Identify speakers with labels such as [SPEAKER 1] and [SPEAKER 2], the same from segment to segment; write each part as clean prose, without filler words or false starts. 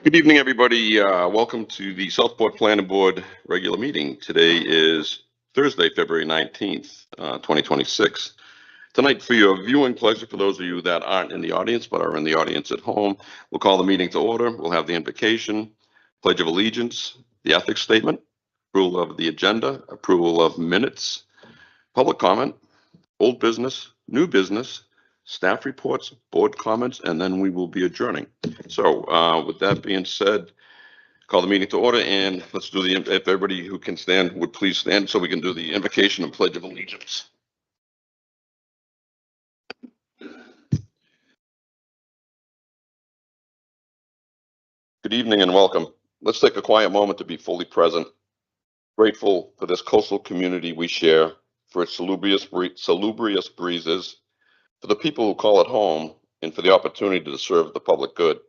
[SPEAKER 1] Good evening, everybody. Welcome to the Southport Planning Board regular meeting. Today is Thursday, February 19th, 2026. Tonight, for your viewing pleasure, for those of you that aren't in the audience but are in the audience at home, we'll call the meeting to order. We'll have the invocation, Pledge of Allegiance, the ethics statement, approval of the agenda, approval of minutes, public comment, old business, new business, staff reports, board comments, and then we will be adjourning. So with that being said, call the meeting to order, and let's do the, if everybody who can stand would please stand so we can do the invocation and pledge of allegiance. Good evening and welcome. Let's take a quiet moment to be fully present, grateful for this coastal community we share, for its salubrious breezes, for the people who call it home, and for the opportunity to serve the public good.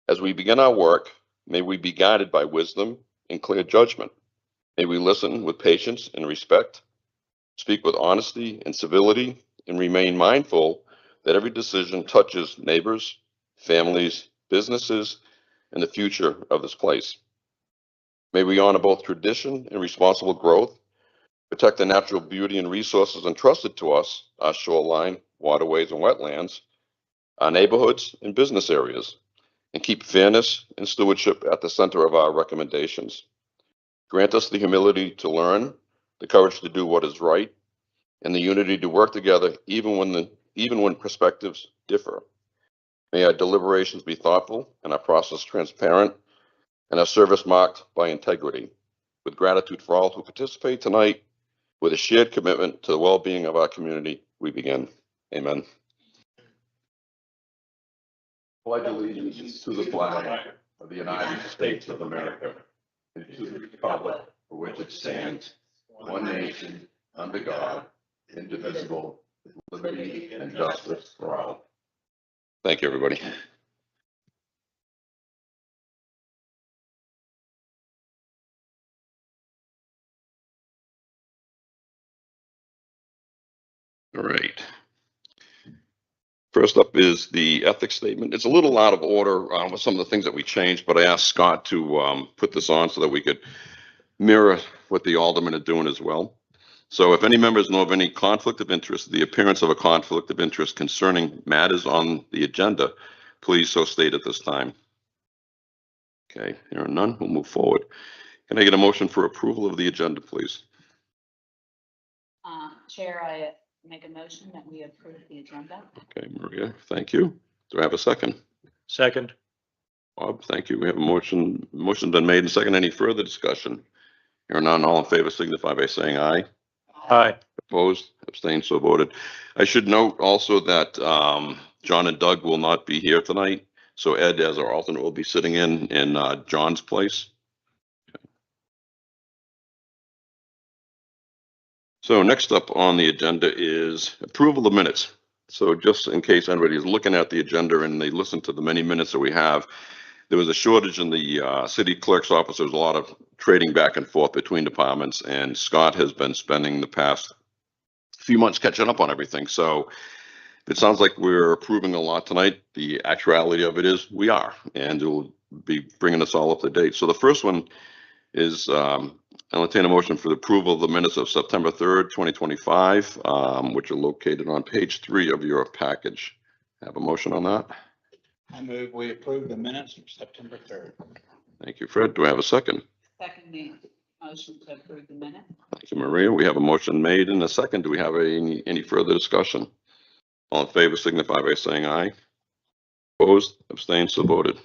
[SPEAKER 1] As we begin our work, may we be guided by wisdom and clear judgment. May we listen with patience and respect, speak with honesty and civility, and remain mindful that every decision touches neighbors, families, businesses, and the future of this place. May we honor both tradition and responsible growth, protect the natural beauty and resources entrusted to us, our shoreline, waterways, and wetlands, our neighborhoods and business areas, and keep fairness and stewardship at the center of our recommendations. Grant us the humility to learn, the courage to do what is right, and the unity to work together even when perspectives differ. May our deliberations be thoughtful and our process transparent, and our service marked by integrity. With gratitude for all who participate tonight, with a shared commitment to the well-being of our community, we begin. Amen. Pledge allegiance to the flag of the United States of America and to the republic for which it stands, one nation, under God, indivisible, with liberty and justice for all. Thank you, everybody. All right. First up is the ethics statement. It's a little out of order with some of the things that we changed, but I asked Scott to put this on so that we could mirror what the aldermen are doing as well. So if any members know of any conflict of interest, the appearance of a conflict of interest concerning matters on the agenda, please so state at this time. Okay, there are none. We'll move forward. Can I get a motion for approval of the agenda, please?
[SPEAKER 2] Chair, I make a motion that we approve the agenda.
[SPEAKER 1] Okay, Maria, thank you. Do I have a second?
[SPEAKER 3] Second.
[SPEAKER 1] Bob, thank you. We have a motion. Motion's been made and second. Any further discussion? Here none. All in favor signify by saying aye.
[SPEAKER 3] Aye.
[SPEAKER 1] Opposed? Abstained? So voted. I should note also that John and Doug will not be here tonight. So Ed, as our alternate, will be sitting in John's place. So next up on the agenda is approval of minutes. So just in case anybody is looking at the agenda and they listen to the many minutes that we have, there was a shortage in the city clerk's office. There was a lot of trading back and forth between departments, and Scott has been spending the past few months catching up on everything. So it sounds like we're approving a lot tonight. The actuality of it is we are, and it will be bringing us all up to date. So the first one is I'll entertain a motion for the approval of the minutes of September 3rd, 2025, which are located on page 3 of your package. Have a motion on that?
[SPEAKER 3] I move we approve the minutes of September 3rd.
[SPEAKER 1] Thank you, Fred. Do I have a second?
[SPEAKER 2] Second the motion to approve the minute.
[SPEAKER 1] Thank you, Maria. We have a motion made and a second. Do we have any further discussion? All in favor signify by saying aye. Opposed? Abstained? So voted.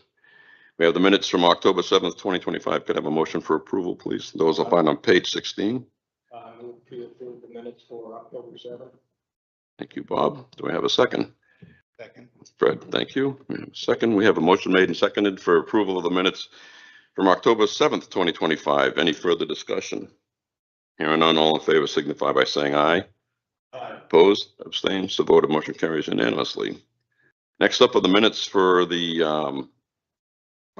[SPEAKER 1] We have the minutes from October 7th, 2025. Could I have a motion for approval, please? Those I'll find on page 16.
[SPEAKER 3] I move to approve the minutes for October 7th.
[SPEAKER 1] Thank you, Bob. Do I have a second?
[SPEAKER 3] Second.
[SPEAKER 1] Fred, thank you. We have a second. We have a motion made and seconded for approval of the minutes from October 7th, 2025. Any further discussion? Hearing none, all in favor signify by saying aye.
[SPEAKER 3] Aye.
[SPEAKER 1] Opposed? Abstained? So voted. Motion carries unanimously. Next up are the minutes for the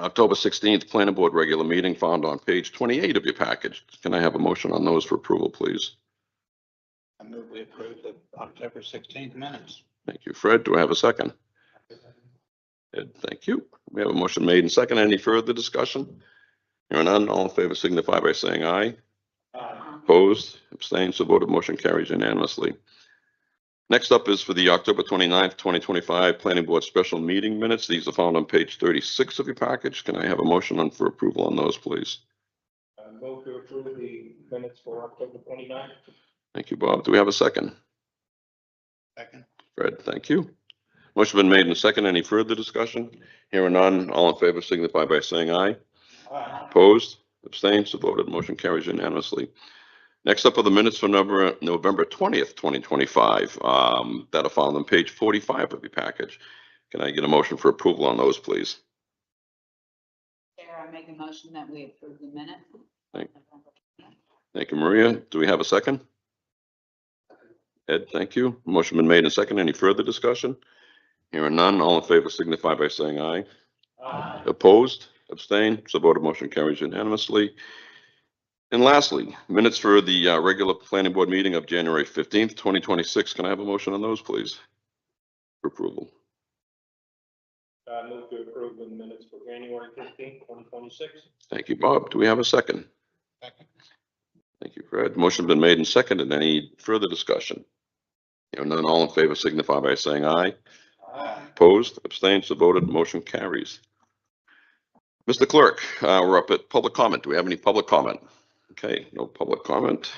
[SPEAKER 1] October 16th Planning Board regular meeting found on page 28 of your package. Can I have a motion on those for approval, please?
[SPEAKER 3] I move we approve the October 16th minutes.
[SPEAKER 1] Thank you, Fred. Do I have a second? Ed, thank you. We have a motion made and second. Any further discussion? Hearing none, all in favor signify by saying aye. Opposed, abstained, so voted. Motion carries unanimously. Next up is for the October 29th, 2025 Planning Board Special Meeting Minutes. These are found on page 36 of your package. Can I have a motion for approval on those, please?
[SPEAKER 4] Move to approve the minutes for October 29th.
[SPEAKER 1] Thank you, Bob. Do we have a second?
[SPEAKER 3] Second.
[SPEAKER 1] Fred, thank you. Motion been made and second. Any further discussion? Hearing none, all in favor signify by saying aye. Opposed, abstained, so voted. Motion carries unanimously. Next up are the minutes for November 20th, 2025, that are found on page 45 of your package. Can I get a motion for approval on those, please?
[SPEAKER 2] Chair, I make a motion that we approve the minutes.
[SPEAKER 1] Thank you, Maria. Do we have a second? Ed, thank you. Motion been made and second. Any further discussion? Hearing none, all in favor signify by saying aye. Opposed, abstained, so voted. Motion carries unanimously. And lastly, minutes for the regular planning board meeting of January 15th, 2026. Can I have a motion on those, please? For approval.
[SPEAKER 4] Move to approve the minutes for January 15th, 2026.
[SPEAKER 1] Thank you, Bob. Do we have a second?
[SPEAKER 3] Second.
[SPEAKER 1] Thank you, Fred. Motion been made and seconded. Any further discussion? Hearing none, all in favor signify by saying aye. Opposed, abstained, so voted. Motion carries. Mr. Clerk, we're up at public comment. Do we have any public comment? Okay, no public comment.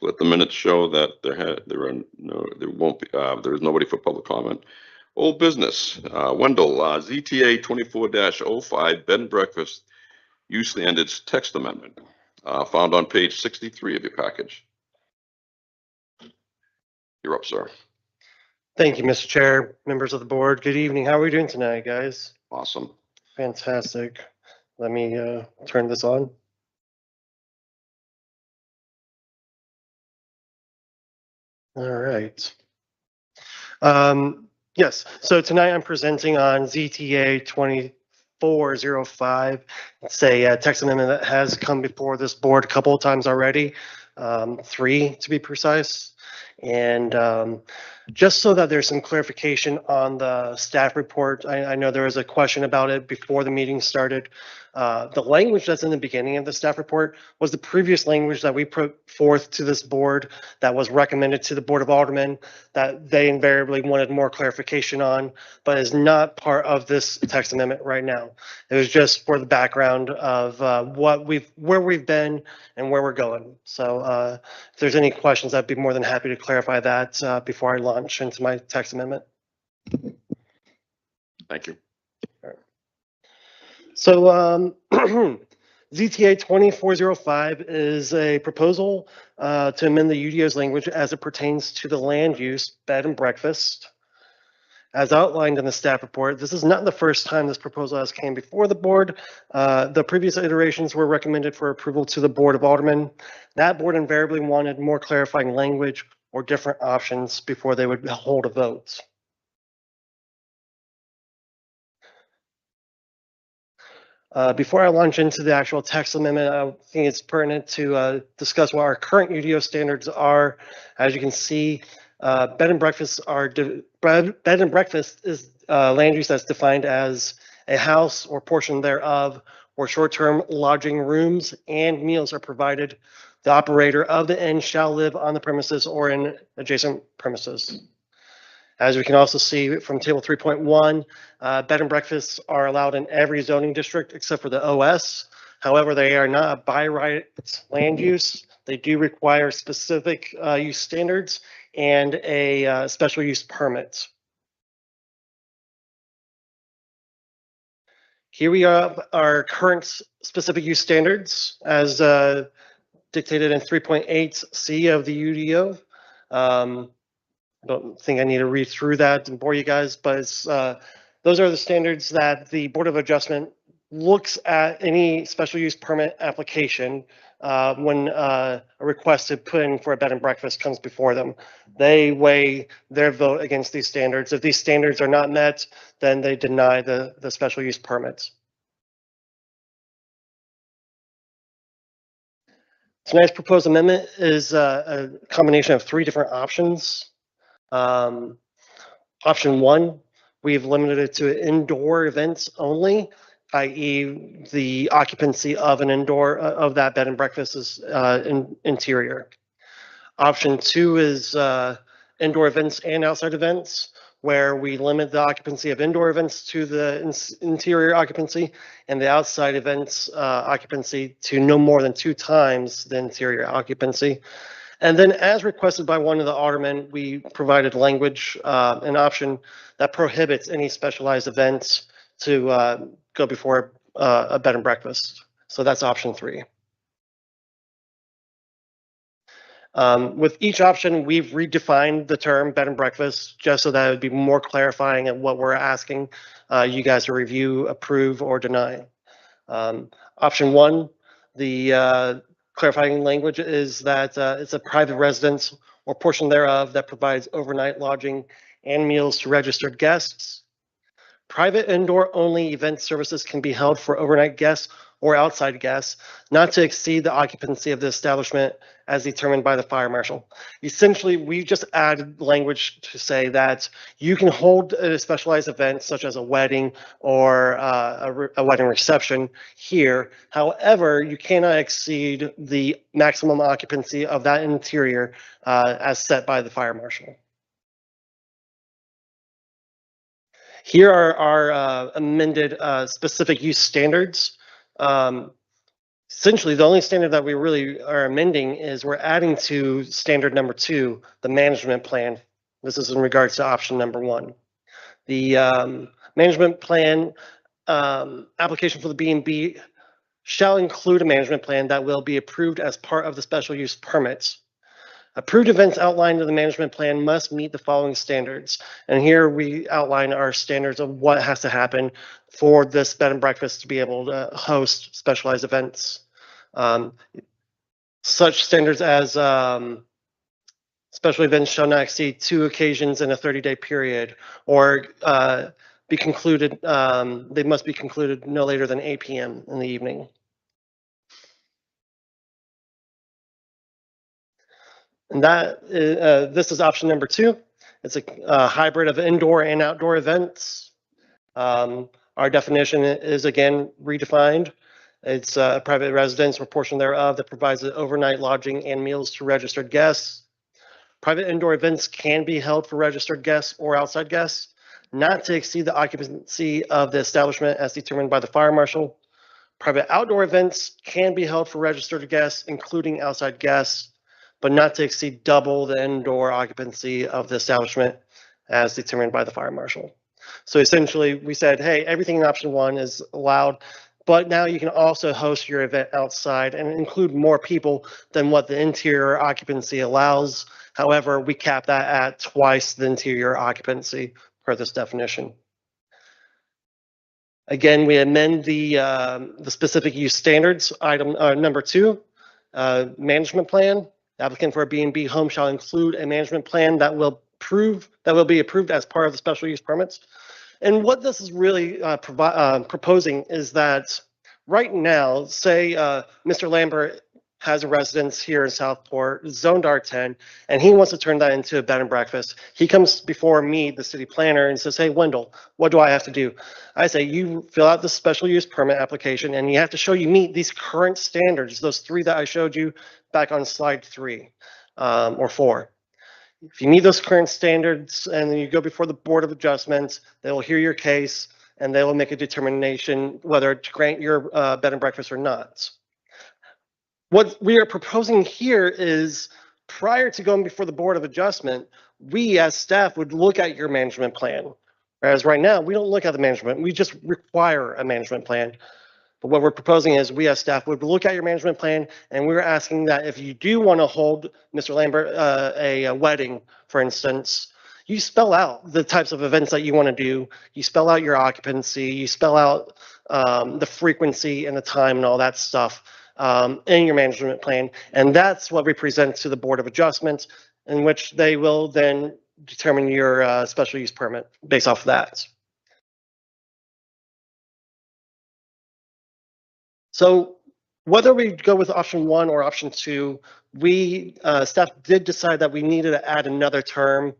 [SPEAKER 1] Let the minutes show that there is nobody for public comment. Old business, Wendell, ZTA 24-05 bed and breakfast use standards text amendment, found on page 63 of your package. You're up, sir.
[SPEAKER 5] Thank you, Mr. Chair, members of the board. Good evening. How are we doing tonight, guys?
[SPEAKER 1] Awesome.
[SPEAKER 5] Fantastic. Let me turn this on. All right. Yes, so tonight I'm presenting on ZTA 2405. It's a text amendment that has come before this board a couple of times already, 3 to be precise. And just so that there's some clarification on the staff report, I know there was a question about it before the meeting started. The language that's in the beginning of the staff report was the previous language that we put forth to this board that was recommended to the Board of Aldermen that they invariably wanted more clarification on, but is not part of this text amendment right now. It was just for the background of where we've been and where we're going. So if there's any questions, I'd be more than happy to clarify that before I launch into my text amendment.
[SPEAKER 1] Thank you.
[SPEAKER 5] So ZTA 2405 is a proposal to amend the UDO's language as it pertains to the land use bed and breakfast. As outlined in the staff report, this is not the first time this proposal has came before the board. The previous iterations were recommended for approval to the Board of Aldermen. That board invariably wanted more clarifying language or different options before they would hold a vote. Before I launch into the actual text amendment, I think it's pertinent to discuss what our current UDO standards are. As you can see, bed and breakfast is land use that's defined as a house or portion thereof where short-term lodging rooms and meals are provided. The operator of the inn shall live on the premises or in adjacent premises. As we can also see from table 3.1, bed and breakfasts are allowed in every zoning district except for the OS. However, they are not a by right land use. They do require specific use standards and a special use permit. Here we have our current specific use standards as dictated in 3.8C of the UDO. I don't think I need to read through that and bore you guys, but it's, those are the standards that the Board of Adjustment looks at any special use permit application when a request to put in for a bed and breakfast comes before them. They weigh their vote against these standards. If these standards are not met, then they deny the special use permits. Tonight's proposed amendment is a combination of 3 different options. Option 1 we've limited it to indoor events only, i.e. the occupancy of an indoor, of that bed and breakfast is interior. Option 2 is indoor events and outside events, where we limit the occupancy of indoor events to the interior occupancy and the outside events occupancy to no more than 2 times the interior occupancy. And then as requested by one of the aldermen, we provided language, an option that prohibits any specialized events to go before a bed and breakfast. So that's option 3. With each option, we've redefined the term bed and breakfast just so that it would be more clarifying at what we're asking you guys to review, approve, or deny. Option 1, the clarifying language is that it's a private residence or portion thereof that provides overnight lodging and meals to registered guests. Private indoor only event services can be held for overnight guests or outside guests, not to exceed the occupancy of the establishment as determined by the fire marshal. Essentially, we just added language to say that you can hold a specialized event such as a wedding or a wedding reception here. However, you cannot exceed the maximum occupancy of that interior as set by the fire marshal. Here are our amended specific use standards. Essentially, the only standard that we really are amending is we're adding to standard number 2, the management plan. This is in regards to option number 1. The management plan application for the B&B shall include a management plan that will be approved as part of the special use permits. Approved events outlined in the management plan must meet the following standards. And here we outline our standards of what has to happen for this bed and breakfast to be able to host specialized events. Such standards as special events shall not exceed 2 occasions in a 30-day period, or be concluded, they must be concluded no later than 8 p.m. in the evening. And that this is option number 2. It's a hybrid of indoor and outdoor events. Our definition is again redefined. It's a private residence or portion thereof that provides overnight lodging and meals to registered guests. Private indoor events can be held for registered guests or outside guests, not to exceed the occupancy of the establishment as determined by the fire marshal. Private outdoor events can be held for registered guests, including outside guests, but not to exceed double the indoor occupancy of the establishment as determined by the fire marshal. So essentially, we said, hey, everything in option 1 is allowed, but now you can also host your event outside and include more people than what the interior occupancy allows. However, we cap that at twice the interior occupancy per this definition. Again, we amend the specific use standards, item number 2, management plan. The applicant for a B&B home shall include a management plan that will be approved as part of the special use permits. And what this is really proposing is that right now, say Mr. Lambert has a residence here in Southport, zoned R10, and he wants to turn that into a bed and breakfast. He comes before me, the city planner, and says, hey, Wendell, what do I have to do? I say, you fill out the special use permit application, and you have to show you meet these current standards, those 3 that I showed you back on slide 3 or 4. If you meet those current standards and then you go before the Board of Adjustments, they will hear your case and they will make a determination whether to grant your bed and breakfast or not. What we are proposing here is prior to going before the Board of Adjustment, we as staff would look at your management plan. Whereas right now, we don't look at the management, we just require a management plan. But what we're proposing is we as staff would look at your management plan, and we're asking that if you do want to hold Mr. Lambert a wedding, for instance, you spell out the types of events that you want to do. You spell out your occupancy, you spell out the frequency and the time and all that stuff in your management plan. And that's what we present to the Board of Adjustments, in which they will then determine your special use permit based off of that. So whether we go with option 1 or option 2, we staff did decide that we needed to add another term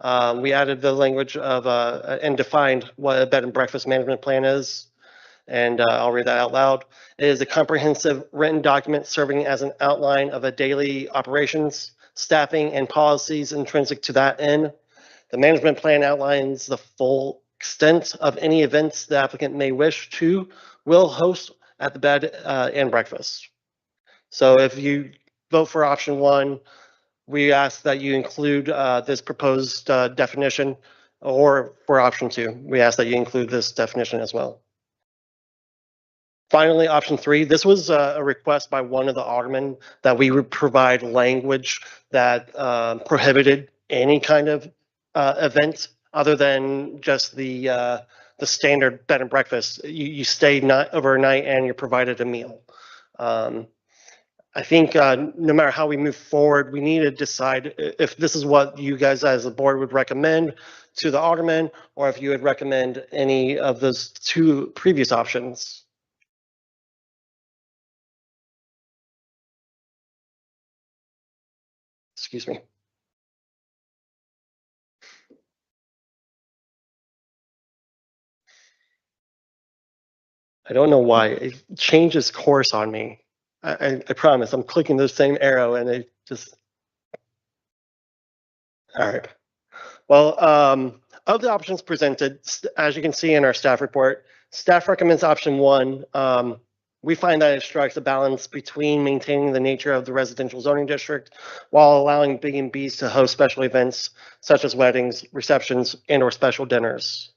[SPEAKER 5] We added the language of, and defined what a bed and breakfast management plan is. And I'll read that out loud. It is a comprehensive written document serving as an outline of a daily operations, staffing, and policies intrinsic to that end. The management plan outlines the full extent of any events the applicant may wish to, will host at the bed and breakfast. So if you vote for option one, we ask that you include this proposed definition, or for option two, we ask that you include this definition as well. Finally, option three, this was a request by one of the aldermen that we would provide language that prohibited any kind of event other than just the standard bed and breakfast. You stay not overnight and you're provided a meal. I think no matter how we move forward, we need to decide if this is what you guys as a board would recommend to the alderman, or if you would recommend any of those two previous options. Excuse me. I don't know why it changes course on me. I promise I'm clicking the same arrow and it just. All right. Well, of the options presented, as you can see in our staff report, staff recommends option one. We find that it strikes a balance between maintaining the nature of the residential zoning district while allowing B&Bs to host special events such as weddings, receptions, and/or special dinners.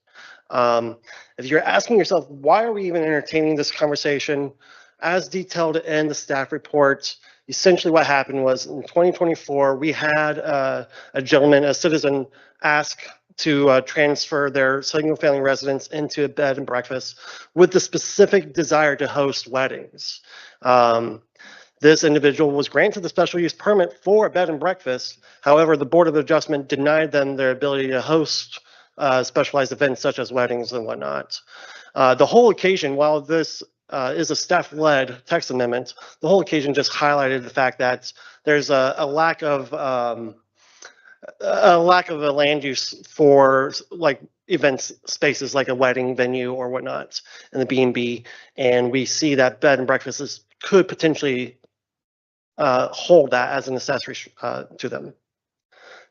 [SPEAKER 5] If you're asking yourself, why are we even entertaining this conversation? As detailed in the staff report, essentially what happened was in 2024, we had a gentleman, a citizen, ask to transfer their single-family residence into a bed and breakfast with the specific desire to host weddings. This individual was granted the special use permit for a bed and breakfast. However, the Board of Adjustment denied them their ability to host specialized events such as weddings and whatnot. The whole occasion, while this is a staff-led text amendment, the whole occasion just highlighted the fact that there's a lack of a land use for like events spaces like a wedding venue or whatnot in the B&B, and we see that bed and breakfasts could potentially hold that as an accessory to them.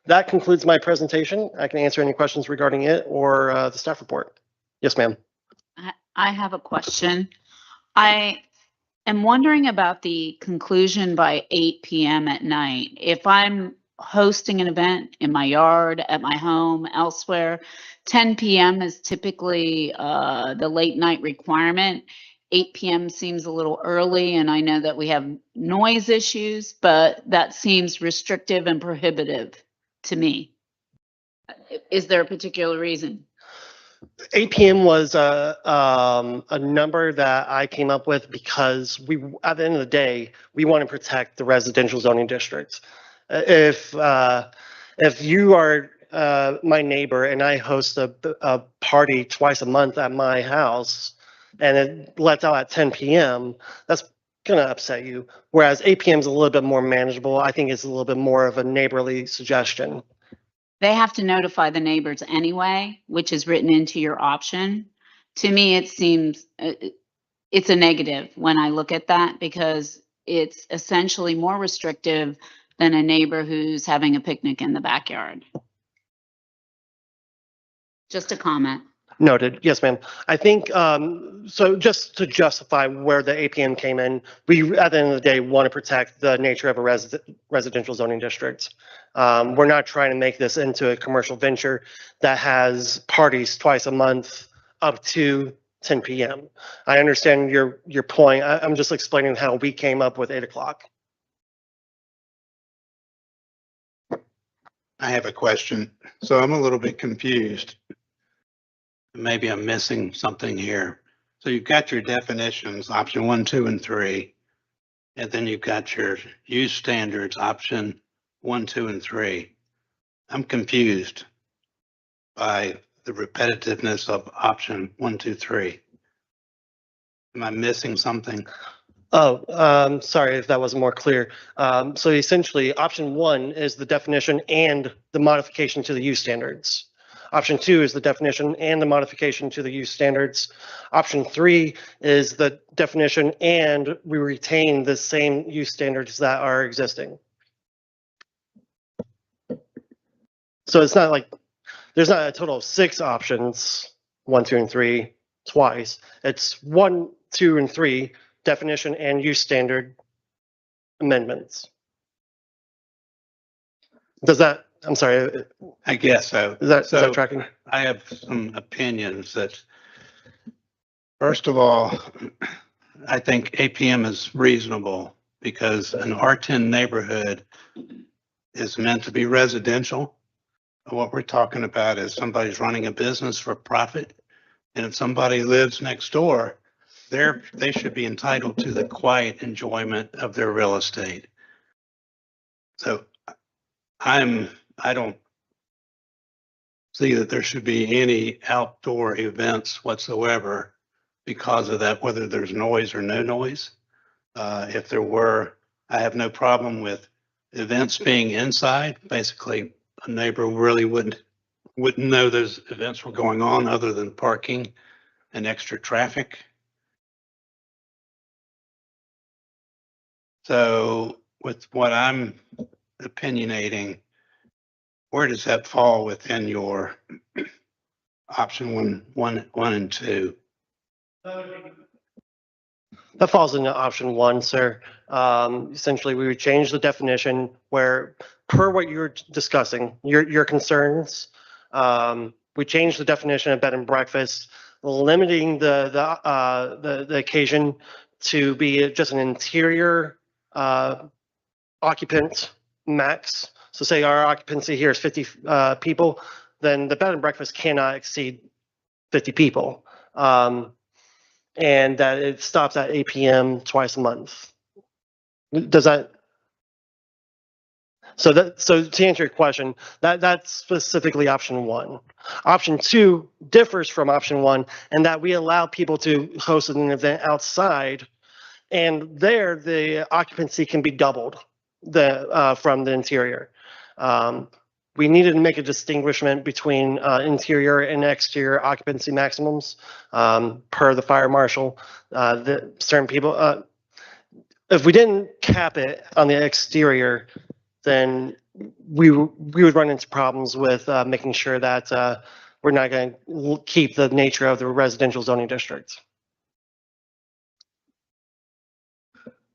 [SPEAKER 5] That concludes my presentation. I can answer any questions regarding it or the staff report. Yes, ma'am.
[SPEAKER 2] I have a question. I am wondering about the conclusion by 8 p.m. at night. If I'm hosting an event in my yard, at my home, elsewhere, 10 p.m. is typically the late night requirement. 8 p.m. seems a little early, and I know that we have noise issues, but that seems restrictive and prohibitive to me. Is there a particular reason?
[SPEAKER 5] 8 p.m. was a number that I came up with because we, at the end of the day, we want to protect the residential zoning districts. If you are my neighbor and I host a party twice a month at my house and it lets out at 10 p.m., that's going to upset you. Whereas 8 p.m. is a little bit more manageable. I think it's a little bit more of a neighborly suggestion.
[SPEAKER 2] They have to notify the neighbors anyway, which is written into your option. To me, it seems it's a negative when I look at that because it's essentially more restrictive than a neighbor who's having a picnic in the backyard. Just a comment.
[SPEAKER 5] Noted. Yes, ma'am. I think, so just to justify where the 8 p.m. came in, we, at the end of the day, want to protect the nature of a residential zoning district. We're not trying to make this into a commercial venture that has parties twice a month up to 10 p.m. I understand your point. I'm just explaining how we came up with 8 o'clock.
[SPEAKER 3] I have a question. So I'm a little bit confused. Maybe I'm missing something here. So you've got your definitions, option 1, 2, and 3. And then you've got your use standards, option 1, 2, and 3. I'm confused by the repetitiveness of option 1, 2, 3. Am I missing something?
[SPEAKER 5] Oh, sorry if that wasn't more clear. So essentially, option one is the definition and the modification to the use standards. Option two is the definition and the modification to the use standards. Option three is the definition and we retain the same use standards that are existing. So it's not like, there's not a total of 6 options, 1, 2, and 3 twice. It's 1, 2, and 3 definition and use standard amendments. Does that, I'm sorry,
[SPEAKER 3] I guess so.
[SPEAKER 5] is that
[SPEAKER 3] So
[SPEAKER 5] tracking?
[SPEAKER 3] I have some opinions that, first of all, I think APM is reasonable because an R10 neighborhood is meant to be residential. What we're talking about is somebody's running a business for profit. And if somebody lives next door, they should be entitled to the quiet enjoyment of their real estate. So I don't see that there should be any outdoor events whatsoever because of that, whether there's noise or no noise. If there were, I have no problem with events being inside. Basically, a neighbor really wouldn't know those events were going on other than parking and extra traffic. So with what I'm opinionating, where does that fall within your option one and 2?
[SPEAKER 5] That falls into option 1, sir. Essentially, we would change the definition where, per what you're discussing, your concerns, we changed the definition of bed and breakfast, limiting the occasion to be just an interior occupant max. So say our occupancy here is 50 people, then the bed and breakfast cannot exceed 50 people. And that it stops at 8 p.m. twice a month. Does that? So to answer your question, that's specifically option 1. Option 2 differs from option 1 in that we allow people to host an event outside, and there the occupancy can be doubled from the interior. We needed to make a distinguishment between interior and exterior occupancy maximums per the fire marshal. Certain people, if we didn't cap it on the exterior, then we would run into problems with making sure that we're not going to keep the nature of the residential zoning district.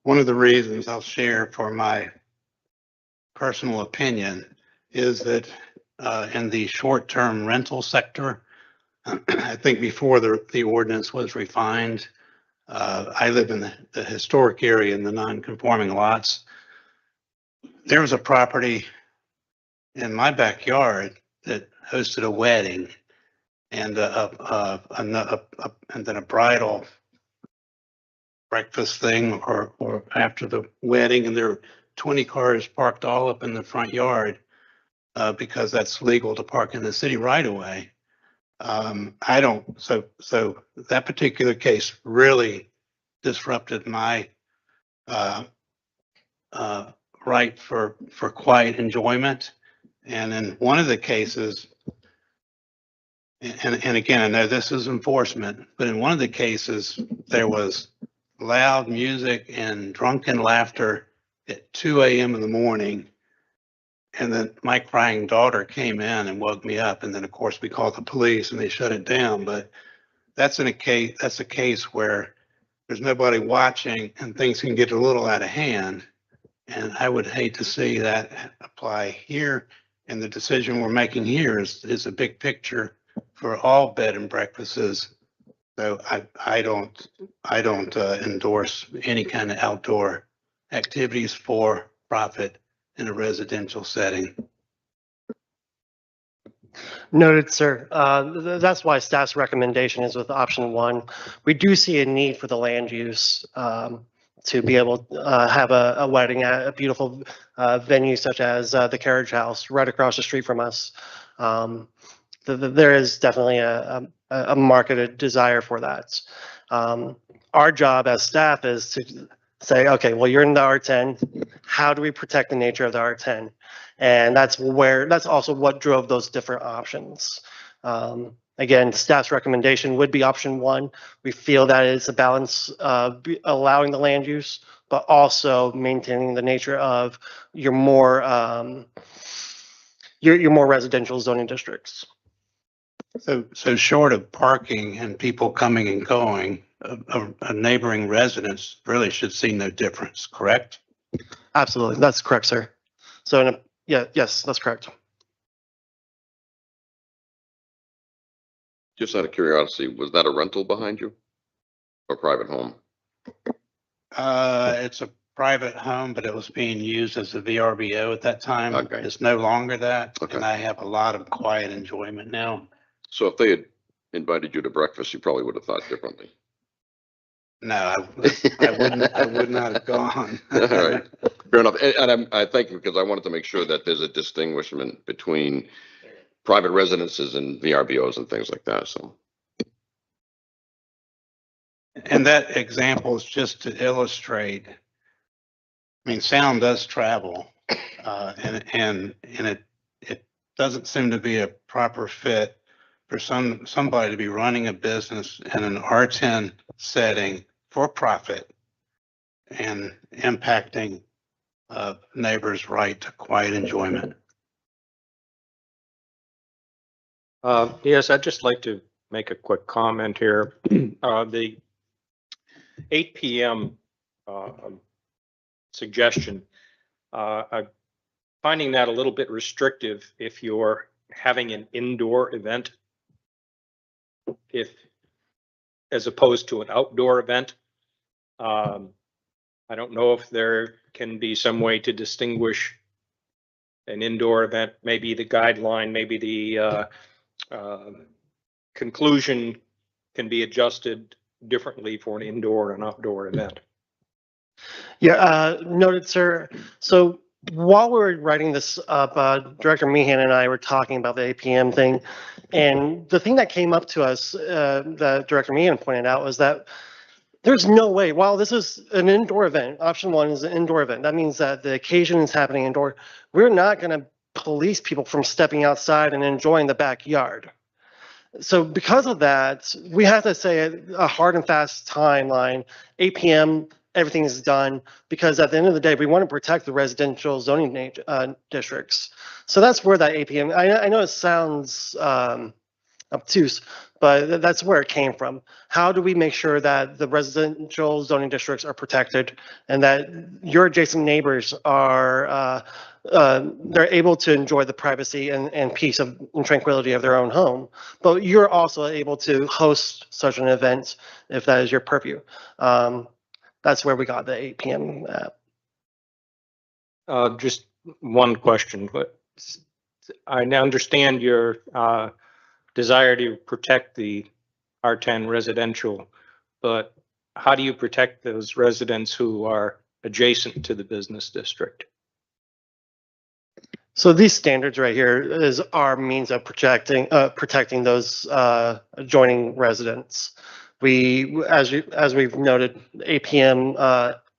[SPEAKER 3] One of the reasons I'll share for my personal opinion is that in the short-term rental sector, I think before the ordinance was refined, I live in the historic area in the non-conforming lots. There was a property in my backyard that hosted a wedding and and then a bridal breakfast thing or after the wedding, and there were 20 cars parked all up in the front yard because that's legal to park in the city right away. So that particular case really disrupted my right for quiet enjoyment. And in one of the cases, and again, I know this is enforcement, but in one of the cases, there was loud music and drunken laughter at 2 a.m. in the morning. And then my crying daughter came in and woke me up. And then, of course, we called the police and they shut it down. But that's a case where there's nobody watching and things can get a little out of hand. And I would hate to see that apply here. And the decision we're making here is a big picture for all bed and breakfasts. So I don't endorse any kind of outdoor activities for profit in a residential setting.
[SPEAKER 5] Noted, sir. That's why staff's recommendation is with option 1. We do see a need for the land use to be able to have a wedding at a beautiful venue such as the Carriage House right across the street from us. There is definitely a marketed desire for that. Our job as staff is to say, okay, well, you're in the R10. How do we protect the nature of the R10? And that's also what drove those different options. Again, staff's recommendation would be option one. We feel that it's a balance of allowing the land use, but also maintaining the nature of your more your more residential zoning districts.
[SPEAKER 3] So short of parking and people coming and going, a neighboring residence really should see no difference, correct?
[SPEAKER 5] Absolutely, that's correct, sir. So, yes, that's correct.
[SPEAKER 1] Just out of curiosity, was that a rental behind you? Or private home?
[SPEAKER 3] It's a private home, but it was being used as a VRBO at that time.
[SPEAKER 1] Okay.
[SPEAKER 3] It's no longer that,
[SPEAKER 1] Okay.
[SPEAKER 3] and I have a lot of quiet enjoyment now.
[SPEAKER 1] So if they had invited you to breakfast, you probably would have thought differently.
[SPEAKER 3] No, I would not have gone.
[SPEAKER 1] All right, fair enough. And I thank you because I wanted to make sure that there's a distinguishment between private residences and VRBOs and things like that, so.
[SPEAKER 3] And that example is just to illustrate, I mean, sound does travel, and it doesn't seem to be a proper fit for somebody to be running a business in an R10 setting for profit and impacting neighbors' right to quiet enjoyment.
[SPEAKER 4] Yes, I'd just like to make a quick comment here. The 8 p.m. Suggestion, I'm finding that a little bit restrictive if you're having an indoor event, as opposed to an outdoor event. I don't know if there can be some way to distinguish an indoor event, maybe the guideline, maybe the conclusion can be adjusted differently for an indoor and outdoor event.
[SPEAKER 5] Yeah, noted, sir. So while we were writing this up, Director Meehan and I were talking about the 8 p.m. thing. And the thing that came up to us, that Director Meehan pointed out, was that there's no way, while this is an indoor event, option one is an indoor event. That means that the occasion is happening indoor. We're not going to police people from stepping outside and enjoying the backyard. So because of that, we have to say a hard and fast timeline, 8 p.m., everything is done, because at the end of the day, we want to protect the residential zoning districts. So that's where that 8 p.m., I know it sounds obtuse, but that's where it came from. How do we make sure that the residential zoning districts are protected and that your adjacent neighbors are they're able to enjoy the privacy and peace and tranquility of their own home, but you're also able to host such an event if that is your purview. That's where we got the 8 p.m.
[SPEAKER 4] Just one question, but I now understand your desire to protect the R10 residential, but how do you protect those residents who are adjacent to the business district?
[SPEAKER 5] So these standards right here is our means of protecting those adjoining residents. We, as we've noted, 8 p.m.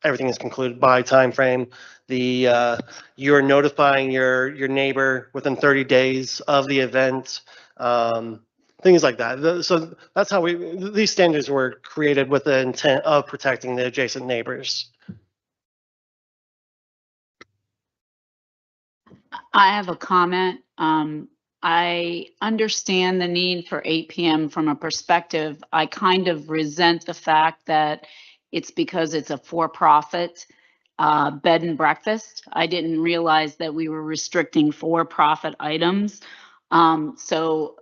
[SPEAKER 5] Everything is concluded by time frame. You're notifying your neighbor within 30 days of the event, things like that. So that's how these standards were created with the intent of protecting the adjacent neighbors.
[SPEAKER 2] I have a comment. I understand the need for 8 p.m. from a perspective. I kind of resent the fact that it's because it's a for-profit bed and breakfast. I didn't realize that we were restricting for-profit items. So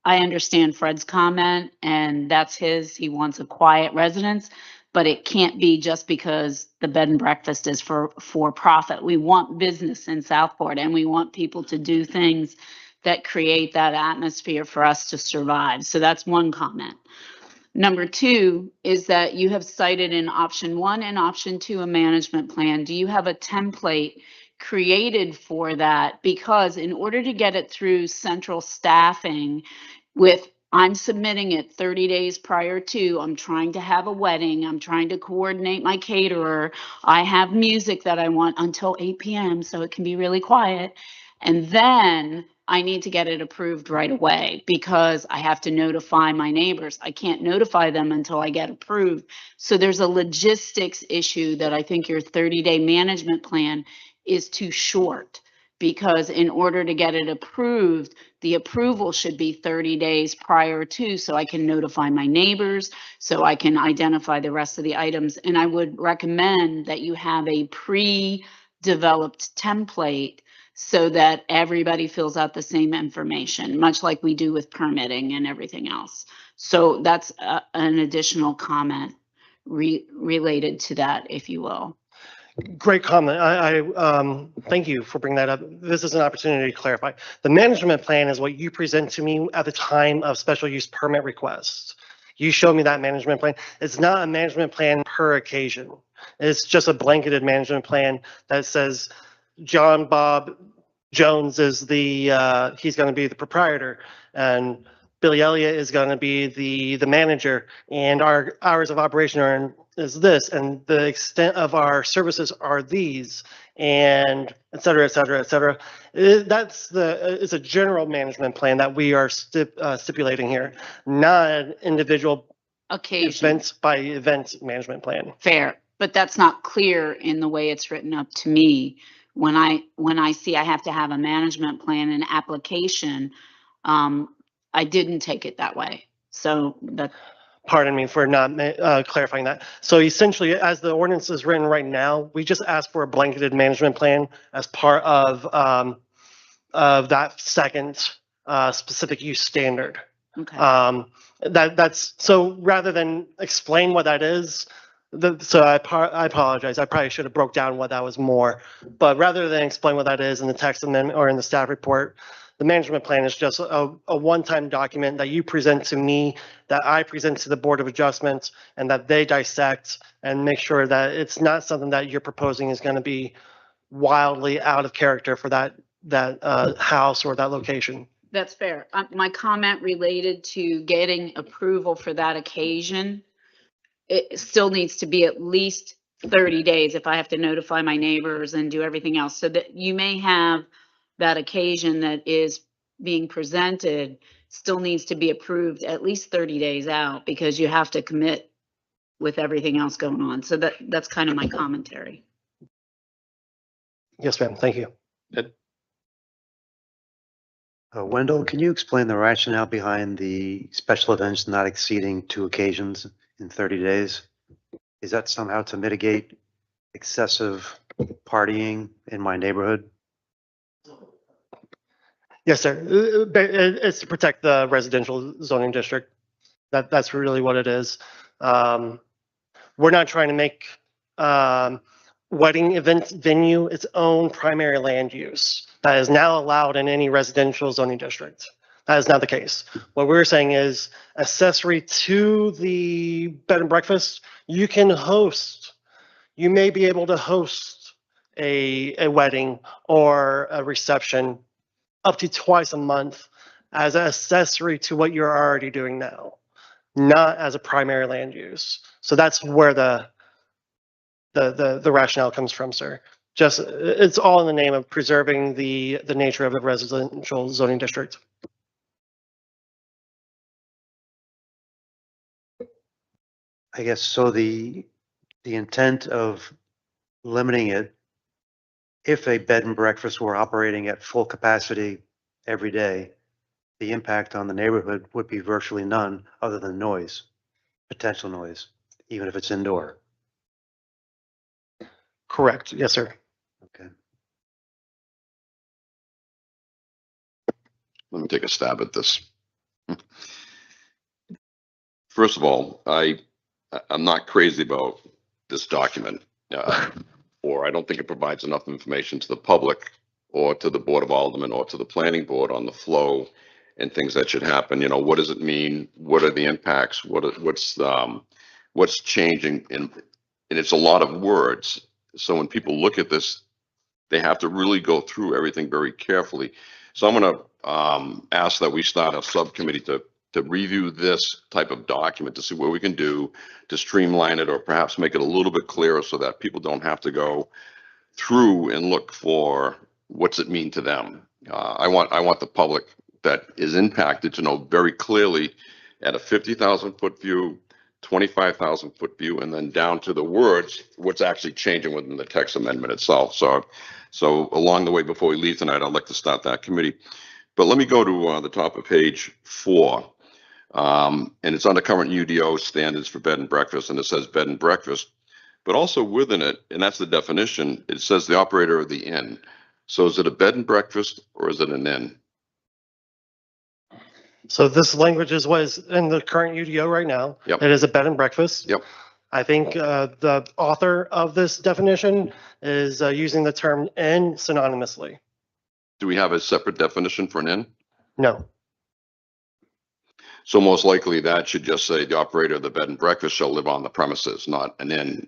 [SPEAKER 2] I understand Fred's comment, and that's he wants a quiet residence. But it can't be just because the bed and breakfast is for profit. We want business in Southport, and we want people to do things that create that atmosphere for us to survive. So that's one comment. Number two is that you have cited in option one and option two a management plan. Do you have a template created for that? Because in order to get it through central staffing with I'm submitting it 30 days prior to, I'm trying to have a wedding, I'm trying to coordinate my caterer. I have music that I want until 8 PM, so it can be really quiet. And then I need to get it approved right away because I have to notify my neighbors. I can't notify them until I get approved. So there's a logistics issue that I think your 30-day management plan is too short. Because in order to get it approved, the approval should be 30 days prior to, so I can notify my neighbors, so I can identify the rest of the items. And I would recommend that you have a pre-developed template so that everybody fills out the same information, much like we do with permitting and everything else. So that's an additional comment related to that, if you will.
[SPEAKER 5] Great comment. Thank you for bringing that up. This is an opportunity to clarify. The management plan is what you present to me at the time of special use permit request. You show me that management plan. It's not a management plan per occasion. It's just a blanketed management plan that says John Bob Jones is he's going to be the proprietor, and Billy Elliott is going to be the manager, and our hours of operation is this, and the extent of our services are these, and et cetera, et cetera, et cetera. It's a general management plan that we are stipulating here, not an individual
[SPEAKER 2] Occasion.
[SPEAKER 5] event by event management plan.
[SPEAKER 2] Fair, but that's not clear in the way it's written up to me. When I see I have to have a management plan and application, I didn't take it that way. So that.
[SPEAKER 5] Pardon me for not clarifying that. So essentially, as the ordinance is written right now, we just ask for a blanketed management plan as part of that second specific use standard.
[SPEAKER 2] Okay.
[SPEAKER 5] That's so rather than explain what that is. So I apologize. I probably should have broke down what that was more. But rather than explain what that is in the text amendment or in the staff report, the management plan is just a one-time document that you present to me, that I present to the Board of Adjustments, and that they dissect and make sure that it's not something that you're proposing is going to be wildly out of character for that house or that location.
[SPEAKER 2] That's fair. My comment related to getting approval for that occasion, it still needs to be at least 30 days if I have to notify my neighbors and do everything else. So that you may have that occasion that is being presented still needs to be approved at least 30 days out because you have to commit with everything else going on. So that's kind of my commentary.
[SPEAKER 5] Yes, ma'am. Thank you.
[SPEAKER 6] Wendell, can you explain the rationale behind the special events not exceeding 2 occasions in 30 days? Is that somehow to mitigate excessive partying in my neighborhood?
[SPEAKER 5] Yes, sir. It's to protect the residential zoning district. That's really what it is. We're not trying to make wedding event venue its own primary land use. That is now allowed in any residential zoning district. That is not the case. What we're saying is accessory to the bed and breakfast, you may be able to host a wedding or a reception up to twice a month as an accessory to what you're already doing now, not as a primary land use. So that's where the rationale comes from, sir. Just, it's all in the name of preserving the nature of the residential zoning district.
[SPEAKER 6] I guess so. The intent of limiting it, if a bed and breakfast were operating at full capacity every day, the impact on the neighborhood would be virtually none other than noise, potential noise, even if it's indoor.
[SPEAKER 5] Correct. Yes, sir.
[SPEAKER 6] Okay.
[SPEAKER 1] Let me take a stab at this. First of all, I'm not crazy about this document, or I don't think it provides enough information to the public or to the Board of Aldermen or to the Planning Board on the flow and things that should happen. You know, what does it mean? What are the impacts? What's changing? And it's a lot of words. So when people look at this, they have to really go through everything very carefully. So I'm going to ask that we start a subcommittee to to review this type of document to see what we can do to streamline it or perhaps make it a little bit clearer so that people don't have to go through and look for what's it mean to them. I want the public that is impacted to know very clearly at a 50,000 foot view, 25,000 foot view, and then down to the words, what's actually changing within the text amendment itself. So along the way, before we leave tonight, I'd like to start that committee. But let me go to the top of page 4. And it's under current UDO standards for bed and breakfast, and it says bed and breakfast, but also within it, and that's the definition, it says the operator of the inn. So is it a bed and breakfast or is it an inn?
[SPEAKER 5] So this language is what is in the current UDO right now.
[SPEAKER 1] Yep.
[SPEAKER 5] It is a bed and breakfast.
[SPEAKER 1] Yep.
[SPEAKER 5] I think the author of this definition is using the term inn synonymously.
[SPEAKER 1] Do we have a separate definition for an inn?
[SPEAKER 5] No.
[SPEAKER 1] So most likely that should just say the operator of the bed and breakfast shall live on the premises, not an inn.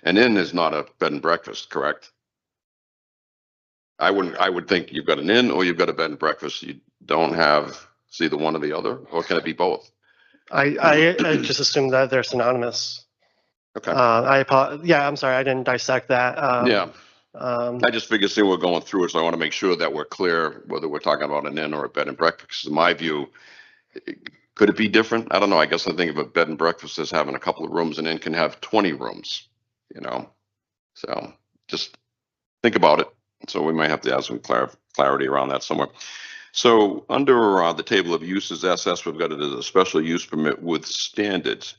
[SPEAKER 1] An inn is not a bed and breakfast, correct? I would think you've got an inn or you've got a bed and breakfast. You don't have, it's either one or the other, or can it be both?
[SPEAKER 5] I just assume that they're synonymous.
[SPEAKER 1] Okay.
[SPEAKER 5] Yeah, I'm sorry, I didn't dissect that.
[SPEAKER 1] Yeah. I just figured, see, we're going through it, so I want to make sure that we're clear whether we're talking about an inn or a bed and breakfast. In my view, could it be different? I don't know. I guess I think of a bed and breakfast as having a couple of rooms, and inn can have 20 rooms, you know? So just think about it. So we might have to have some clarity around that somewhere. So under the table of uses SS, we've got it as a special use permit with standards.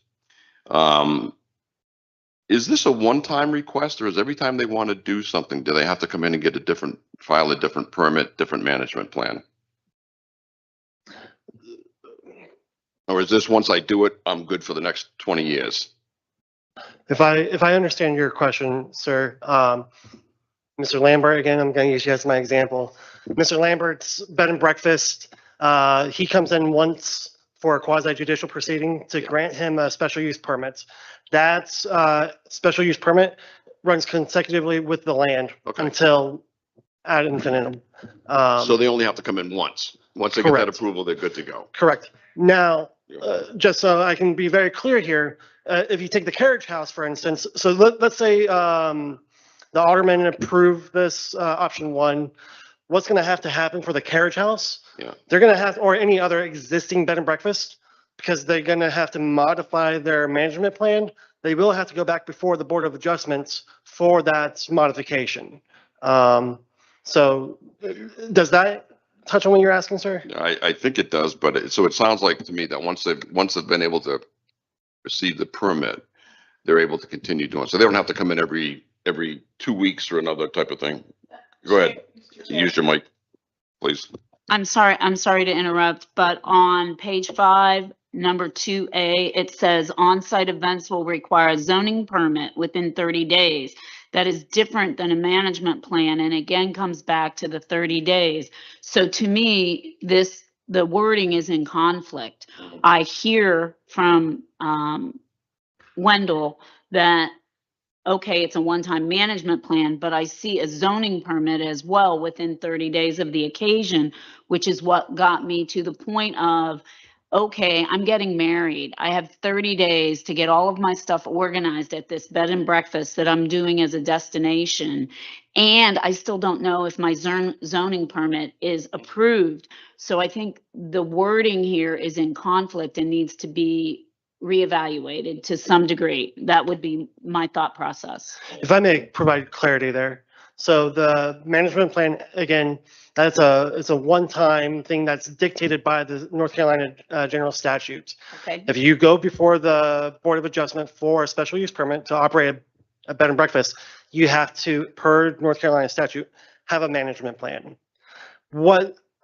[SPEAKER 1] Is this a one-time request, or is every time they want to do something, do they have to come in and get file a different permit, different management plan? Or is this, once I do it, I'm good for the next 20 years?
[SPEAKER 5] If I understand your question, sir, Mr. Lambert, again, I'm going to use you as my example. Mr. Lambert's bed and breakfast, he comes in once for a quasi judicial proceeding to grant him a special use permit. That special use permit runs consecutively with the land
[SPEAKER 1] Okay.
[SPEAKER 5] until ad infinitum.
[SPEAKER 1] So they only have to come in once. Once they get that
[SPEAKER 5] Correct.
[SPEAKER 1] approval, they're good to go.
[SPEAKER 5] Correct. Now,
[SPEAKER 1] Yeah.
[SPEAKER 5] just so I can be very clear here, if you take the carriage house, for instance, so let's say the aldermen approve this option 1, what's going to have to happen for the carriage house?
[SPEAKER 1] Yeah.
[SPEAKER 5] They're going to have, or any other existing bed and breakfast, because they're going to have to modify their management plan. They will have to go back before the Board of Adjustments for that modification. So does that touch on what you're asking, sir?
[SPEAKER 1] I think it does, but so it sounds like to me that once they've been able to receive the permit, they're able to continue doing it. So they don't have to come in every 2 weeks or another type of thing. Go ahead. Use your mic, please.
[SPEAKER 2] I'm sorry to interrupt, but on page 5, number 2A, it says on-site events will require a zoning permit within 30 days. That is different than a management plan, and again comes back to the 30 days. So to me, the wording is in conflict. I hear from Wendell that, okay, it's a one-time management plan, but I see a zoning permit as well within 30 days of the occasion, which is what got me to the point of, okay, I'm getting married. I have 30 days to get all of my stuff organized at this bed and breakfast that I'm doing as a destination. And I still don't know if my zoning permit is approved. So I think the wording here is in conflict and needs to be reevaluated to some degree. That would be my thought process.
[SPEAKER 5] If I may provide clarity there. So the management plan, again, it's a one-time thing that's dictated by the North Carolina General Statutes.
[SPEAKER 2] Okay.
[SPEAKER 5] If you go before the Board of Adjustment for a special use permit to operate a bed and breakfast, you have to, per North Carolina statute, have a management plan.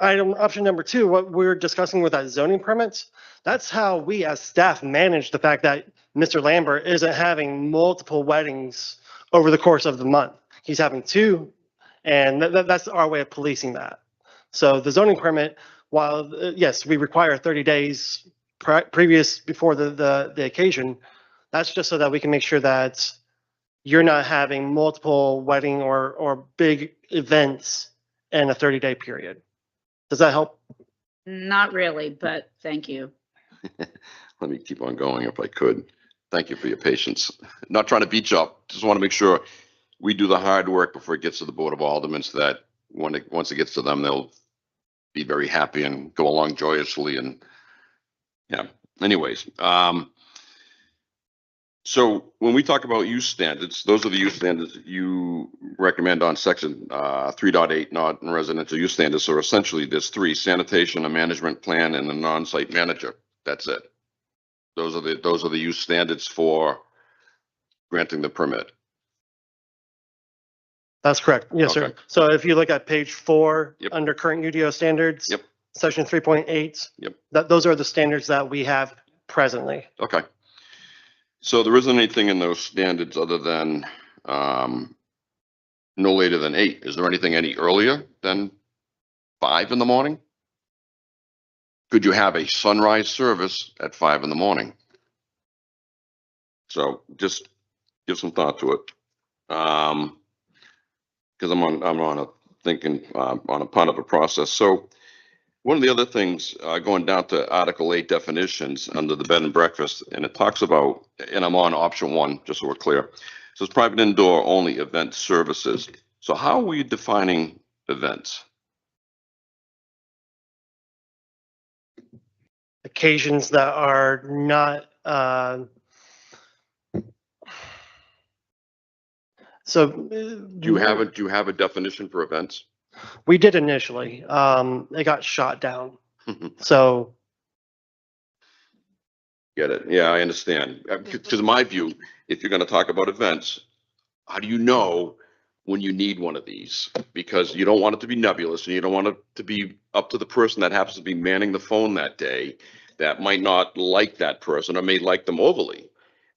[SPEAKER 5] Option number 2, what we're discussing with that zoning permits, that's how we as staff manage the fact that Mr. Lambert isn't having multiple weddings over the course of the month. He's having 2, and that's our way of policing that. So the zoning permit, while yes, we require 30 days previous before the occasion, that's just so that we can make sure that you're not having multiple wedding or big events in a 30-day period. Does that help?
[SPEAKER 2] Not really, but thank you.
[SPEAKER 1] Let me keep on going if I could. Thank you for your patience. Not trying to beat you up. Just want to make sure we do the hard work before it gets to the Board of Aldermen so that once it gets to them, they'll be very happy and go along joyously. And yeah, anyways, so when we talk about use standards, those are the use standards that you recommend on section 3.8, not in residential use standards. So essentially there's three: sanitation, a management plan, and a non-site manager. That's it. Those are the use standards for granting the permit.
[SPEAKER 5] That's correct. Yes, sir.
[SPEAKER 1] Okay.
[SPEAKER 5] So if you look at page 4,
[SPEAKER 1] Yep.
[SPEAKER 5] under current UDO standards.
[SPEAKER 1] Yep.
[SPEAKER 5] Section 3.8.
[SPEAKER 1] Yep.
[SPEAKER 5] Those are the standards that we have presently.
[SPEAKER 1] Okay. So there isn't anything in those standards other than no later than 8. Is there anything any earlier than 5 in the morning? Could you have a sunrise service at 5 in the morning? So just give some thought to it. Because I'm on a thinking on a part of a process. So one of the other things, going down to Article 8 definitions under the bed and breakfast, and it talks about, and I'm on option 1, just so we're clear. It says private indoor only event services. So how are we defining events?
[SPEAKER 5] Occasions that are not,
[SPEAKER 1] Do you have a definition for events?
[SPEAKER 5] we did initially, it got shot down. So
[SPEAKER 1] Get it? Yeah, I understand. Because in my view, if you're going to talk about events, how do you know when you need one of these? Because you don't want it to be nebulous, and you don't want it to be up to the person that happens to be manning the phone that day that might not like that person or may like them overly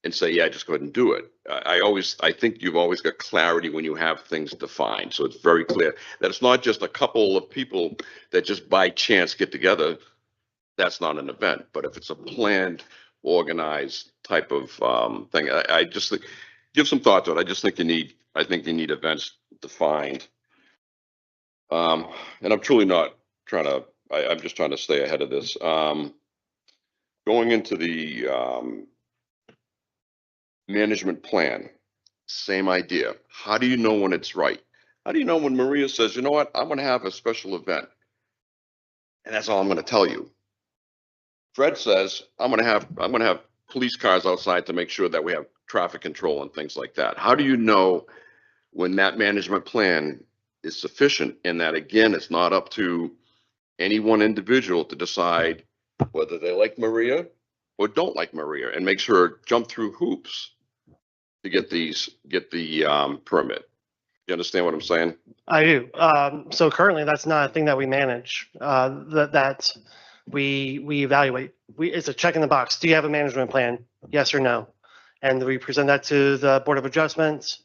[SPEAKER 1] and say, yeah, just go ahead and do it. I think you've always got clarity when you have things defined. So it's very clear that it's not just a couple of people that just by chance get together. That's not an event. But if it's a planned, organized type of thing, I just think, give some thought to it. I think you need events defined. And I'm truly not trying to, I'm just trying to stay ahead of this. Going into the management plan, same idea. How do you know when it's right? How do you know when Maria says, you know what, I'm going to have a special event? And that's all I'm going to tell you. Fred says, I'm going to have police cars outside to make sure that we have traffic control and things like that. How do you know when that management plan is sufficient, and that, again, it's not up to any one individual to decide whether they like Maria or don't like Maria and makes her jump through hoops to get the permit? You understand what I'm saying?
[SPEAKER 5] I do. So currently, that's not a thing that we manage, that we evaluate. It's a check in the box. Do you have a management plan? Yes or no? And we present that to the Board of Adjustments.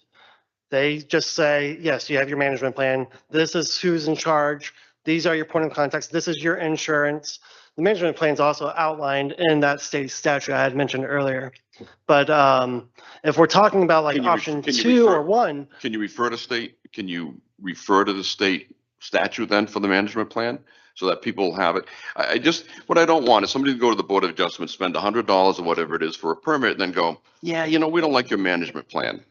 [SPEAKER 5] They just say, yes, you have your management plan. This is who's in charge. These are your point of contacts. This is your insurance. The management plan is also outlined in that state statute I had mentioned earlier. But if we're talking about like option 2 or 1.
[SPEAKER 1] Can you refer to the state statute then for the management plan so that people have it? What I don't want is somebody to go to the Board of Adjustment, spend $100 or whatever it is for a permit, and then go, yeah, we don't like your management plan.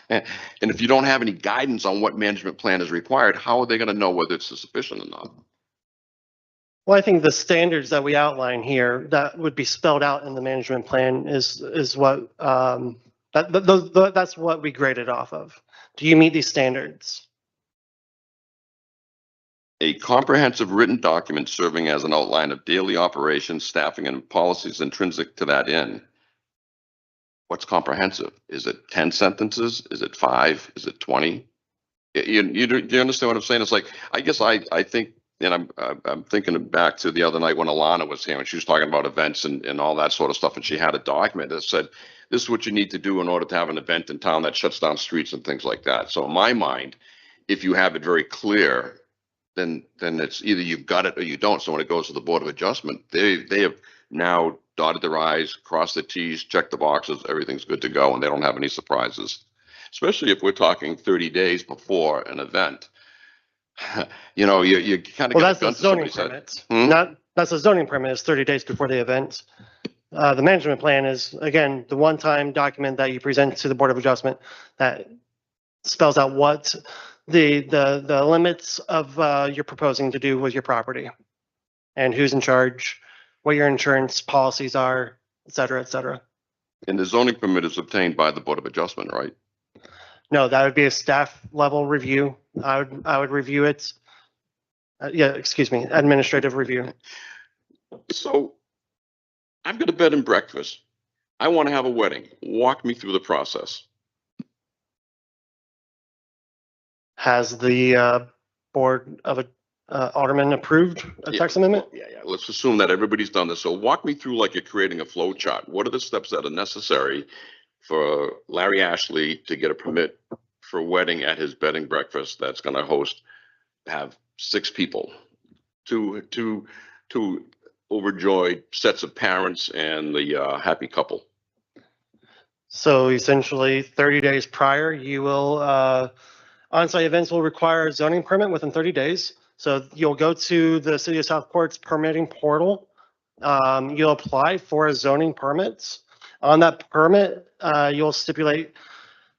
[SPEAKER 1] And if you don't have any guidance on what management plan is required, how are they going to know whether it's sufficient or not?
[SPEAKER 5] Well, I think the standards that we outline here that would be spelled out in the management plan is what that's what we graded off of. Do you meet these standards?
[SPEAKER 1] A comprehensive written document serving as an outline of daily operations, staffing, and policies intrinsic to that end. What's comprehensive? Is it 10 sentences? Is it 5? Is it 20? You understand what I'm saying? It's like, I guess I think, and I'm thinking back to the other night when Alana was here and she was talking about events and all that sort of stuff. And she had a document that said, this is what you need to do in order to have an event in town that shuts down streets and things like that. So in my mind, if you have it very clear, then it's either you've got it or you don't. So when it goes to the Board of Adjustment, they have now dotted their I's, crossed the T's, checked the boxes, everything's good to go, and they don't have any surprises. Especially if we're talking 30 days before an event. You kind of
[SPEAKER 5] Well, that's the zoning permits, not That's a zoning permit, is 30 days before the event. The management plan is, again, the one-time document that you present to the Board of Adjustment that spells out what the limits of you're proposing to do with your property and who's in charge, what your insurance policies are, et cetera, et cetera.
[SPEAKER 1] And the zoning permit is obtained by the Board of Adjustment, right?
[SPEAKER 5] No, that would be a staff level review. I would review it. Yeah, excuse me, administrative review.
[SPEAKER 1] So I've got a bed and breakfast. I want to have a wedding. Walk me through the process.
[SPEAKER 5] Has the Board of Aldermen approved a
[SPEAKER 1] Yeah,
[SPEAKER 5] text amendment?
[SPEAKER 1] Yeah, yeah. Let's assume that everybody's done this. So walk me through like you're creating a flow chart. What are the steps that are necessary for Larry Ashley to get a permit for a wedding at his bed and breakfast that's going to have 6 people, two overjoyed sets of parents and the happy couple?
[SPEAKER 5] So essentially, 30 days prior, you will, on-site events will require a zoning permit within 30 days. So you'll go to the City of Southport's permitting portal. You'll apply for a zoning permit. On that permit, you'll stipulate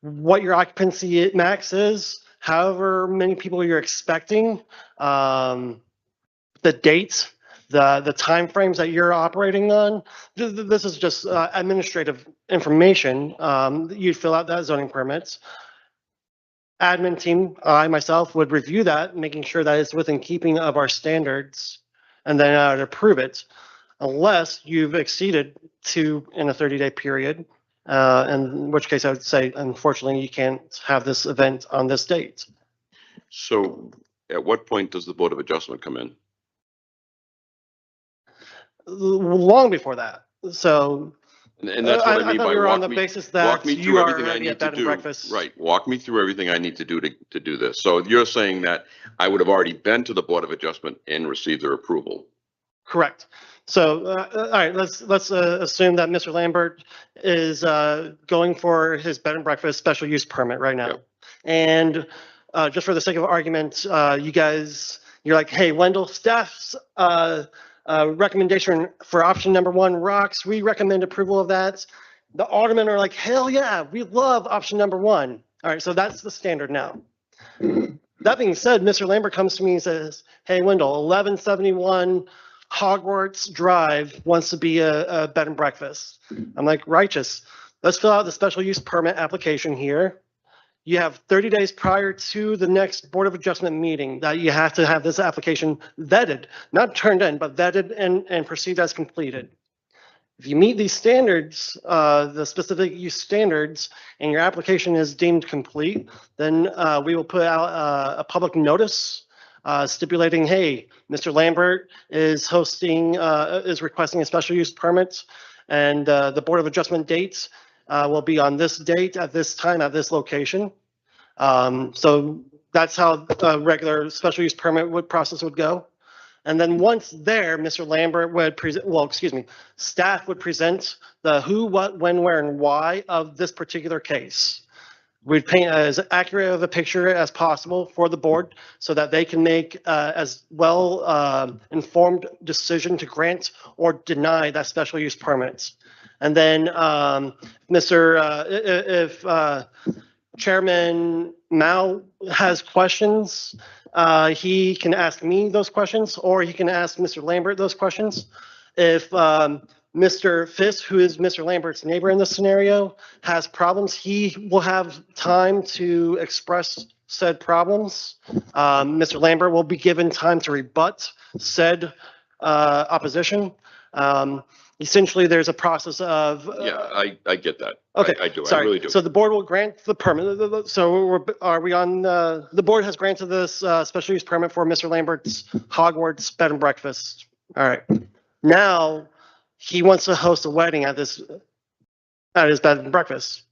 [SPEAKER 5] what your occupancy max is, however many people you're expecting, the dates, the timeframes that you're operating on. This is just administrative information. You'd fill out that zoning permits. Admin team, I myself would review that, making sure that it's within keeping of our standards, and then I would approve it, unless you've exceeded 2 in a 30-day period. In which case I would say, unfortunately, you can't have this event on this date.
[SPEAKER 1] So at what point does the Board of Adjustment come in?
[SPEAKER 5] Long before that. So
[SPEAKER 1] And that's what I mean
[SPEAKER 5] thought
[SPEAKER 1] by
[SPEAKER 5] we were on
[SPEAKER 1] walk
[SPEAKER 5] the
[SPEAKER 1] me,
[SPEAKER 5] basis
[SPEAKER 1] walk
[SPEAKER 5] that
[SPEAKER 1] me
[SPEAKER 5] you
[SPEAKER 1] through
[SPEAKER 5] are
[SPEAKER 1] everything I
[SPEAKER 5] already
[SPEAKER 1] need
[SPEAKER 5] at
[SPEAKER 1] to
[SPEAKER 5] bed and
[SPEAKER 1] do.
[SPEAKER 5] breakfast.
[SPEAKER 1] Right, walk me through everything I need to do to do this. So you're saying that I would have already been to the Board of Adjustment and received their approval?
[SPEAKER 5] Correct. So, all right, let's assume that Mr. Lambert is going for his bed and breakfast special use permit right now.
[SPEAKER 1] Yep.
[SPEAKER 5] And just for the sake of argument, you're like, hey, Wendell, staff's recommendation for option number 1 rocks. We recommend approval of that. The aldermen are like, hell yeah, we love option number 1. All right, so that's the standard now. That being said, Mr. Lambert comes to me and says, hey, Wendell, 1171 Hogwarts Drive wants to be a bed and breakfast. I'm like, righteous. Let's fill out the special use permit application here. You have 30 days prior to the next Board of Adjustment meeting that you have to have this application vetted, not turned in, but vetted and perceived as completed. If you meet these standards, the specific use standards, and your application is deemed complete, then we will put out a public notice stipulating, hey, Mr. Lambert is requesting a special use permit, and the Board of Adjustment dates will be on this date at this time at this location. So that's how a regular special use permit process would go. And then once there, Mr. Lambert would staff would present the who, what, when, where, and why of this particular case. We'd paint as accurate of a picture as possible for the board so that they can make as well informed decision to grant or deny that special use permit. And then if Chairman Mao has questions, he can ask me those questions, or he can ask Mr. Lambert those questions. If Mr. Fisk, who is Mr. Lambert's neighbor in this scenario, has problems, he will have time to express said problems. Mr. Lambert will be given time to rebut said opposition. Essentially, there's a process of.
[SPEAKER 1] Yeah, I get that.
[SPEAKER 5] Okay,
[SPEAKER 1] I do.
[SPEAKER 5] sorry.
[SPEAKER 1] I really do.
[SPEAKER 5] So the board will grant the permit. So are we on, the board has granted this special use permit for Mr. Lambert's Hogwarts bed and breakfast. All right. Now, he wants to host a wedding at his bed and breakfast.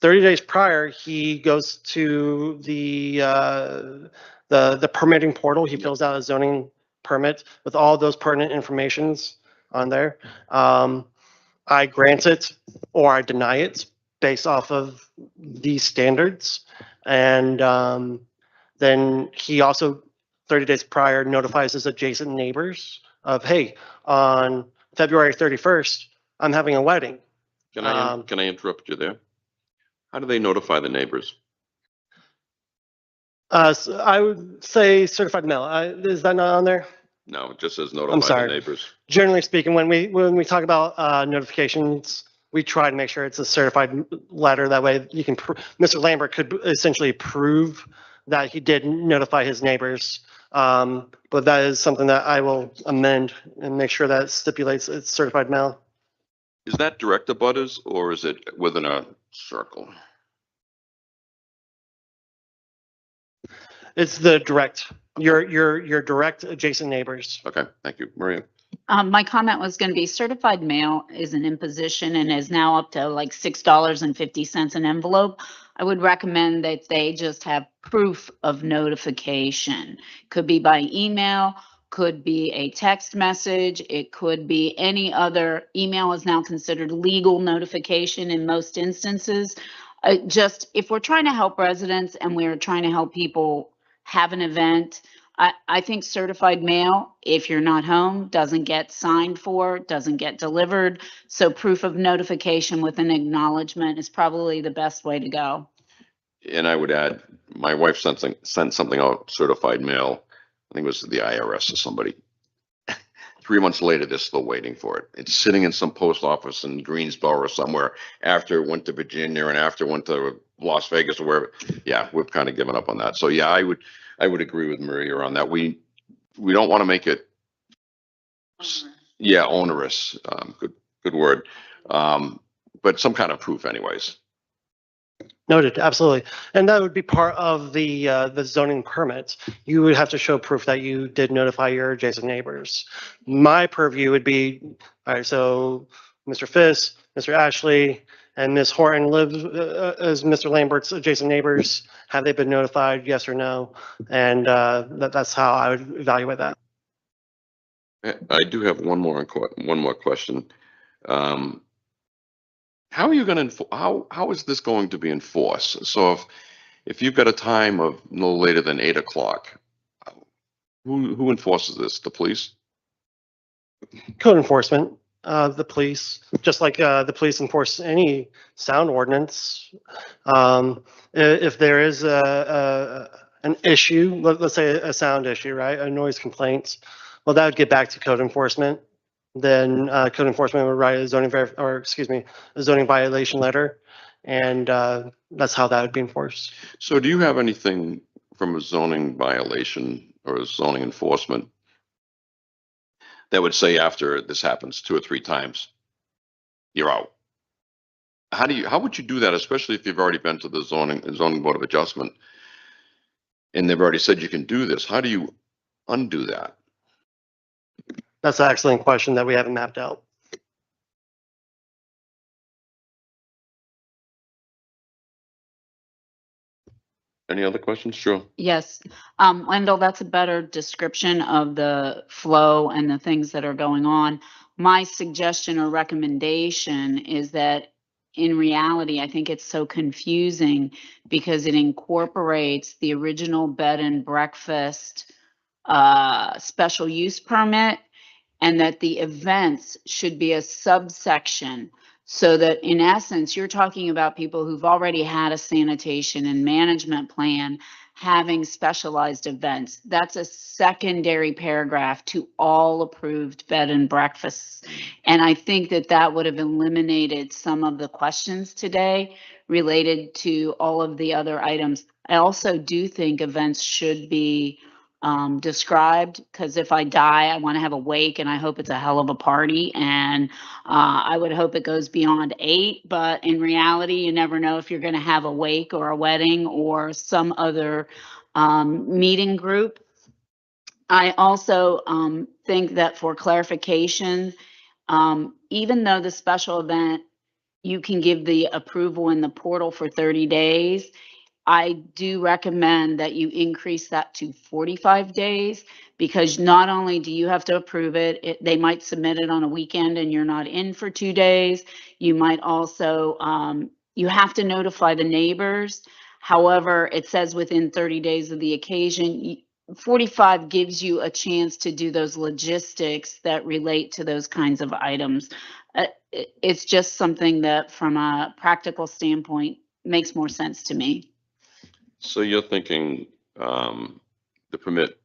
[SPEAKER 5] 30 days prior, he goes to the permitting portal. He fills out a zoning permit with all those pertinent informations on there. I grant it or I deny it based off of these standards. And then he also, 30 days prior, notifies his adjacent neighbors of, hey, on February 31st, I'm having a wedding.
[SPEAKER 1] Can I interrupt you there? How do they notify the neighbors?
[SPEAKER 5] So I would say certified mail. Is that not on there?
[SPEAKER 1] No, it just says notify the
[SPEAKER 5] sorry.
[SPEAKER 1] neighbors.
[SPEAKER 5] Generally speaking, when we talk about notifications, we try to make sure it's a certified letter. That way you can, Mr. Lambert could essentially prove that he did notify his neighbors. But that is something that I will amend and make sure that it stipulates it's certified mail.
[SPEAKER 1] Is that direct abutters or is it within a circle?
[SPEAKER 5] It's the direct, your direct adjacent neighbors.
[SPEAKER 1] Okay, thank you. Maria?
[SPEAKER 2] My comment was going to be certified mail is an imposition and is now up to like $6.50 an envelope. I would recommend that they just have proof of notification. Could be by email, could be a text message, it could be any other. Email is now considered legal notification in most instances. Just if we're trying to help residents and we're trying to help people have an event, I think certified mail, if you're not home, doesn't get signed for, doesn't get delivered. So proof of notification with an acknowledgement is probably the best way to go.
[SPEAKER 1] And I would add, my wife sent something out, certified mail. I think it was the IRS or somebody. 3 months later, they're still waiting for it. It's sitting in some post office in Greensboro or somewhere after it went to Virginia and after it went to Las Vegas or wherever. Yeah, we've kind of given up on that. So yeah, I would agree with Maria on that. We don't want to make it, yeah, onerous. Good word. But some kind of proof anyways.
[SPEAKER 5] Noted, absolutely. And that would be part of the zoning permits. You would have to show proof that you did notify your adjacent neighbors. My purview would be, all right, so Mr. Fisk, Mr. Ashley, and Ms. Horton live as Mr. Lambert's adjacent neighbors. Have they been notified, yes or no? And that's how I would evaluate that.
[SPEAKER 1] I do have one more question. How are you going to how is this going to be enforced? So if you've got a time of no later than 8 o'clock, who enforces this? The police?
[SPEAKER 5] Code enforcement, the police, just like the police enforce any sound ordinance. If there is an issue, let's say a sound issue, right, a noise complaint, well, that would get back to code enforcement. Then code enforcement would write a zoning a zoning violation letter, and that's how that would be enforced.
[SPEAKER 1] So do you have anything from a zoning violation or a zoning enforcement that would say after this happens 2 or 3 times, you're out? How would you do that, especially if you've already been to the zoning board of adjustment and they've already said you can do this? How do you undo that?
[SPEAKER 5] That's an excellent question that we haven't mapped out.
[SPEAKER 1] Any other questions? Sure.
[SPEAKER 2] Yes, Wendell, that's a better description of the flow and the things that are going on. My suggestion or recommendation is that in reality, I think it's so confusing because it incorporates the original bed and breakfast special use permit, and that the events should be a subsection, so that in essence, you're talking about people who've already had a sanitation and management plan having specialized events. That's a secondary paragraph to all approved bed and breakfasts. And I think that that would have eliminated some of the questions today related to all of the other items. I also do think events should be described, because if I die, I want to have a wake and I hope it's a hell of a party, and I would hope it goes beyond 8, but in reality, you never know if you're going to have a wake or a wedding or some other meeting group. I also think that for clarification, even though the special event, you can give the approval in the portal for 30 days, I do recommend that you increase that to 45 days, because not only do you have to approve it, they might submit it on a weekend and you're not in for 2 days. You might also, you have to notify the neighbors. However, it says within 30 days of the occasion. 45 gives you a chance to do those logistics that relate to those kinds of items. It's just something that from a practical standpoint makes more sense to me.
[SPEAKER 1] So you're thinking, the permit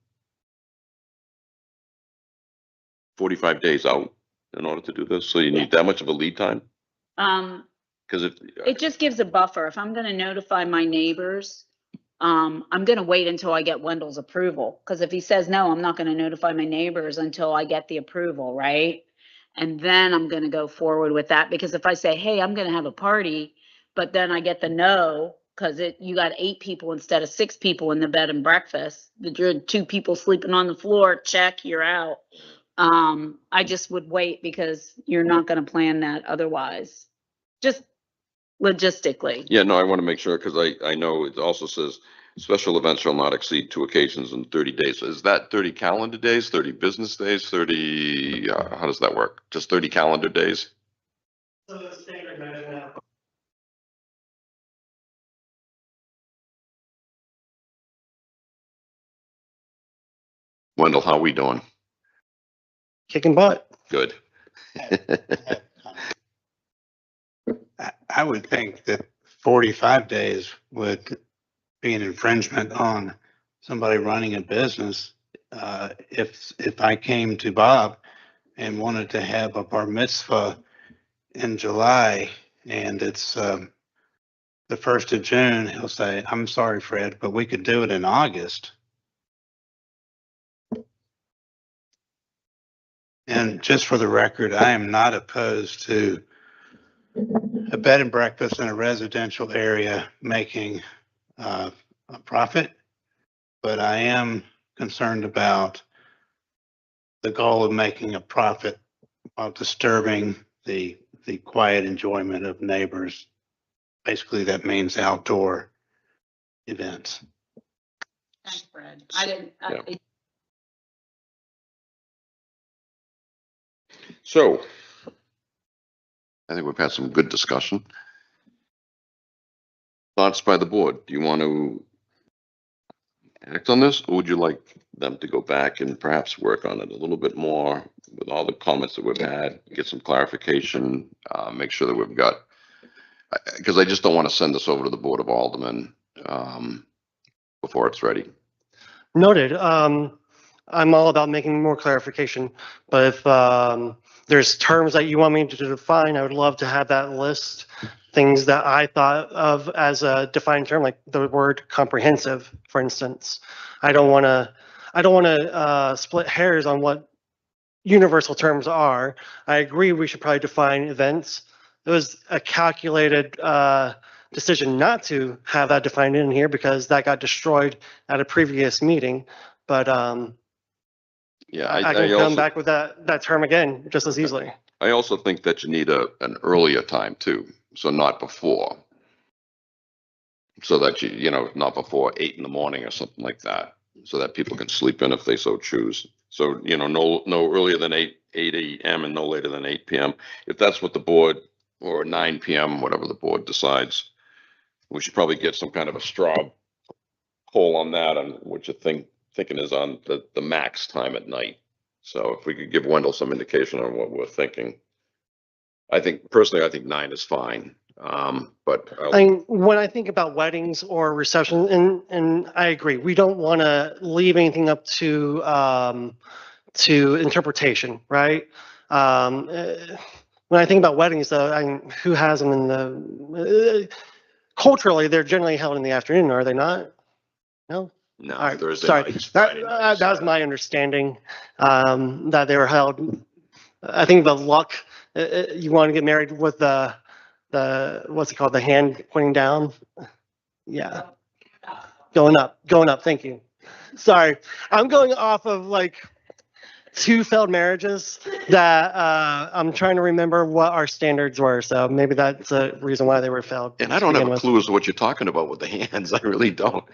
[SPEAKER 1] 45 days out in order to do this? So you need that much of a lead time? Because
[SPEAKER 2] It just gives a buffer. If I'm gonna notify my neighbors, I'm gonna wait until I get Wendell's approval. Because if he says, no, I'm not gonna notify my neighbors until I get the approval, right? And then I'm gonna go forward with that, because if I say, hey, I'm gonna have a party, but then I get the no, because you got 8 people instead of 6 people in the bed and breakfast, you're 2 people sleeping on the floor, check, you're out. I just would wait, because you're not gonna plan that otherwise. Just logistically.
[SPEAKER 1] yeah, no, I want to make sure, because I know it also says special events shall not exceed 2 occasions in 30 days. Is that 30 calendar days, 30 business days, 30, how does that work? Just 30 calendar days?
[SPEAKER 5] So the standard measurement.
[SPEAKER 1] Wendell, how we doing?
[SPEAKER 5] Kicking butt.
[SPEAKER 1] Good.
[SPEAKER 3] I would think that 45 days would be an infringement on somebody running a business. If I came to Bob and wanted to have a bar mitzvah in July and it's the 1st of June, he'll say, I'm sorry, Fred, but we could do it in August. And just for the record, I am not opposed to a bed and breakfast in a residential area making a profit, but I am concerned about the goal of making a profit while disturbing the quiet enjoyment of neighbors. Basically, that means outdoor events.
[SPEAKER 2] Thanks, Fred. I didn't.
[SPEAKER 1] Yeah. So I think we've had some good discussion. Thoughts by the board? Do you want to act on this, or would you like them to go back and perhaps work on it a little bit more with all the comments that we've had, get some clarification, make sure that we've got, because I just don't want to send this over to the Board of Aldermen before it's ready.
[SPEAKER 5] Noted. I'm all about making more clarification, but if there's terms that you want me to define, I would love to have that list. Things that I thought of as a defined term, like the word comprehensive, for instance. I don't want to split hairs on what universal terms are. I agree we should probably define events. It was a calculated decision not to have that defined in here because that got destroyed at a previous meeting. But
[SPEAKER 1] Yeah,
[SPEAKER 5] I can come back with that term again just as easily.
[SPEAKER 1] I also think that you need an earlier time too, so not before. So that you know, not before 8 in the morning or something like that, so that people can sleep in if they so choose. So, you know, no earlier than 8 a.m. and no later than 8 p.m. If that's what the board, or 9 p.m., whatever the board decides, we should probably get some kind of a straw poll on that, on what you thinking is on the max time at night. So if we could give Wendell some indication on what we're thinking. I think personally, I think 9 is fine. But
[SPEAKER 5] I mean, when I think about weddings or reception, and I agree, we don't want to leave anything up to interpretation, right? When I think about weddings, though, I mean, who has them in the culturally? They're generally held in the afternoon, are they not? No.
[SPEAKER 1] no,
[SPEAKER 5] All right,
[SPEAKER 1] Thursday
[SPEAKER 5] sorry.
[SPEAKER 1] nights,
[SPEAKER 5] That,
[SPEAKER 1] Friday nights,
[SPEAKER 5] that was my understanding, that they were held. I think the luck, you want to get married with the what's it called? The hand pointing down. Yeah. Going up. Thank you. Sorry. I'm going off of like 2 failed marriages that I'm trying to remember what our standards were. So maybe that's a reason why they were failed.
[SPEAKER 1] And I don't have a clue as to what you're talking about with the hands. I really don't.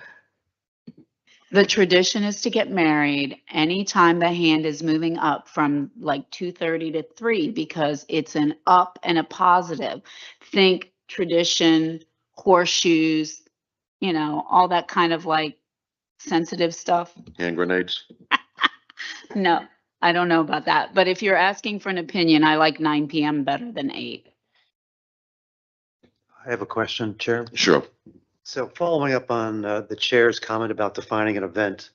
[SPEAKER 2] The tradition is to get married anytime the hand is moving up from like 2:30 to 3, because it's an up and a positive. Think tradition, horseshoes, you know, all that kind of like sensitive stuff?
[SPEAKER 1] Hand grenades?
[SPEAKER 2] No, I don't know about that. But if you're asking for an opinion, I like 9 PM better than 8.
[SPEAKER 6] I have a question, Chair.
[SPEAKER 1] Sure.
[SPEAKER 6] So following up on the chair's comment about defining an event,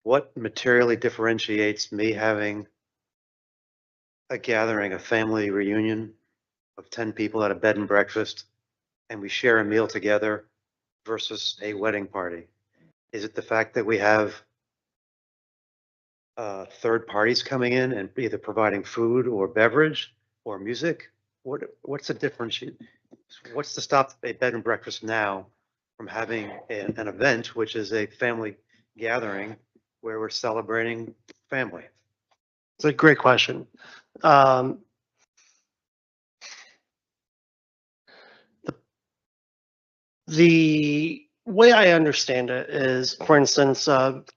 [SPEAKER 6] what materially differentiates me having a gathering, a family reunion of 10 people at a bed and breakfast, and we share a meal together versus a wedding party? Is it the fact that we have third parties coming in and either providing food or beverage or music? What's the difference? What's to stop a bed and breakfast now from having an event, which is a family gathering where we're celebrating family?
[SPEAKER 5] It's a great question. Um, the way I understand it is, for instance,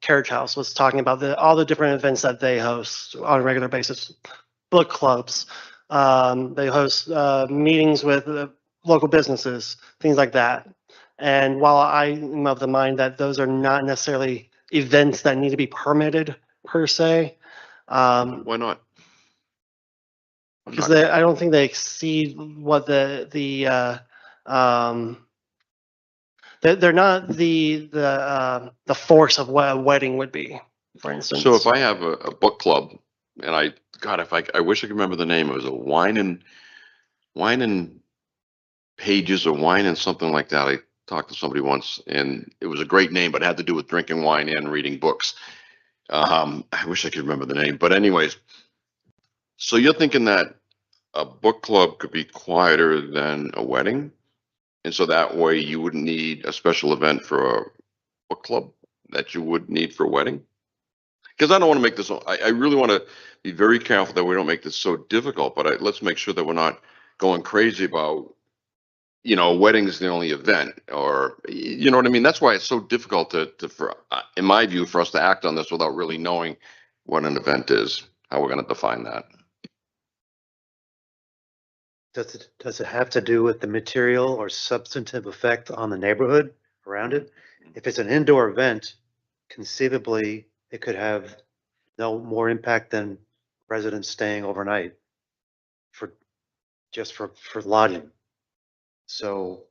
[SPEAKER 5] Carriage House was talking about all the different events that they host on a regular basis, book clubs. They host meetings with local businesses, things like that. And while I'm of the mind that those are not necessarily events that need to be permitted per se,
[SPEAKER 1] Why not? I'm
[SPEAKER 5] because
[SPEAKER 1] not-
[SPEAKER 5] I don't think they exceed what they're not the force of what a wedding would be, for instance.
[SPEAKER 1] So if I have a book club and God, I wish I could remember the name. It was a wine and pages or wine and something like that. I talked to somebody once and it was a great name, but it had to do with drinking wine and reading books. I wish I could remember the name, but anyways, so you're thinking that a book club could be quieter than a wedding? And so that way you wouldn't need a special event for a book club that you would need for a wedding? Because I don't want to make this, I really want to be very careful that we don't make this so difficult, but let's make sure that we're not going crazy about, a wedding is the only event, or, you know what I mean? That's why it's so difficult in my view, for us to act on this without really knowing what an event is, how we're going to define that.
[SPEAKER 6] Does it have to do with the material or substantive effect on the neighborhood around it? If it's an indoor event, conceivably, it could have no more impact than residents staying overnight for lodging. So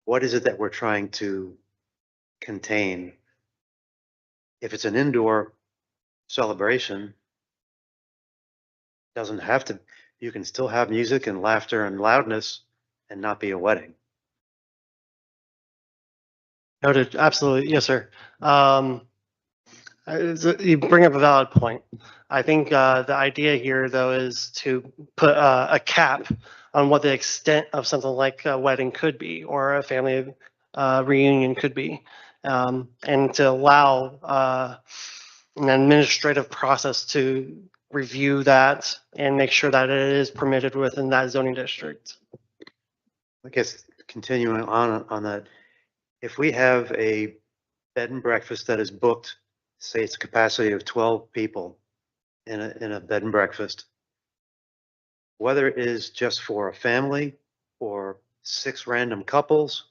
[SPEAKER 6] what is it that we're trying to contain? If it's an indoor celebration, doesn't have to, you can still have music and laughter and loudness and not be a wedding.
[SPEAKER 5] Noted. Absolutely. Yes, sir. You bring up a valid point. I think the idea here, though, is to put a cap on what the extent of something like a wedding could be or a family reunion could be, and to allow an administrative process to review that and make sure that it is permitted within that zoning district.
[SPEAKER 6] I guess continuing on that, if we have a bed and breakfast that is booked, say it's a capacity of 12 people in a bed and breakfast, whether it is just for a family or 6 random couples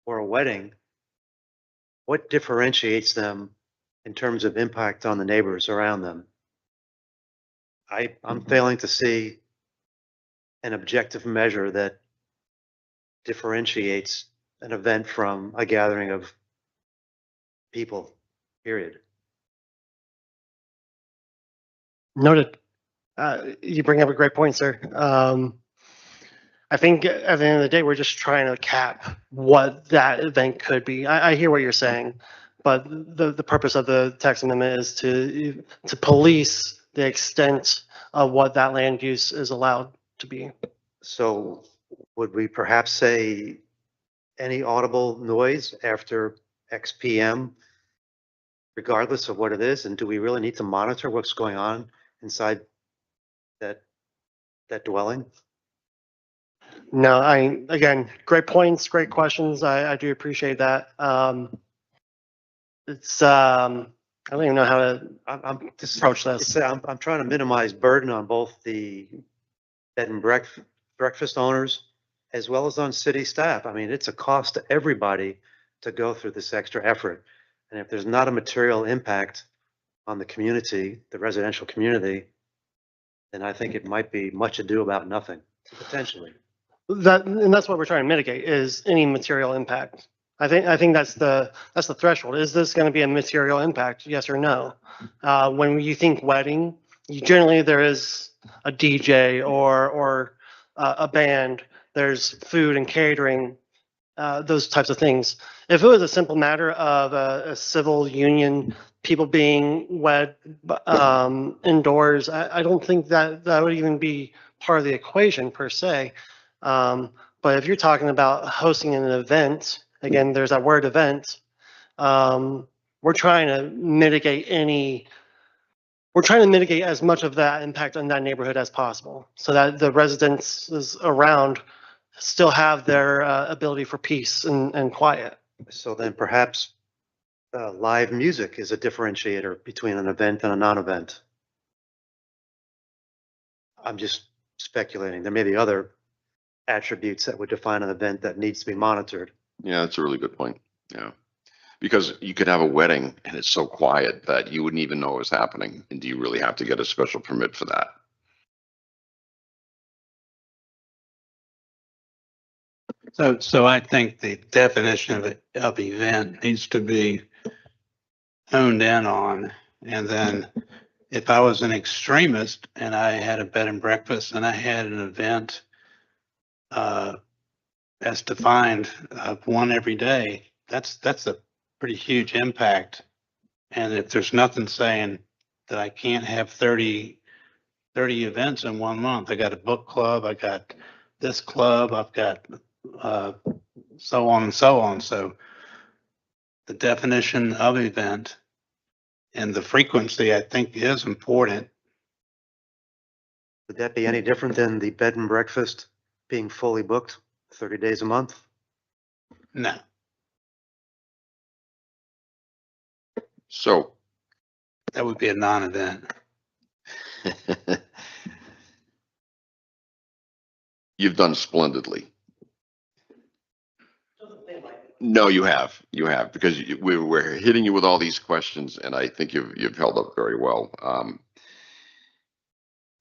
[SPEAKER 6] or a wedding, what differentiates them in terms of impact on the neighbors around them? I'm failing to see an objective measure that differentiates an event from a gathering of people, period.
[SPEAKER 5] Noted. You bring up a great point, sir. I think at the end of the day, we're just trying to cap what that event could be. I hear what you're saying, but the purpose of the text amendment is to police the extent of what that land use is allowed to be.
[SPEAKER 6] So would we perhaps say any audible noise after X PM, regardless of what it is? And do we really need to monitor what's going on inside that dwelling?
[SPEAKER 5] No, again, great points, great questions. I do appreciate that. It's I don't even know how to
[SPEAKER 6] I'm just
[SPEAKER 5] approach this.
[SPEAKER 6] I'm trying to minimize burden on both the bed and breakfast owners as well as on city staff. I mean, it's a cost to everybody to go through this extra effort. And if there's not a material impact on the community, the residential community, then I think it might be much ado about nothing, potentially.
[SPEAKER 5] And that's what we're trying to mitigate is any material impact. I think that's the threshold. Is this going to be a material impact? Yes or no? When you think wedding, generally there is a DJ or a band. There's food and catering, those types of things. If it was a simple matter of a civil union, people being wed indoors, I don't think that would even be part of the equation per se. But if you're talking about hosting an event, again, there's that word event. We're trying to mitigate as much of that impact on that neighborhood as possible so that the residents around still have their ability for peace and quiet.
[SPEAKER 6] So then perhaps live music is a differentiator between an event and a non-event. I'm just speculating. There may be other attributes that would define an event that needs to be monitored.
[SPEAKER 1] Yeah, that's a really good point. Yeah. Because you could have a wedding and it's so quiet that you wouldn't even know it was happening. And do you really have to get a special permit for that?
[SPEAKER 3] So I think the definition of event needs to be honed in on. And then if I was an extremist and I had a bed and breakfast and I had an event as defined of one every day, that's a pretty huge impact. And if there's nothing saying that I can't have 30 events in 1 month, I got a book club, I got this club, I've got so on and so on. So the definition of event and the frequency, I think, is important.
[SPEAKER 6] Would that be any different than the bed and breakfast being fully booked 30 days a month?
[SPEAKER 3] No.
[SPEAKER 1] So
[SPEAKER 3] That would be a non-event.
[SPEAKER 1] you've done splendidly. No, you have, because we're hitting you with all these questions, and I think you've held up very well.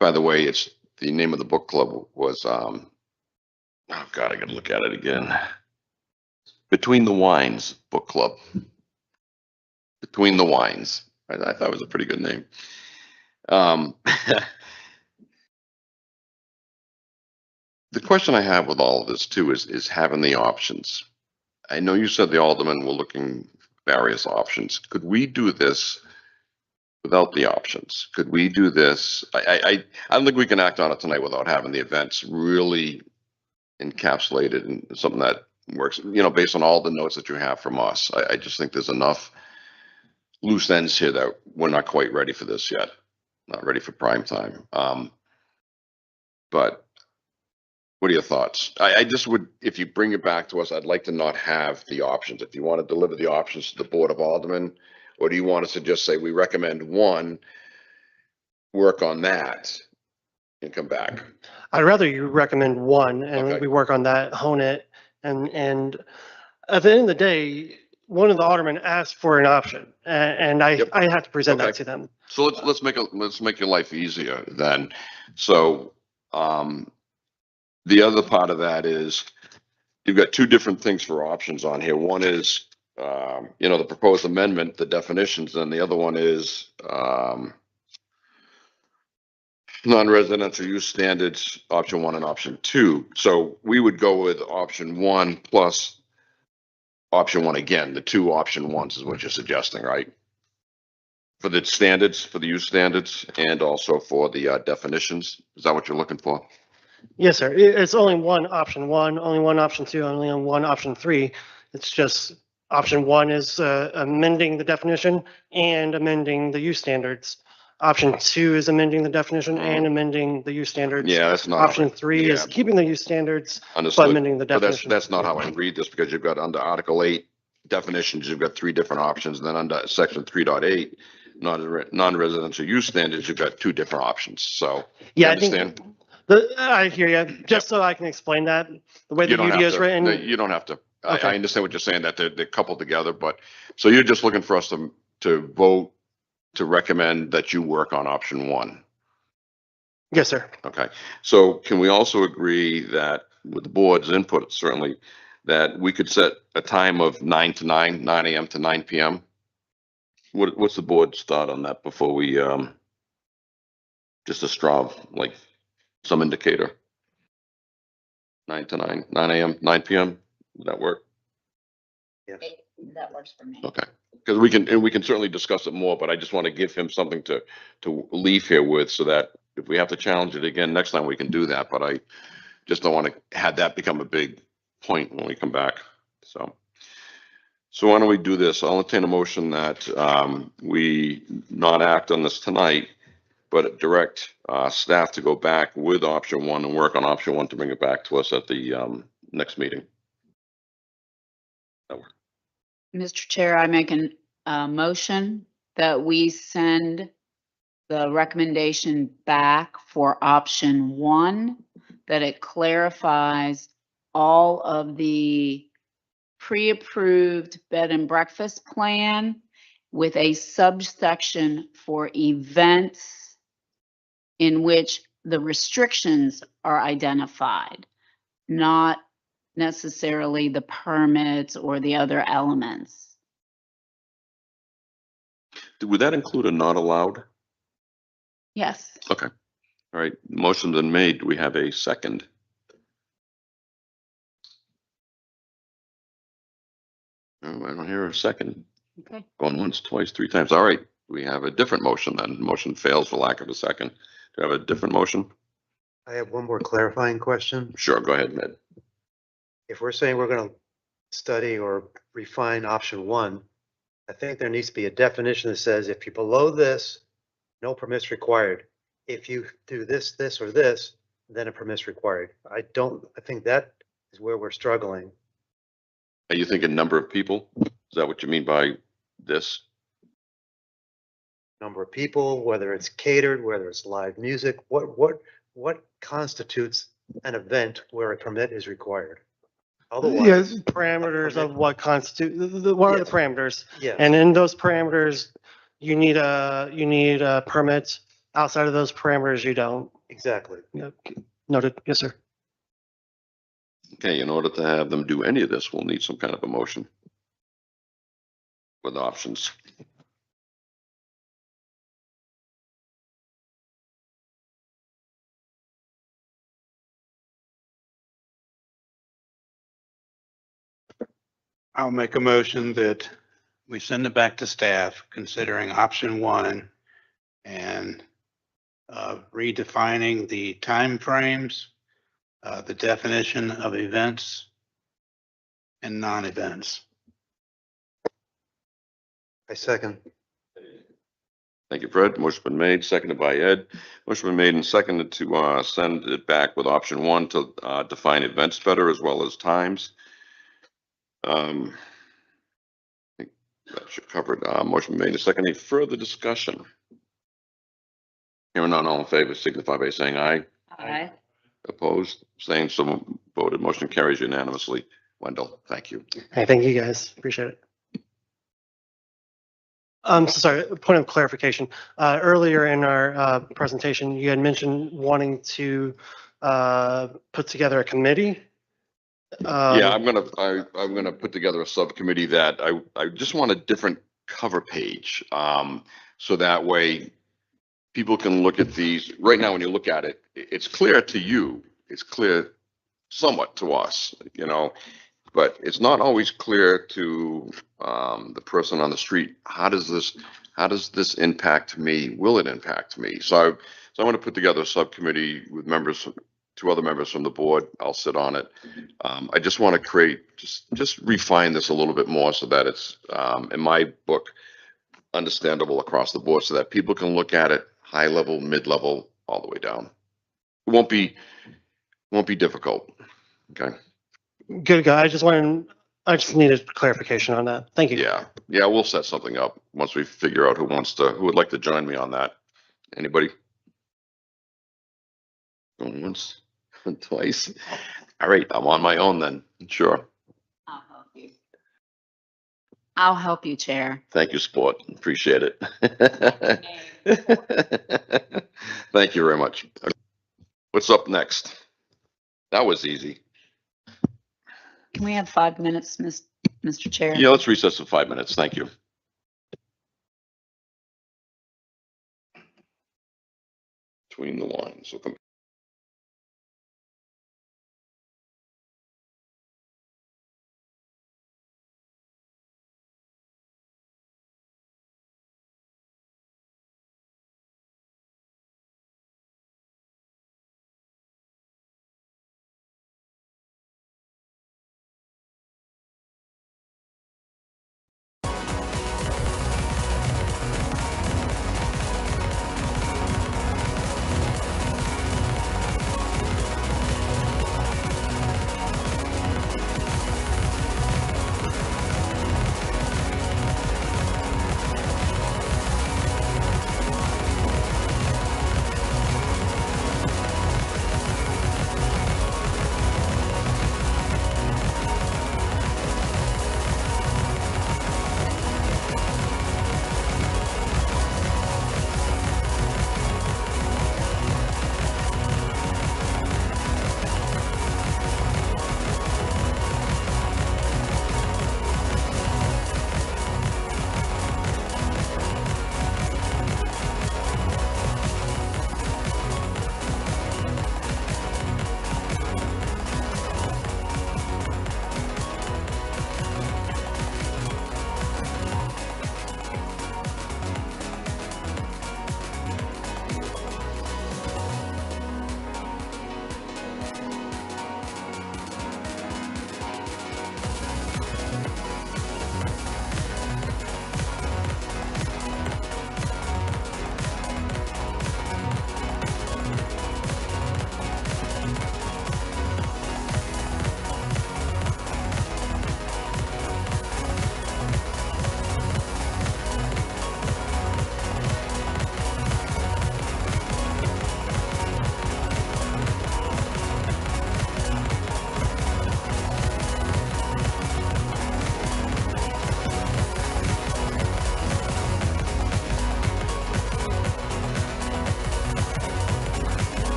[SPEAKER 1] By the way, it's the name of the book club was oh God, I gotta look at it again. Between the Wines Book Club. Between the Wines. I thought it was a pretty good name. The question I have with all of this too is having the options. I know you said the aldermen were looking various options. Could we do this without the options? Could we do this? I don't think we can act on it tonight without having the events really encapsulated in something that works, based on all the notes that you have from us. I just think there's enough loose ends here that we're not quite ready for this yet. Not ready for prime time. But what are your thoughts? I just would, if you bring it back to us, I'd like to not have the options. If you want to deliver the options to the Board of Aldermen, or do you want us to just say, we recommend one, work on that, and come back?
[SPEAKER 5] I'd rather you recommend one and
[SPEAKER 1] Okay.
[SPEAKER 5] we work on that, hone it. And at the end of the day, one of the aldermen asked for an option and I
[SPEAKER 1] Yep.
[SPEAKER 5] have to present that
[SPEAKER 1] Okay.
[SPEAKER 5] to them.
[SPEAKER 1] So let's make your life easier then. So the other part of that is you've got two different things for options on here. One is the proposed amendment, the definitions, and the other one is non-residential use standards, option 1 and option 2. So we would go with option 1 plus option 1 again. The two option 1s is what you're suggesting, right? For the standards, for the use standards, and also for the definitions. Is that what you're looking for?
[SPEAKER 5] Yes, sir. It's only one option 1, only one option 2, only one option 3. It's just option 1 is amending the definition and amending the use standards. Option 2 is amending the definition and amending the use standards.
[SPEAKER 1] Yeah, that's not.
[SPEAKER 5] Option 3 is
[SPEAKER 1] yeah.
[SPEAKER 5] keeping the use standards, but
[SPEAKER 1] Understood.
[SPEAKER 5] amending the
[SPEAKER 1] But
[SPEAKER 5] definition.
[SPEAKER 1] that's not how I read this, because you've got under Article 8 definitions, you've got 3 different options. And then under Section 3.8, non-residential use standards, you've got 2 different options. So you
[SPEAKER 5] Yeah, I think
[SPEAKER 1] understand?
[SPEAKER 5] I hear you. Just so I can explain that, the way the
[SPEAKER 1] You don't
[SPEAKER 5] UD
[SPEAKER 1] have
[SPEAKER 5] is
[SPEAKER 1] to.
[SPEAKER 5] written.
[SPEAKER 1] No, you don't have to.
[SPEAKER 5] Okay.
[SPEAKER 1] I understand what you're saying, that they're coupled together, but, so you're just looking for us to vote to recommend that you work on option one.
[SPEAKER 5] Yes, sir.
[SPEAKER 1] Okay, so can we also agree that with the board's input, certainly, that we could set a time of 9 to 9, 9 AM to 9 PM? What's the board's thought on that before we, just a straw, like some indicator? 9 to 9, 9 AM, 9 PM, would that work?
[SPEAKER 2] That works for me.
[SPEAKER 1] Okay, because we can certainly discuss it more, but I just want to give him something to leave here with, so that if we have to challenge it again next time, we can do that, but I just don't want to have that become a big point when we come back, so. So why don't we do this? I'll entertain a motion that we not act on this tonight, but direct staff to go back with option one and work on option one to bring it back to us at the next meeting.
[SPEAKER 2] Mr. Chair, I make a motion that we send the recommendation back for option one, that it clarifies all of the pre-approved bed and breakfast plan with a subsection for events in which the restrictions are identified, not necessarily the permits or the other elements.
[SPEAKER 1] Would that include a not allowed?
[SPEAKER 2] Yes.
[SPEAKER 1] Okay, all right, motion's been made. Do we have a second? Oh, I don't hear a second.
[SPEAKER 2] Okay.
[SPEAKER 1] Going once, twice, three times. All right, we have a different motion then. Motion fails for lack of a second. Do you have a different motion?
[SPEAKER 6] I have one more clarifying question.
[SPEAKER 1] Sure, go ahead, Ned.
[SPEAKER 6] If we're saying we're going to study or refine option one, I think there needs to be a definition that says if you're below this, no permits required. If you do this, this, or this, then a permit's required. I think that is where we're struggling.
[SPEAKER 1] Are you thinking number of people? Is that what you mean by this?
[SPEAKER 6] Number of people, whether it's catered, whether it's live music, what constitutes an event where a permit is required? Otherwise,
[SPEAKER 5] Yes, parameters of what constitute, what are the
[SPEAKER 6] Yes.
[SPEAKER 5] parameters?
[SPEAKER 6] yes.
[SPEAKER 5] And in those parameters, you need a permit. Outside of those parameters, you don't.
[SPEAKER 6] Exactly.
[SPEAKER 5] Noted. Yes, sir.
[SPEAKER 1] Okay, in order to have them do any of this, we'll need some kind of a motion with options.
[SPEAKER 3] I'll make a motion that we send it back to staff, considering option one and redefining the timeframes, the definition of events and non-events.
[SPEAKER 6] I second.
[SPEAKER 1] Thank you, Fred. Motion been made, seconded by Ed. Motion been made and seconded to send it back with option one to define events better as well as times. I think that should cover it. Motion made and seconded. Any further discussion? Hearing none, all in favor signify by saying aye.
[SPEAKER 2] Aye.
[SPEAKER 1] Opposed, saying so voted. Motion carries unanimously. Wendell, thank you.
[SPEAKER 5] Hey, thank you guys. Appreciate it. So sorry, point of clarification. Earlier in our presentation, you had mentioned wanting to put together a committee.
[SPEAKER 1] Yeah, I'm gonna put together a subcommittee that I just want a different cover page. So that way people can look at these. Right now, when you look at it, it's clear to you, it's clear somewhat to us, but it's not always clear to the person on the street. How does this impact me? Will it impact me? So I want to put together a subcommittee with two other members from the board. I'll sit on it. I just want to create, just refine this a little bit more so that it's, in my book, understandable across the board so that people can look at it high level, mid level, all the way down. It won't be difficult. Okay.
[SPEAKER 5] Good guy. I just needed clarification on that. Thank you.
[SPEAKER 1] Yeah, we'll set something up once we figure out who would like to join me on that. Anybody? Going once, twice. All right, I'm on my own then. Sure.
[SPEAKER 2] I'll I'll help you, Chair.
[SPEAKER 1] Thank you, Sport. Appreciate it. Thank you very much. What's up next? That was easy.
[SPEAKER 2] Can we have 5 minutes, Mr. Chair?
[SPEAKER 1] Yeah, let's recess for 5 minutes. Thank you. Between the lines. So come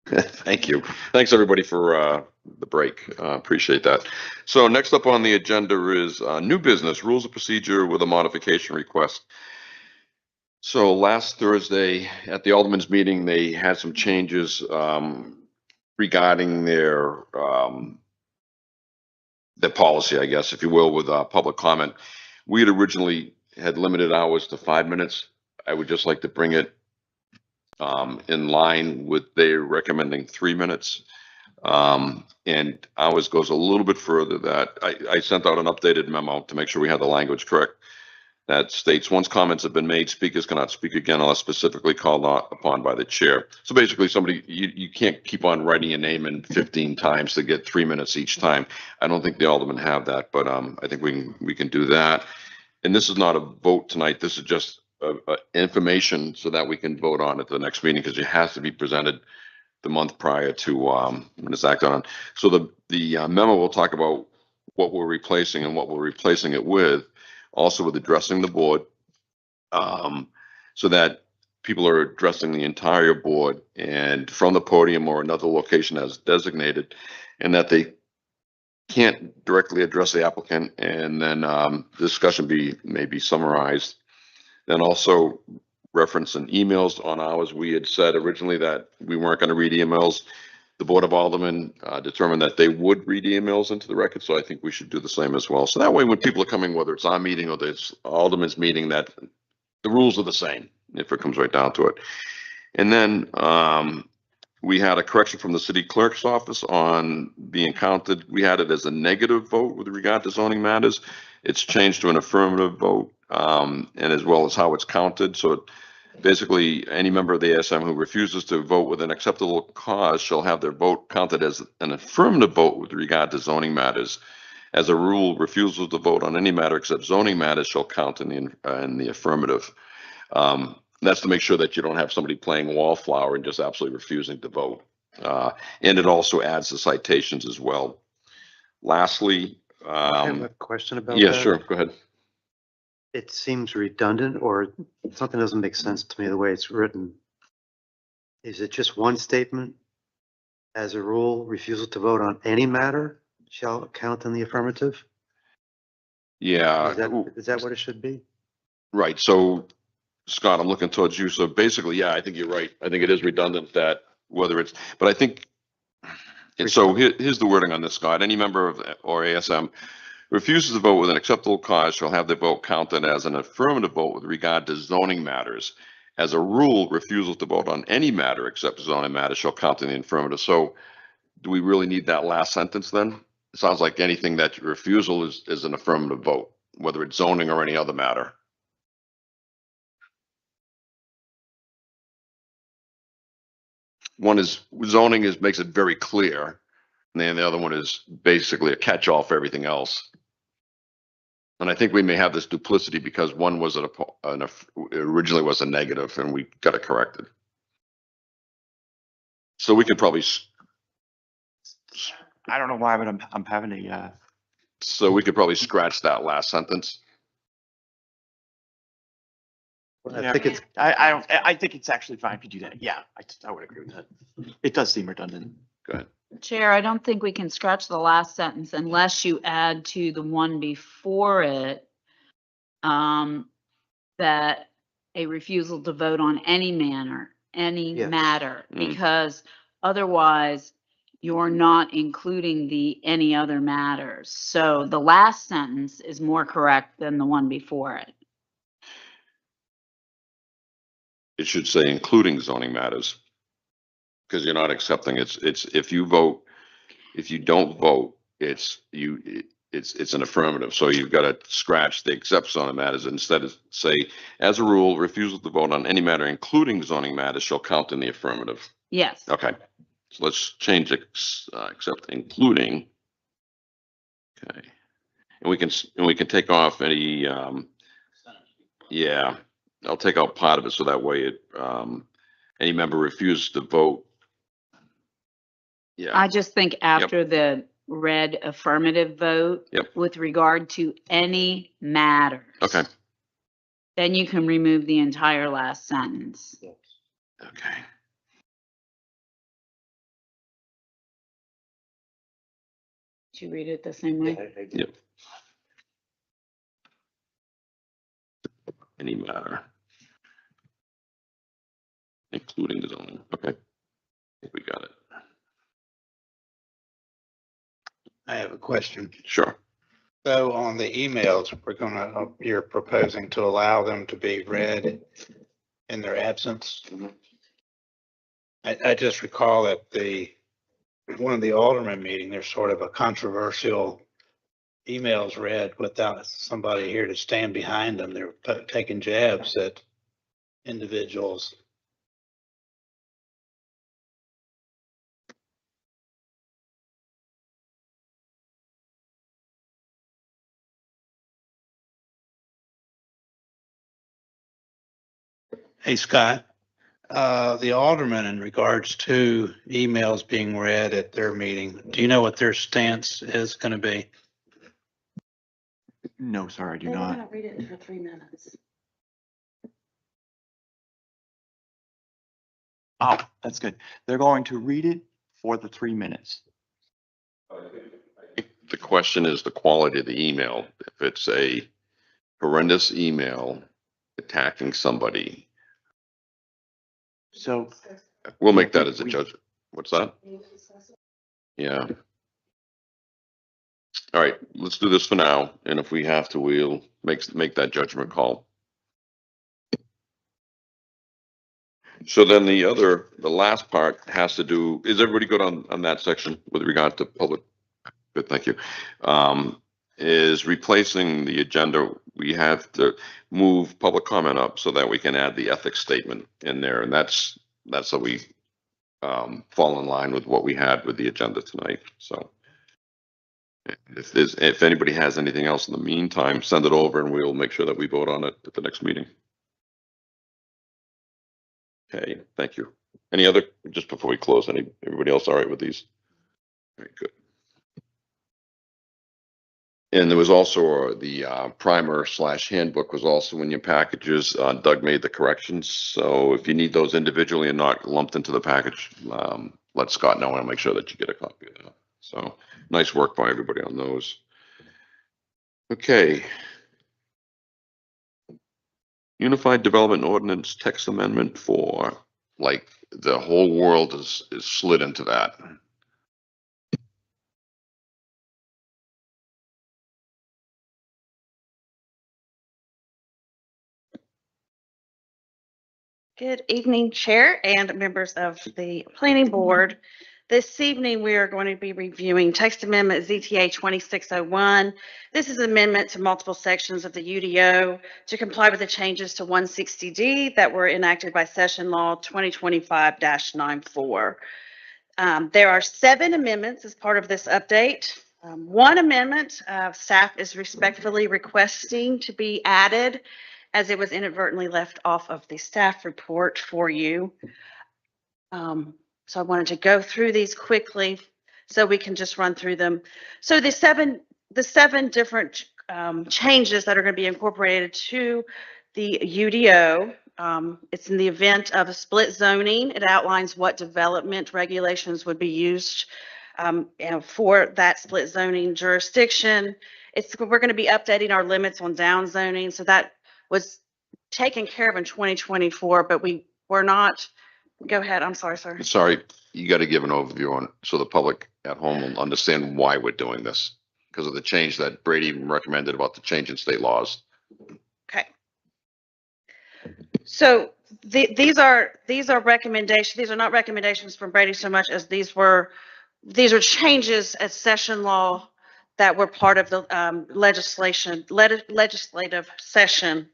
[SPEAKER 1] Thank you. Thanks, everybody, for the break. Appreciate that. So next up on the agenda is new business, rules of procedure with a modification request. So last Thursday at the Alderman's meeting, they had some changes regarding their policy, I guess, if you will, with public comment. We had originally had limited hours to 5 minutes. I would just like to bring it in line with their recommending 3 minutes. And ours goes a little bit further. That I sent out an updated memo to make sure we had the language correct. That states once comments have been made, speakers cannot speak again unless specifically called upon by the chair. So basically somebody, you can't keep on writing your name in 15 times to get 3 minutes each time. I don't think the aldermen have that, but I think we can do that. And this is not a vote tonight. This is just information so that we can vote on it at the next meeting, because it has to be presented the month prior to when it's acted on. So the memo will talk about what we're replacing and what we're replacing it with, also with addressing the board, so that people are addressing the entire board and from the podium or another location as designated, and that they can't directly address the applicant, and then the discussion may be summarized. Then also reference in emails on ours. We had said originally that we weren't going to read emails. The Board of Aldermen determined that they would read emails into the record, so I think we should do the same as well. So that way, when people are coming, whether it's our meeting or this Alderman's meeting, that the rules are the same, if it comes right down to it. And then we had a correction from the city clerk's office on being counted. We had it as a negative vote with regard to zoning matters. It's changed to an affirmative vote, and as well as how it's counted. So basically, any member of the ASM who refuses to vote with an acceptable cause shall have their vote counted as an affirmative vote with regard to zoning matters. As a rule, refusal to vote on any matter except zoning matters shall count in the affirmative. That's to make sure that you don't have somebody playing wallflower and just absolutely refusing to vote. And it also adds the citations as well. Lastly,
[SPEAKER 6] I have a question about
[SPEAKER 1] yeah,
[SPEAKER 6] that.
[SPEAKER 1] sure, go ahead.
[SPEAKER 6] It seems redundant, or something doesn't make sense to me the way it's written. Is it just one statement? As a rule, refusal to vote on any matter shall count in the affirmative?
[SPEAKER 1] Yeah,
[SPEAKER 6] Is that what it should be?
[SPEAKER 1] right. So Scott, I'm looking towards you. So basically, yeah, I think you're right. I think it is redundant that whether it's, but I think, and so here's the wording on this, Scott. Any member of or ASM refuses to vote with an acceptable cause shall have their vote counted as an affirmative vote with regard to zoning matters. As a rule, refusal to vote on any matter except zoning matters shall count in the affirmative. So do we really need that last sentence then? It sounds like anything that refusal is an affirmative vote, whether it's zoning or any other matter. One is zoning makes it very clear, and then the other one is basically a catch-all for everything else. And I think we may have this duplicity because one was originally was a negative, and we got it corrected. So we could probably.
[SPEAKER 7] I don't know why, but I'm having a.
[SPEAKER 1] So we could probably scratch that last sentence.
[SPEAKER 6] I think it's,
[SPEAKER 7] I think it's actually fine to do that. Yeah, I would agree with that. It does seem redundant.
[SPEAKER 1] Go ahead.
[SPEAKER 2] Chair, I don't think we can scratch the last sentence unless you add to the one before it that a refusal to vote on any
[SPEAKER 6] Yes.
[SPEAKER 2] matter,
[SPEAKER 1] Mm.
[SPEAKER 2] because otherwise you're not including the any other matters. So the last sentence is more correct than the one before it.
[SPEAKER 1] It should say including zoning matters. Because you're not accepting it's if you vote, if you don't vote, it's an affirmative. So you've got to scratch the except zoning matters. Instead of say, as a rule, refusal to vote on any matter, including zoning matters, shall count in the affirmative.
[SPEAKER 2] Yes.
[SPEAKER 1] Okay, so let's change except including. Okay, and we can take off any. Yeah, I'll take out part of it so that way it any member refuses to vote. Yeah.
[SPEAKER 2] I just think after the red affirmative vote
[SPEAKER 1] Yep.
[SPEAKER 2] with regard to any matters.
[SPEAKER 1] Okay.
[SPEAKER 2] Then you can remove the entire last sentence.
[SPEAKER 1] Okay.
[SPEAKER 2] you read it the same way?
[SPEAKER 1] Yep. Any matter. Including the zoning. Okay. I think we got it.
[SPEAKER 3] I have a question.
[SPEAKER 1] Sure.
[SPEAKER 3] So on the emails, you're proposing to allow them to be read in their absence. I just recall at one of the alderman meeting, there's sort of a controversial emails read without somebody here to stand behind them. They're taking jabs at individuals. Hey, Scott, the alderman in regards to emails being read at their meeting, do you know what their stance is going to be?
[SPEAKER 7] No, sorry, I do
[SPEAKER 2] They were
[SPEAKER 7] not.
[SPEAKER 2] gonna read it for 3 minutes.
[SPEAKER 7] Oh, that's good. They're going to read it for the 3 minutes.
[SPEAKER 1] The question is the quality of the email. If it's a horrendous email attacking somebody,
[SPEAKER 7] So
[SPEAKER 1] we'll
[SPEAKER 7] Yeah,
[SPEAKER 1] make that
[SPEAKER 7] we-
[SPEAKER 1] as a
[SPEAKER 7] we-
[SPEAKER 1] judgment. What's that? Yeah. All right, let's do this for now. And if we have to, we'll make that judgment call. So then the last part has to do, is everybody good on that section with regard to public? Good, thank you. Is replacing the agenda. We have to move public comment up so that we can add the ethics statement in there. And that's how we fall in line with what we had with the agenda tonight. So if anybody has anything else in the meantime, send it over and we'll make sure that we vote on it at the next meeting. Okay, thank you. Any other, just before we close, everybody else all right with these? Very good. And there was also the primer / handbook was also in your packages. Doug made the corrections. So if you need those individually and not lumped into the package, let Scott know and I'll make sure that you get a copy of that. So nice work by everybody on those. Okay. Unified Development Ordinance Text Amendment 4, like the whole world is slid into that.
[SPEAKER 8] Good evening, Chair and members of the Planning Board. This evening, we are going to be reviewing Text Amendment ZTA 2601. This is an amendment to multiple sections of the UDO to comply with the changes to 160D that were enacted by Session Law 2025-94. There are 7 amendments as part of this update. One amendment staff is respectfully requesting to be added as it was inadvertently left off of the staff report for you. So I wanted to go through these quickly so we can just run through them. So the seven different changes that are going to be incorporated to the UDO. It's in the event of a split zoning. It outlines what development regulations would be used for that split zoning jurisdiction. We're going to be updating our limits on down zoning. So that was taken care of in 2024, but we were not. Go ahead. I'm sorry, sir.
[SPEAKER 1] Sorry, you got to give an overview on so the public at home will understand why we're doing this because of the change that Brady recommended about the change in state laws.
[SPEAKER 8] Okay. So these are recommendations. These are not recommendations from Brady so much as these are changes at session law that were part of the legislative session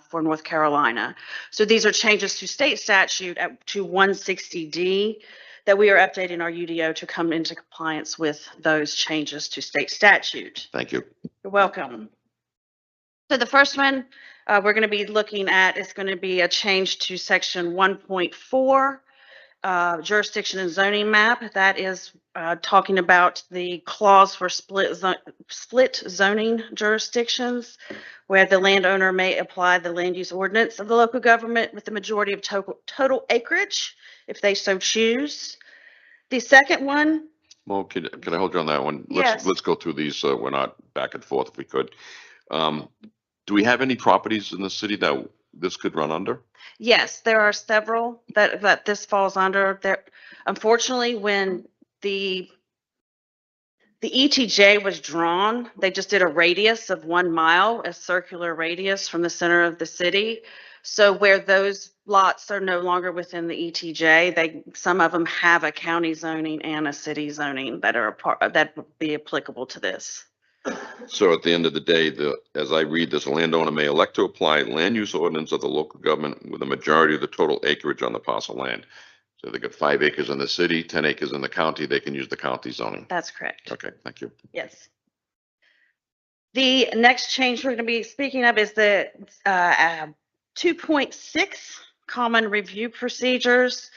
[SPEAKER 8] for North Carolina. So these are changes to state statute to 160D that we are updating our UDO to come into compliance with those changes to state statute.
[SPEAKER 1] Thank you.
[SPEAKER 8] You're welcome. So the first one we're going to be looking at is going to be a change to section 1.4, jurisdiction and zoning map. That is talking about the clause for split zoning jurisdictions, where the landowner may apply the land use ordinance of the local government with the majority of total acreage, if they so choose. The second one.
[SPEAKER 1] Well, can I hold you on that one?
[SPEAKER 8] Yes.
[SPEAKER 1] Let's go through these, so we're not back and forth if we could. Do we have any properties in the city that this could run under?
[SPEAKER 8] Yes, there are several that this falls under. There, unfortunately, when the ETJ was drawn, they just did a radius of 1 mile, a circular radius from the center of the city. So where those lots are no longer within the ETJ, some of them have a county zoning and a city zoning that are a part, that would be applicable to this.
[SPEAKER 1] So at the end of the day, as I read this, a landowner may elect to apply land use ordinance of the local government with a majority of the total acreage on the parcel land. So they got 5 acres in the city, 10 acres in the county, they can use the county zoning.
[SPEAKER 8] That's correct.
[SPEAKER 1] Okay, thank you.
[SPEAKER 8] Yes. The next change we're going to be speaking of is the 2.6 common review procedures.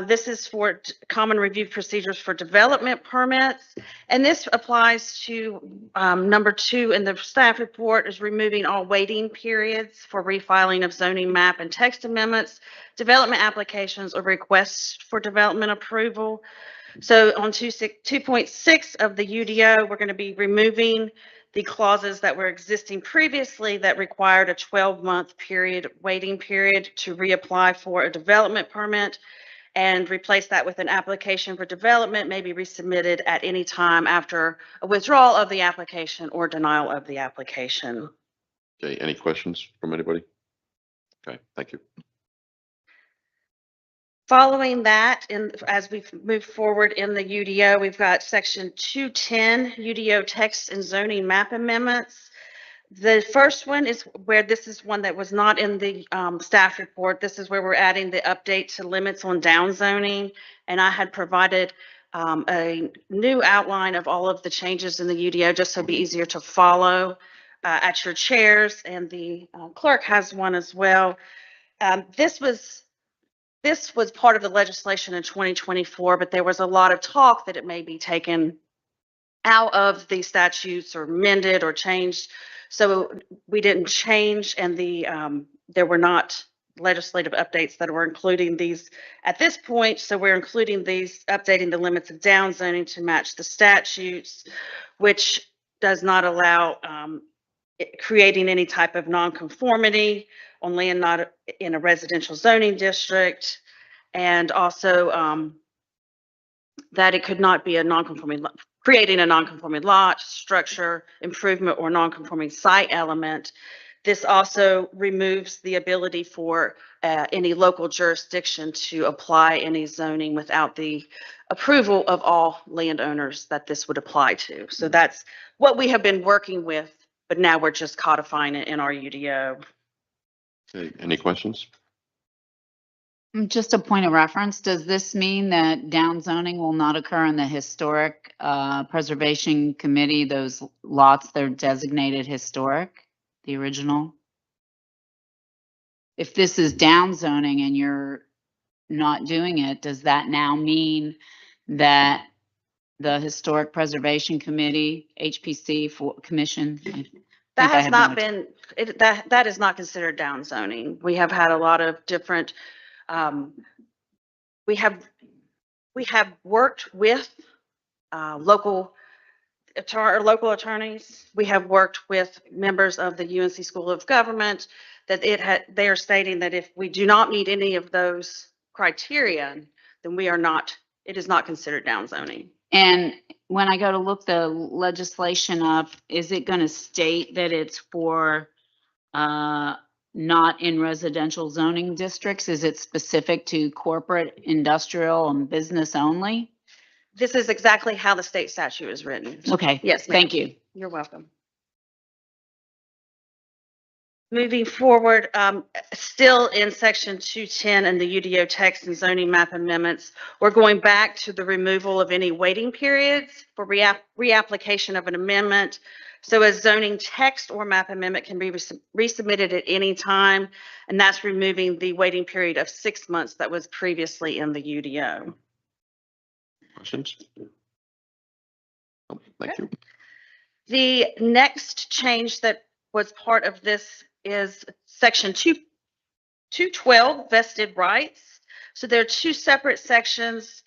[SPEAKER 8] This is for common review procedures for development permits. And this applies to number 2 in the staff report, is removing all waiting periods for refiling of zoning map and text amendments, development applications, or requests for development approval. So on 2.6 of the UDO, we're going to be removing the clauses that were existing previously that required a 12-month waiting period to reapply for a development permit, and replace that with an application for development may be resubmitted at any time after a withdrawal of the application or denial of the application.
[SPEAKER 1] Okay, any questions from anybody? Okay, thank you.
[SPEAKER 8] Following that, as we've moved forward in the UDO, we've got section 210, UDO text and zoning map amendments. The first one is where this is one that was not in the staff report. This is where we're adding the update to limits on downzoning. And I had provided a new outline of all of the changes in the UDO just so it'd be easier to follow at your chairs. And the clerk has one as well. This was part of the legislation in 2024, but there was a lot of talk that it may be taken out of the statutes or amended or changed. So we didn't change, and there were not legislative updates that were including these at this point. So we're including these, updating the limits of downzoning to match the statutes, which does not allow creating any type of nonconformity on land not in a residential zoning district, and also that it could not be a nonconforming, creating a nonconforming lot, structure, improvement, or nonconforming site element. This also removes the ability for any local jurisdiction to apply any zoning without the approval of all landowners that this would apply to. So that's what we have been working with, but now we're just codifying it in our UDO.
[SPEAKER 1] Okay, any questions?
[SPEAKER 2] Just a point of reference, does this mean that downzoning will not occur in the historic preservation committee, those lots that are designated historic, the original? If this is downzoning and you're not doing it, does that now mean that the historic preservation committee, HPC commission?
[SPEAKER 8] That has not been, that is not considered downzoning. We have had a lot of different we have worked with local attorneys. We have worked with members of the UNC School of Government that they are stating that if we do not meet any of those criteria, then it is not considered downzoning.
[SPEAKER 2] And when I go to look the legislation up, is it going to state that it's for not in residential zoning districts? Is it specific to corporate, industrial, and business only?
[SPEAKER 8] This is exactly how the state statute is written.
[SPEAKER 2] Okay.
[SPEAKER 8] Yes, ma'am.
[SPEAKER 2] Thank you.
[SPEAKER 8] You're welcome. Moving forward, still in section 210 and the UDO text and zoning map amendments, we're going back to the removal of any waiting periods for reapplication of an amendment. So a zoning text or map amendment can be resubmitted at any time, and that's removing the waiting period of 6 months that was previously in the UDO.
[SPEAKER 1] Questions? Oh, thank you.
[SPEAKER 8] The next change that was part of this is section 212, vested rights. So there are 2 separate sections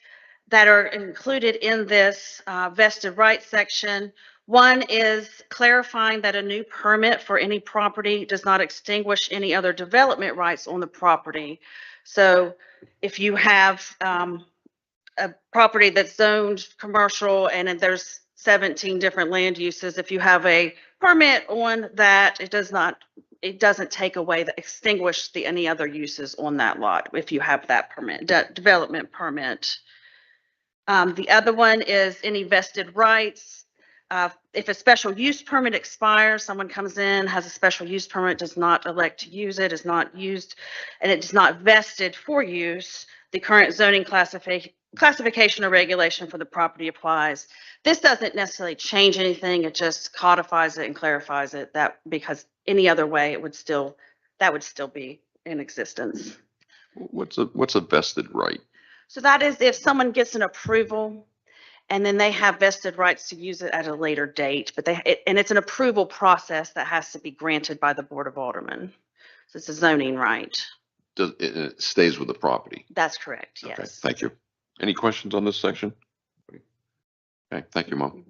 [SPEAKER 8] that are included in this vested rights section. One is clarifying that a new permit for any property does not extinguish any other development rights on the property. So if you have a property that's zoned commercial and then there's 17 different land uses, if you have a permit on that, it doesn't take away extinguish any other uses on that lot if you have that permit, development permit. The other one is any vested rights. If a special use permit expires, someone comes in, has a special use permit, does not elect to use it, is not used, and it is not vested for use, the current zoning classification or regulation for the property applies. This doesn't necessarily change anything. It just codifies it and clarifies it, that because any other way that would still be in existence.
[SPEAKER 1] What's a vested right?
[SPEAKER 8] So that is if someone gets an approval and then they have vested rights to use it at a later date, but and it's an approval process that has to be granted by the Board of Aldermen. So it's a zoning right.
[SPEAKER 1] It stays with the property?
[SPEAKER 8] That's correct,
[SPEAKER 1] Okay,
[SPEAKER 8] yes.
[SPEAKER 1] thank you. Any questions on this section? Okay, thank you, Mo.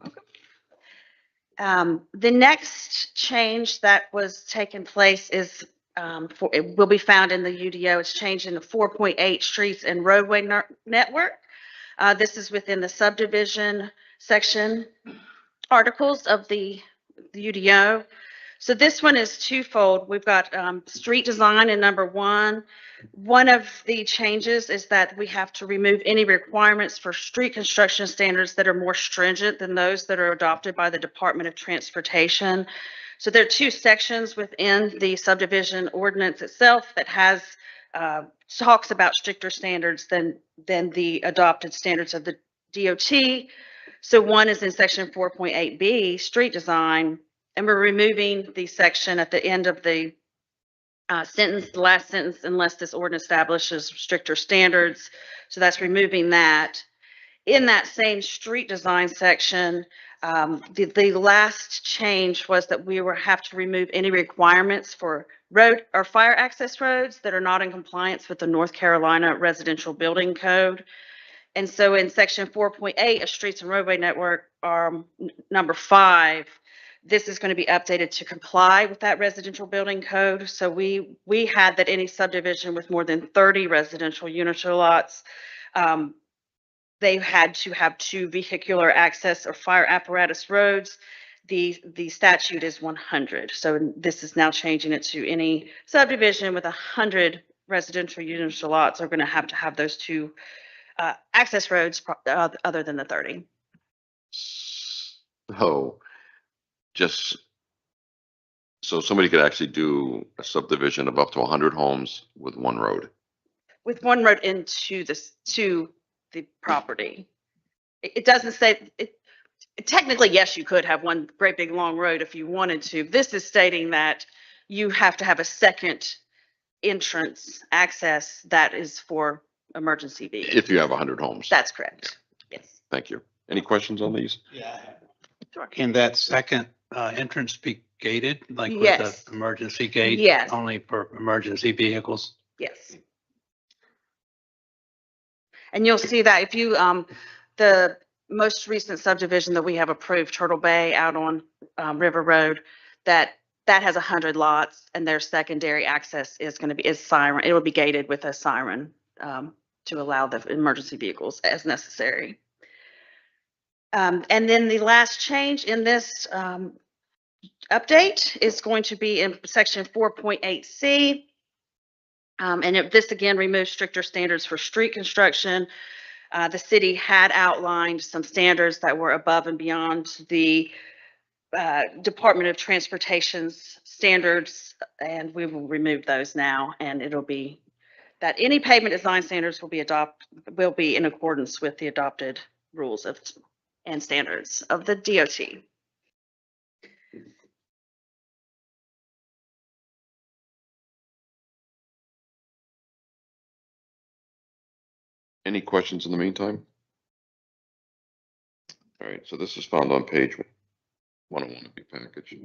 [SPEAKER 8] The next change that was taken place is, it will be found in the UDO. It's changed in the 4.8 streets and roadway network. This is within the subdivision section articles of the UDO. So this one is twofold. We've got street design in number 1. One of the changes is that we have to remove any requirements for street construction standards that are more stringent than those that are adopted by the Department of Transportation. So there are 2 sections within the subdivision ordinance itself that has talks about stricter standards than the adopted standards of the DOT. So one is in section 4.8B, street design, and we're removing the section at the end of the sentence, the last sentence, unless this ordinance establishes stricter standards. So that's removing that. In that same street design section, the last change was that we have to remove any requirements for road or fire access roads that are not in compliance with the North Carolina Residential Building Code. And so in section 4.8 of streets and roadway network, number 5, this is going to be updated to comply with that residential building code. So we had that any subdivision with more than 30 residential units or lots, they had to have 2 vehicular access or fire apparatus roads. The statute is 100. So this is now changing it to any subdivision with 100 residential units or lots are going to have those 2 access roads other than the 30.
[SPEAKER 1] So somebody could actually do a subdivision of up to 100 homes with 1 road.
[SPEAKER 8] With 1 road into to the property. It doesn't say it. Technically, yes, you could have 1 great big long road if you wanted to. This is stating that you have to have a second entrance access that is for emergency vehicles.
[SPEAKER 1] If you have 100 homes.
[SPEAKER 8] That's correct. Yes.
[SPEAKER 1] Thank you. Any questions on these?
[SPEAKER 3] Yeah.
[SPEAKER 8] Sure.
[SPEAKER 3] Can that second entrance be gated, like with
[SPEAKER 8] Yes.
[SPEAKER 3] the emergency gate?
[SPEAKER 8] Yes.
[SPEAKER 3] Only for emergency vehicles?
[SPEAKER 8] Yes. And you'll see that if you, the most recent subdivision that we have approved, Turtle Bay out on River Road, that has 100 lots and their secondary access is going to be siren. It will be gated with a siren to allow the emergency vehicles as necessary. And then the last change in this update is going to be in section 4.8C. And this again removes stricter standards for street construction. The city had outlined some standards that were above and beyond the Department of Transportation's standards, and we will remove those now. And it'll be that any pavement design standards will be in accordance with the adopted rules and standards of the DOT.
[SPEAKER 1] Any questions in the meantime? All right, so this is found on page 101 of your package.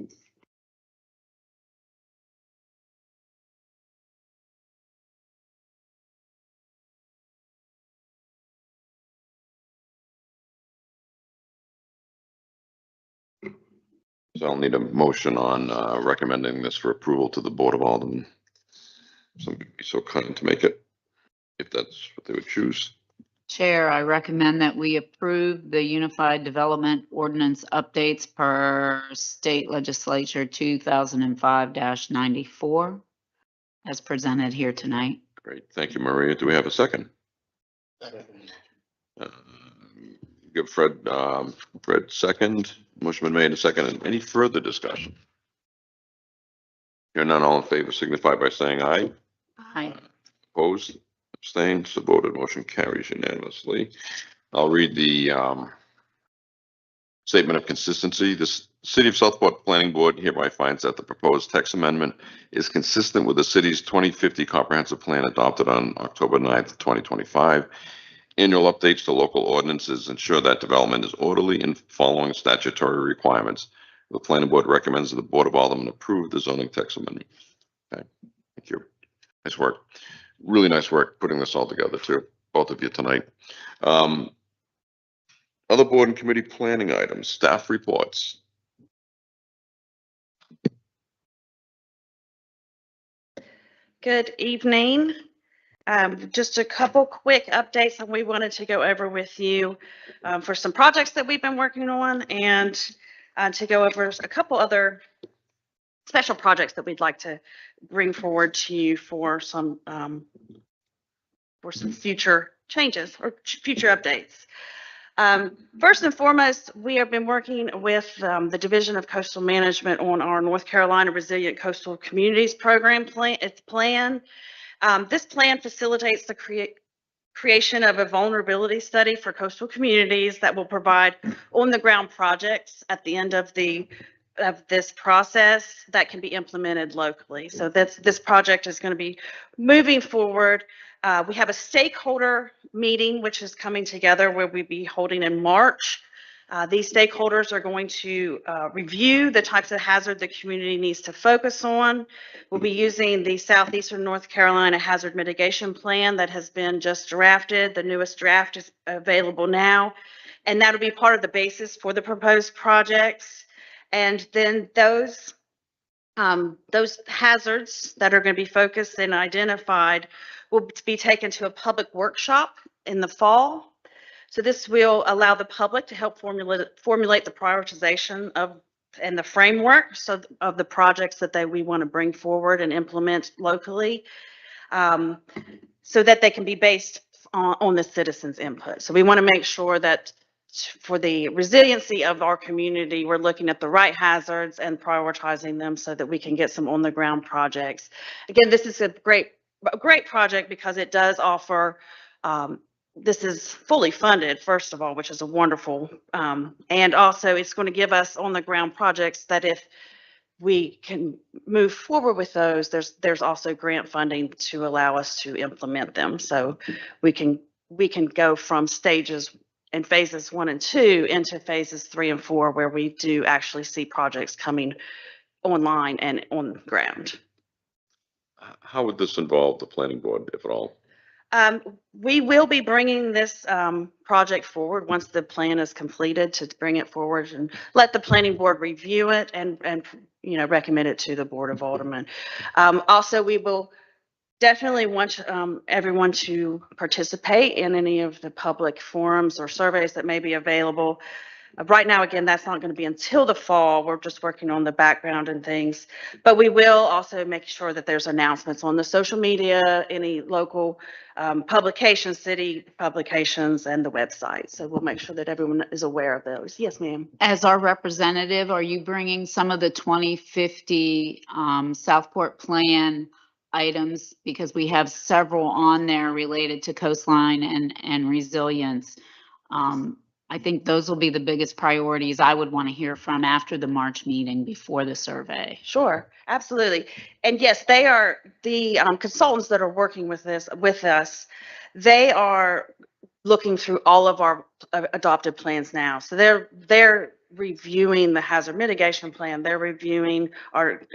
[SPEAKER 1] So I'll need a motion on recommending this for approval to the Board of Aldermen. Somebody be so kind to make it, if that's what they would choose.
[SPEAKER 2] Chair, I recommend that we approve the Unified Development Ordinance updates per State Legislature 2005-94 as presented here tonight.
[SPEAKER 1] Great, thank you, Maria. Do we have a second? Give Fred, Fred second. Motion been made and second. Any further discussion? Hearing none, all in favor signify by saying aye.
[SPEAKER 2] Aye.
[SPEAKER 1] Opposed, abstained, so voted. Motion carries unanimously. I'll read the statement of consistency. The City of Southport Planning Board hereby finds that the proposed text amendment is consistent with the city's 2050 comprehensive plan adopted on October 9th, 2025. Annual updates to local ordinances ensure that development is orderly and following statutory requirements. The planning board recommends that the Board of Aldermen approve the zoning text amendment. Okay, thank you. Nice work. Really nice work putting this all together too, both of you tonight. Other board and committee planning items, staff reports.
[SPEAKER 8] Good evening. Just a couple quick updates that we wanted to go over with you for some projects that we've been working on, and to go over a couple other special projects that we'd like to bring forward to you for some future changes or future updates. First and foremost, we have been working with the Division of Coastal Management on our North Carolina Resilient Coastal Communities Program plan. This plan facilitates the creation of a vulnerability study for coastal communities that will provide on-the-ground projects at the end of this process that can be implemented locally. So this project is going to be moving forward. We have a stakeholder meeting which is coming together where we'll be holding in March. These stakeholders are going to review the types of hazard the community needs to focus on. We'll be using the Southeastern North Carolina Hazard Mitigation Plan that has been just drafted. The newest draft is available now, and that'll be part of the basis for the proposed projects. And then those hazards that are going to be focused and identified will be taken to a public workshop in the fall. So this will allow the public to help formulate the prioritization and the framework of the projects that we want to bring forward and implement locally, so that they can be based on the citizens' input. So we want to make sure that for the resiliency of our community, we're looking at the right hazards and prioritizing them so that we can get some on-the-ground projects. Again, this is a great project because it does offer. This is fully funded, first of all, which is a wonderful, and also it's going to give us on-the-ground projects that if we can move forward with those, there's also grant funding to allow us to implement them. So we can go from stages and phases 1 and 2 into phases 3 and 4, where we do actually see projects coming online and on the ground.
[SPEAKER 1] How would this involve the planning board, if at all?
[SPEAKER 8] We will be bringing this project forward once the plan is completed, to bring it forward and let the planning board review it and recommend it to the Board of Aldermen. Also, we will definitely want everyone to participate in any of the public forums or surveys that may be available. Right now, again, that's not going to be until the fall. We're just working on the background and things, but we will also make sure that there's announcements on the social media, any local publications, city publications, and the website. So we'll make sure that everyone is aware of those. Yes, ma'am.
[SPEAKER 2] As our representative, are you bringing some of the 2050 Southport plan items? Because we have several on there related to coastline and resilience. I think those will be the biggest priorities I would want to hear from after the March meeting before the survey.
[SPEAKER 8] Sure, absolutely. And yes, they are the consultants that are working with us. They are looking through all of our adopted plans now. So they're reviewing the hazard mitigation plan. They're reviewing our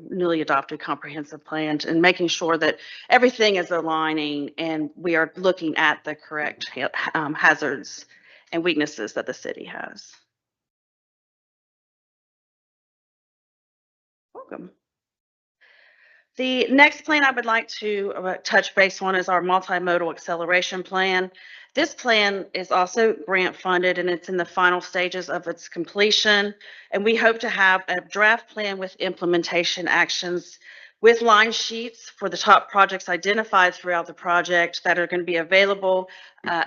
[SPEAKER 8] newly adopted comprehensive plan and making sure that everything is aligning and we are looking at the correct hazards and weaknesses that the city has. welcome. The next plan I would like to touch base on is our multimodal acceleration plan. This plan is also grant funded and it's in the final stages of its completion. And we hope to have a draft plan with implementation actions with line sheets for the top projects identified throughout the project that are going to be available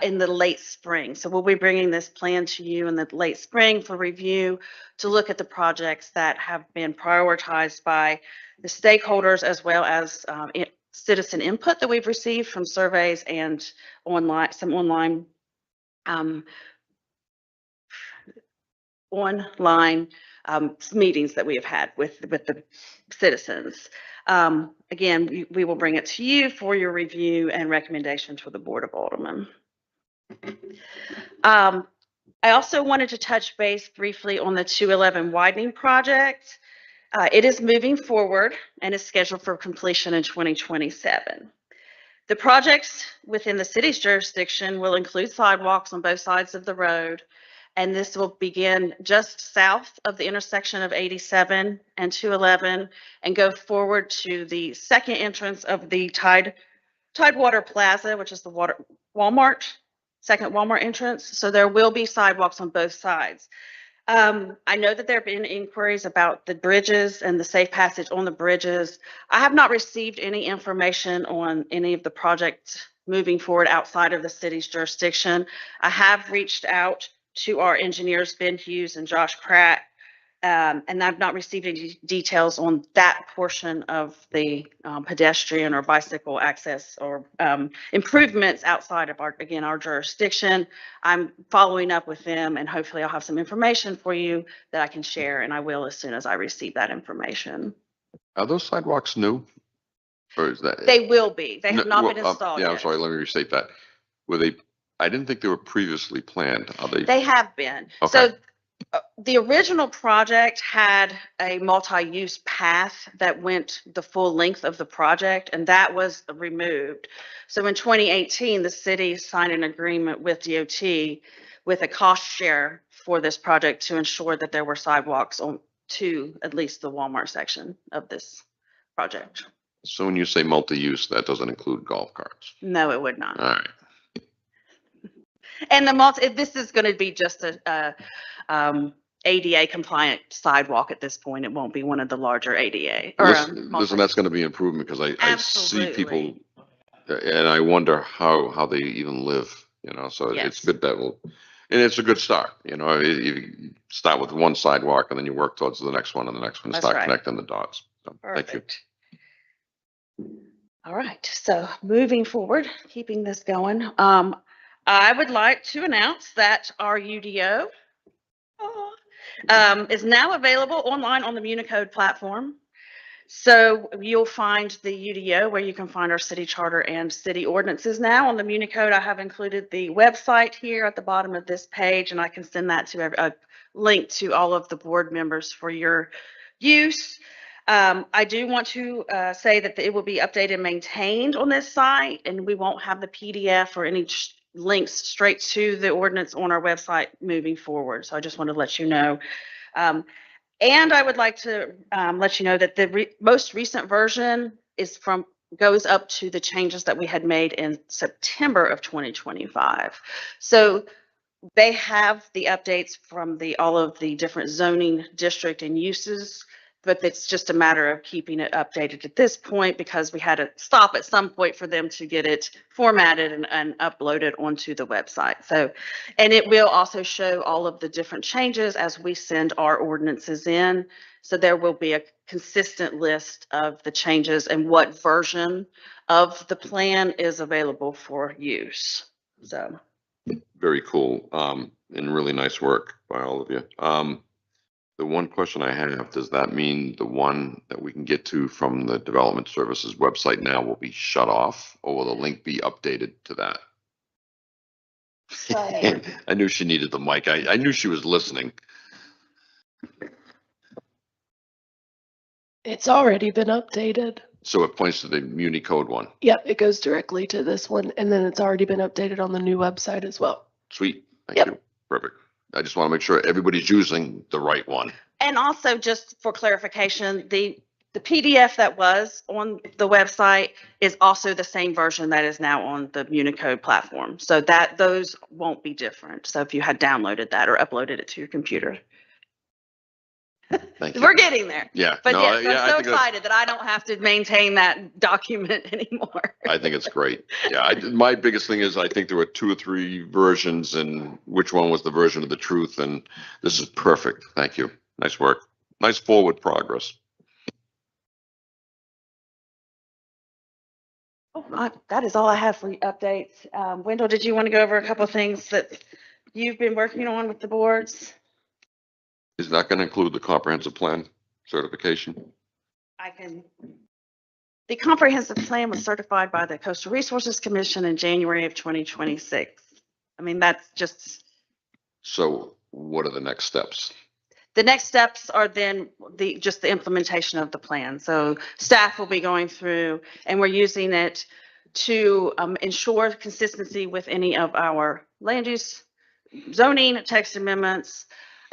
[SPEAKER 8] in the late spring. So we'll be bringing this plan to you in the late spring for review to look at the projects that have been prioritized by the stakeholders as well as citizen input that we've received from surveys and some online meetings that we have had with the citizens. Again, we will bring it to you for your review and recommendation to the Board of Aldermen. I also wanted to touch base briefly on the 211 widening project. It is moving forward and is scheduled for completion in 2027. The projects within the city's jurisdiction will include sidewalks on both sides of the road, and this will begin just south of the intersection of 87 and 211 and go forward to the second entrance of the Tidewater Plaza, which is the second Walmart entrance. So there will be sidewalks on both sides. I know that there have been inquiries about the bridges and the safe passage on the bridges. I have not received any information on any of the projects moving forward outside of the city's jurisdiction. I have reached out to our engineers, Ben Hughes and Josh Pratt, and I've not received any details on that portion of the pedestrian or bicycle access or improvements outside of our jurisdiction. I'm following up with them and hopefully I'll have some information for you that I can share, and I will as soon as I receive that information.
[SPEAKER 1] Are those sidewalks new? Or is that?
[SPEAKER 8] They will be. They have
[SPEAKER 1] No,
[SPEAKER 8] not been
[SPEAKER 1] well,
[SPEAKER 8] installed
[SPEAKER 1] Yeah, I'm
[SPEAKER 8] yet.
[SPEAKER 1] sorry, let me restate that. Were they, I didn't think they were previously planned. Are they?
[SPEAKER 8] They have been.
[SPEAKER 1] Okay.
[SPEAKER 8] So the original project had a multi-use path that went the full length of the project, and that was removed. So in 2018, the city signed an agreement with DOT with a cost share for this project to ensure that there were sidewalks on to at least the Walmart section of this project.
[SPEAKER 1] So when you say multi-use, that doesn't include golf carts?
[SPEAKER 8] No, it would not.
[SPEAKER 1] All right.
[SPEAKER 8] And this is going to be just a ADA compliant sidewalk at this point. It won't be one of the larger ADA.
[SPEAKER 1] Listen, that's going to be improvement because I see people and I wonder how they even live, so
[SPEAKER 8] Yes.
[SPEAKER 1] it's good that and it's a good start, you start with one sidewalk and then you work towards the next one and the next one,
[SPEAKER 8] That's
[SPEAKER 1] start
[SPEAKER 8] right.
[SPEAKER 1] connecting the dots. So, thank you.
[SPEAKER 8] Perfect. All right, so moving forward, keeping this going, I would like to announce that our UDO is now available online on the Municode platform. So you'll find the UDO where you can find our city charter and city ordinances now on the Municode. I have included the website here at the bottom of this page, and I can send that to a link to all of the board members for your use. I do want to say that it will be updated and maintained on this site, and we won't have the PDF or any links straight to the ordinance on our website moving forward. So I just want to let you know. And I would like to let you know that the most recent version goes up to the changes that we had made in September of 2025. So they have the updates from all of the different zoning district and uses, but it's just a matter of keeping it updated at this point because we had to stop at some point for them to get it formatted and uploaded onto the website. So, and it will also show all of the different changes as we send our ordinances in. So there will be a consistent list of the changes and what version of the plan is available for use. So.
[SPEAKER 1] Very cool. And really nice work by all of you. The one question I have, does that mean the one that we can get to from the Development Services website now will be shut off, or will the link be updated to that? I knew she needed the mic. I knew she was listening.
[SPEAKER 9] It's already been updated.
[SPEAKER 1] So it points to the Municode one.
[SPEAKER 9] Yep, it goes directly to this one, and then it's already been updated on the new website as well.
[SPEAKER 1] Sweet. Thank
[SPEAKER 9] Yep.
[SPEAKER 1] you. Perfect. I just want to make sure everybody's using the right one.
[SPEAKER 8] And also, just for clarification, the the PDF that was on the website is also the same version that is now on the Unicode platform. So that those won't be different. So if you had downloaded that or uploaded it to your computer,
[SPEAKER 1] Thank you.
[SPEAKER 8] we're getting there.
[SPEAKER 1] Yeah.
[SPEAKER 8] But
[SPEAKER 1] no,
[SPEAKER 8] yes,
[SPEAKER 1] yeah, I
[SPEAKER 8] I'm so
[SPEAKER 1] think that's-
[SPEAKER 8] excited that I don't have to maintain that document anymore.
[SPEAKER 1] I think it's great. Yeah, my biggest thing is I think there were 2 or 3 versions and which one was the version of the truth, and this is perfect. Thank you. Nice work. Nice forward progress.
[SPEAKER 8] Oh, that is all I have for you updates. Wendell, did you want to go over a couple of things that you've been working on with the boards?
[SPEAKER 1] Is that going to include the comprehensive plan certification?
[SPEAKER 8] The comprehensive plan was certified by the Coastal Resources Commission in January of 2026. I mean, that's just,
[SPEAKER 1] So what are the next steps?
[SPEAKER 8] the next steps are then just the implementation of the plan. So staff will be going through and we're using it to ensure consistency with any of our land use zoning text amendments.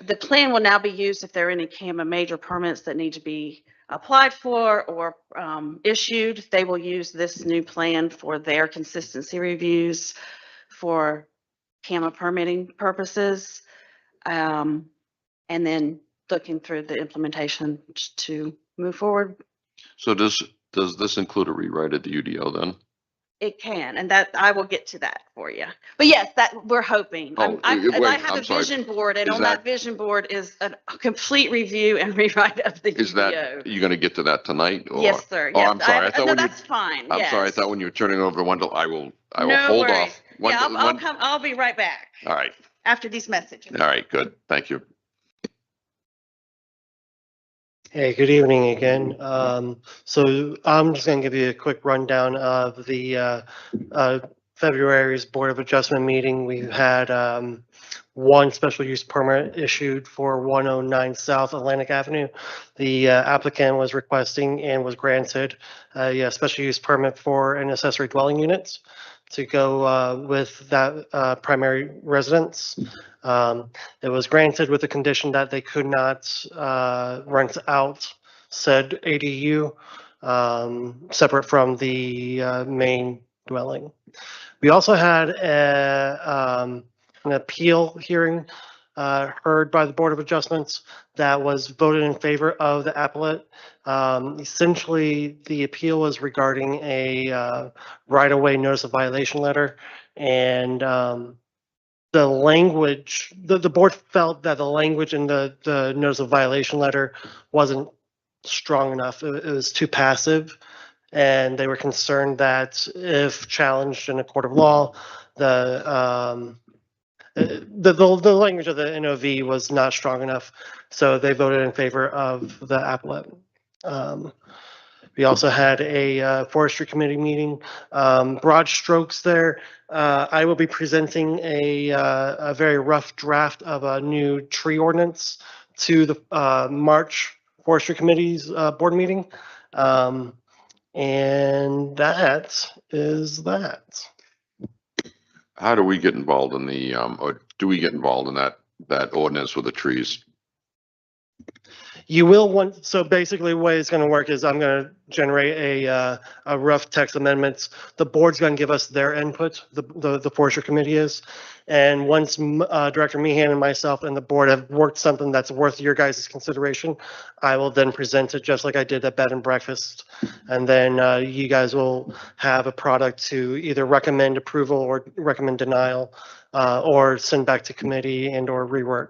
[SPEAKER 8] The plan will now be used if there are any CAMA major permits that need to be applied for or issued. They will use this new plan for their consistency reviews for CAMA permitting purposes. And then looking through the implementation to move forward.
[SPEAKER 1] So does this include a rewrite of the UDO then?
[SPEAKER 8] It can, and that I will get to that for you. But yes, that we're hoping.
[SPEAKER 1] Oh,
[SPEAKER 8] I
[SPEAKER 1] wait,
[SPEAKER 8] have
[SPEAKER 1] I'm
[SPEAKER 8] a
[SPEAKER 1] sorry.
[SPEAKER 8] vision board, and
[SPEAKER 1] Is
[SPEAKER 8] on that vision board is a complete review and rewrite of the
[SPEAKER 1] Is
[SPEAKER 8] UDO.
[SPEAKER 1] that, you're going to get to that tonight? Or?
[SPEAKER 8] Yes, sir.
[SPEAKER 1] Oh,
[SPEAKER 8] Yes,
[SPEAKER 1] I'm sorry. I thought
[SPEAKER 8] no,
[SPEAKER 1] when you,
[SPEAKER 8] that's fine.
[SPEAKER 1] I'm sorry. I
[SPEAKER 8] Yes.
[SPEAKER 1] thought when you were turning it over to Wendell, I will
[SPEAKER 8] No
[SPEAKER 1] hold
[SPEAKER 8] worries.
[SPEAKER 1] off. When-
[SPEAKER 8] Yeah, I'll
[SPEAKER 1] when-
[SPEAKER 8] come. I'll be right back
[SPEAKER 1] All right.
[SPEAKER 8] after these messages.
[SPEAKER 1] All right. Good. Thank you.
[SPEAKER 5] Hey, good evening again. So I'm just going to give you a quick rundown of the February's Board of Adjustment meeting. We've had one special use permit issued for 109 South Atlantic Avenue. The applicant was requesting and was granted a special use permit for an accessory dwelling unit to go with that primary residence. It was granted with the condition that they could not rent out said ADU separate from the main dwelling. We also had an appeal hearing heard by the Board of Adjustments that was voted in favor of the appellate. Essentially, the appeal was regarding a right-of-way notice of violation letter, and the language, the board felt that the language in the notice of violation letter wasn't strong enough. It was too passive. And they were concerned that if challenged in a court of law, the language of the NOV was not strong enough. So they voted in favor of the appellate. We also had a forestry committee meeting. Broad strokes there. I will be presenting a very rough draft of a new tree ordinance to the March forestry committee's board meeting. And that is that.
[SPEAKER 1] How do we get involved in the, or do we get involved in that ordinance with the trees?
[SPEAKER 5] You will want, so basically the way it's going to work is I'm going to generate a rough text amendments. The board's going to give us their input, the forestry committee is. And once Director Meehan and myself and the board have worked something that's worth your guys' consideration, I will then present it just like I did at Bed and Breakfast. And then you guys will have a product to either recommend approval or recommend denial, or send back to committee and or rework.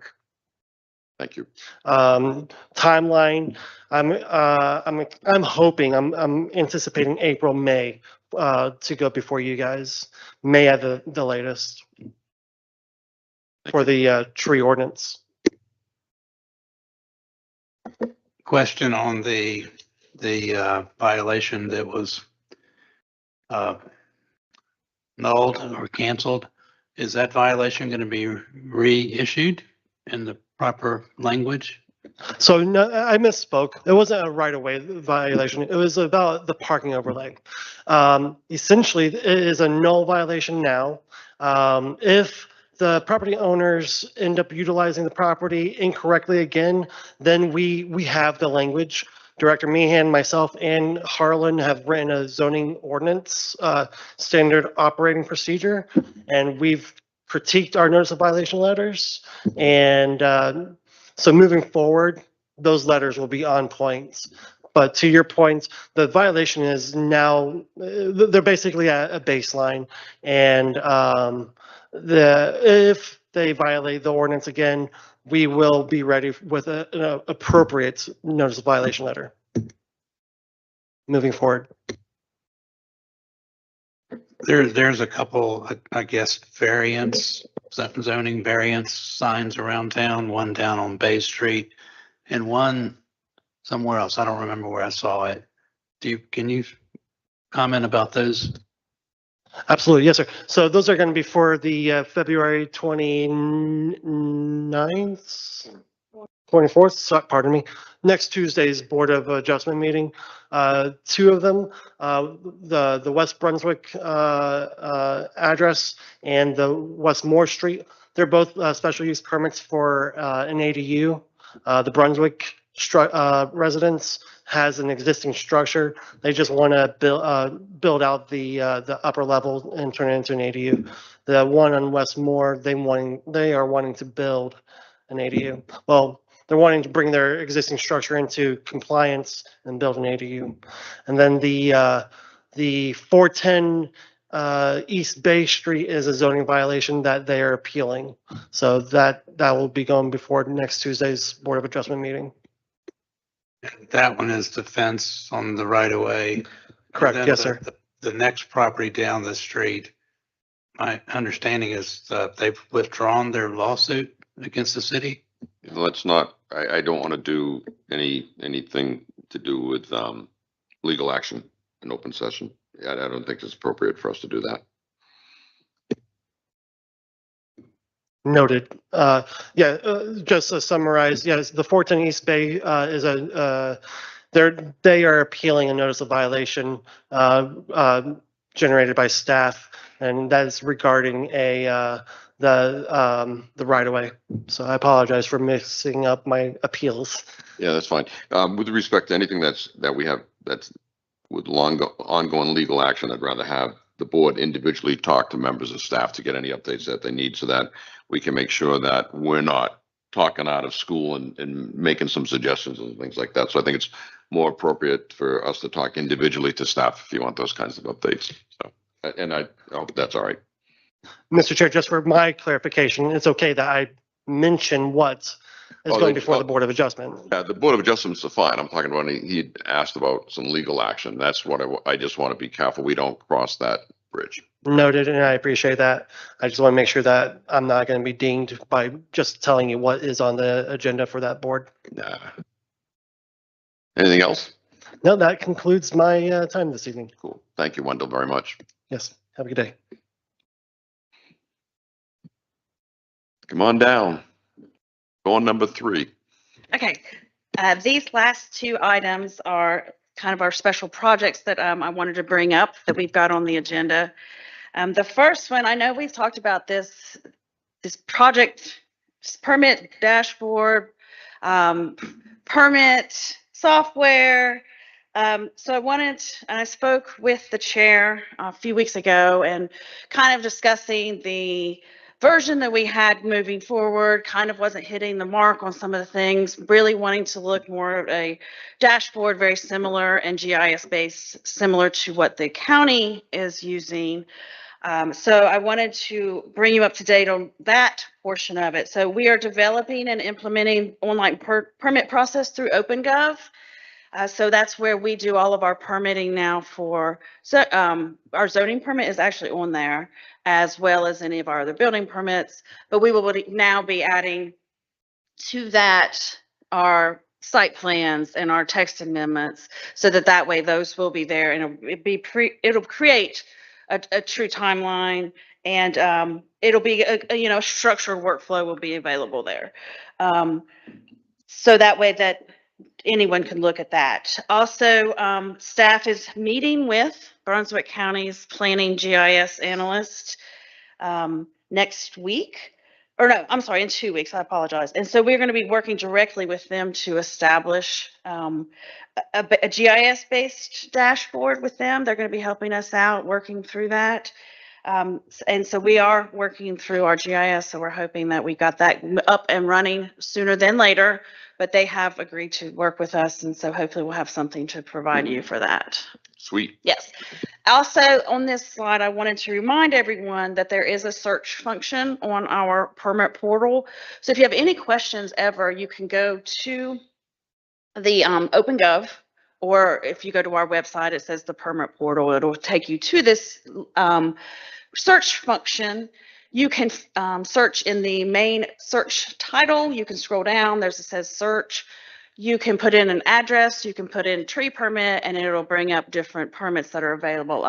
[SPEAKER 1] Thank you.
[SPEAKER 5] Timeline, I'm hoping, I'm anticipating April, May, to go before you guys. May at the latest for the tree ordinance.
[SPEAKER 3] Question on the violation that was nulled or canceled. Is that violation going to be reissued in the proper language?
[SPEAKER 5] So no, I misspoke. It wasn't a right-of-way violation. It was about the parking overlay. Essentially, it is a null violation now. If the property owners end up utilizing the property incorrectly again, then we have the language Director Meehan, myself, and Harlan have written a zoning ordinance, standard operating procedure, and we've critiqued our notice of violation letters. And so moving forward, those letters will be on point. But to your point, the violation is now, they're basically at a baseline. And if they violate the ordinance again, we will be ready with an appropriate notice of violation letter. Moving forward.
[SPEAKER 3] There's a couple, I guess, zoning variance signs around town, one down on Bay Street and one somewhere else. I don't remember where I saw it. Can you comment about those?
[SPEAKER 5] Absolutely, yes, sir. So those are going to be for the February 29th, 24th, pardon me, next Tuesday's Board of Adjustment meeting. Two of them, the West Brunswick address and the West Moore Street, they're both special use permits for an ADU. The Brunswick residence has an existing structure. They just want to build out the upper level and turn it into an ADU. The one on Westmore, they are wanting to build an ADU. Well, they're wanting to bring their existing structure into compliance and build an ADU. And then the 410 East Bay Street is a zoning violation that they are appealing. So that will be going before next Tuesday's Board of Adjustment meeting.
[SPEAKER 3] That one is the fence on the right of way.
[SPEAKER 5] Correct, yes, sir.
[SPEAKER 3] The next property down the street, my understanding is they've withdrawn their lawsuit against the city.
[SPEAKER 1] Let's not, I don't want to do anything to do with legal action in open session. I don't think it's appropriate for us to do that.
[SPEAKER 5] Noted. Just to summarize, yes, the 410 East Bay is they are appealing a notice of violation generated by staff, and that is regarding the right of way. So I apologize for mixing up my appeals.
[SPEAKER 1] Yeah, that's fine. With respect to anything that's with ongoing legal action, I'd rather have the board individually talk to members of staff to get any updates that they need so that we can make sure that we're not talking out of school and making some suggestions and things like that. So I think it's more appropriate for us to talk individually to staff if you want those kinds of updates. So, and I hope that's all right.
[SPEAKER 5] Mr. Chair, just for my clarification, it's okay that I mention what is going before the Board of Adjustment.
[SPEAKER 1] Yeah, the Board of Adjustments are fine. I'm talking about, he asked about some legal action. That's what I just want to be careful we don't cross that bridge.
[SPEAKER 5] Noted, and I appreciate that. I just want to make sure that I'm not going to be dinged by just telling you what is on the agenda for that board.
[SPEAKER 1] Nah. Anything else?
[SPEAKER 5] No, that concludes my time this evening.
[SPEAKER 1] Cool. Thank you, Wendell, very much.
[SPEAKER 5] Yes, have a good day.
[SPEAKER 1] Come on down. Going number 3.
[SPEAKER 8] Okay, these last two items are kind of our special projects that I wanted to bring up that we've got on the agenda. The first one, I know we've talked about this project, permit dashboard, permit software. So I spoke with the chair a few weeks ago and kind of discussing the version that we had moving forward, kind of wasn't hitting the mark on some of the things, really wanting to look more at a dashboard very similar and GIS based, similar to what the county is using. So I wanted to bring you up to date on that portion of it. So we are developing and implementing online permit process through OpenGov. So that's where we do all of our permitting now for, our zoning permit is actually on there, as well as any of our other building permits. But we will now be adding to that our site plans and our text amendments, so that way those will be there, and it'll create a true timeline, and it'll be a structured workflow will be available there. So that way that anyone can look at that. Also, staff is meeting with Brunswick County's planning GIS analyst next week or no, I'm sorry, in 2 weeks, I apologize. And so we're going to be working directly with them to establish a GIS-based dashboard with them. They're going to be helping us out, working through that. And so we are working through our GIS, so we're hoping that we got that up and running sooner than later, but they have agreed to work with us, and so hopefully we'll have something to provide you for that.
[SPEAKER 1] Sweet.
[SPEAKER 8] Yes. Also, on this slide, I wanted to remind everyone that there is a search function on our permit portal. So if you have any questions ever, you can go to the OpenGov, or if you go to our website, it says the permit portal. It'll take you to this search function. You can search in the main search title. You can scroll down. It says search. You can put in an address, you can put in tree permit, and it'll bring up different permits that are available.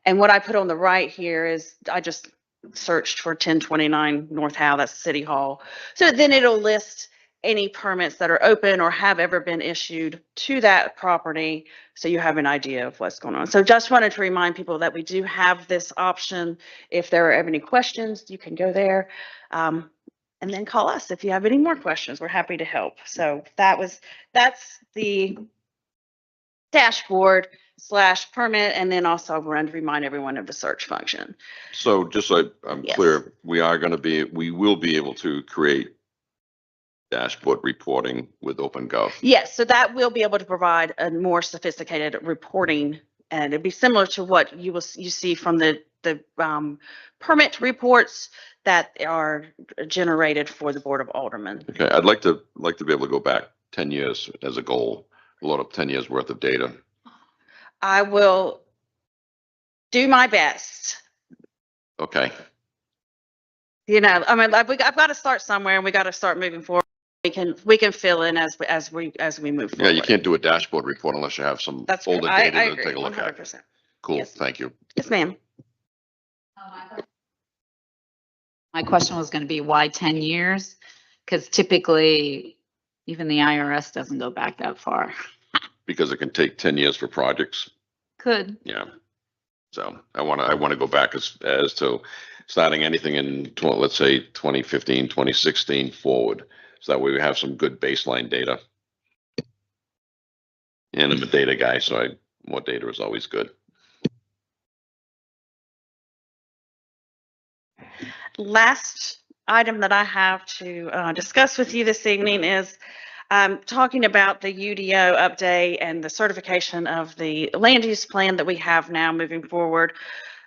[SPEAKER 8] And what I put on the right here is I just searched for 1029 North Howe, that's City Hall. So then it'll list any permits that are open or have ever been issued to that property, so you have an idea of what's going on. So just wanted to remind people that we do have this option. If there are ever any questions, you can go there. And then call us if you have any more questions. We're happy to help. So that's the dashboard / permit. And then also I wanted to remind everyone of the search function.
[SPEAKER 1] So just so I'm
[SPEAKER 8] Yes.
[SPEAKER 1] clear, we will be able to create dashboard reporting with OpenGov.
[SPEAKER 8] Yes, so that will be able to provide a more sophisticated reporting, and it'd be similar to what you see from the permit reports that are generated for the Board of Aldermen.
[SPEAKER 1] Okay, I'd like to be able to go back 10 years as a goal, load up 10 years worth of data.
[SPEAKER 8] I will do my best.
[SPEAKER 1] Okay,
[SPEAKER 8] You know, I mean, I've got to start somewhere, and we got to start moving forward. We can fill in as we move forward.
[SPEAKER 1] yeah, you can't do a dashboard report unless you have some
[SPEAKER 8] That's
[SPEAKER 1] older
[SPEAKER 8] I
[SPEAKER 1] data to
[SPEAKER 8] agree,
[SPEAKER 1] take a look at.
[SPEAKER 8] 100%.
[SPEAKER 1] Cool,
[SPEAKER 8] Yes.
[SPEAKER 1] thank you.
[SPEAKER 8] Yes, ma'am.
[SPEAKER 2] My question was going to be why 10 years? Because typically, even the IRS doesn't go back that far.
[SPEAKER 1] Because it can take 10 years for projects.
[SPEAKER 2] Could.
[SPEAKER 1] Yeah. So I want to go back as to starting anything in, let's say 2015, 2016 forward. So that way we have some good baseline data. And I'm a data guy, so more data is always good.
[SPEAKER 8] Last item that I have to discuss with you this evening is talking about the UDO update and the certification of the land use plan that we have now moving forward.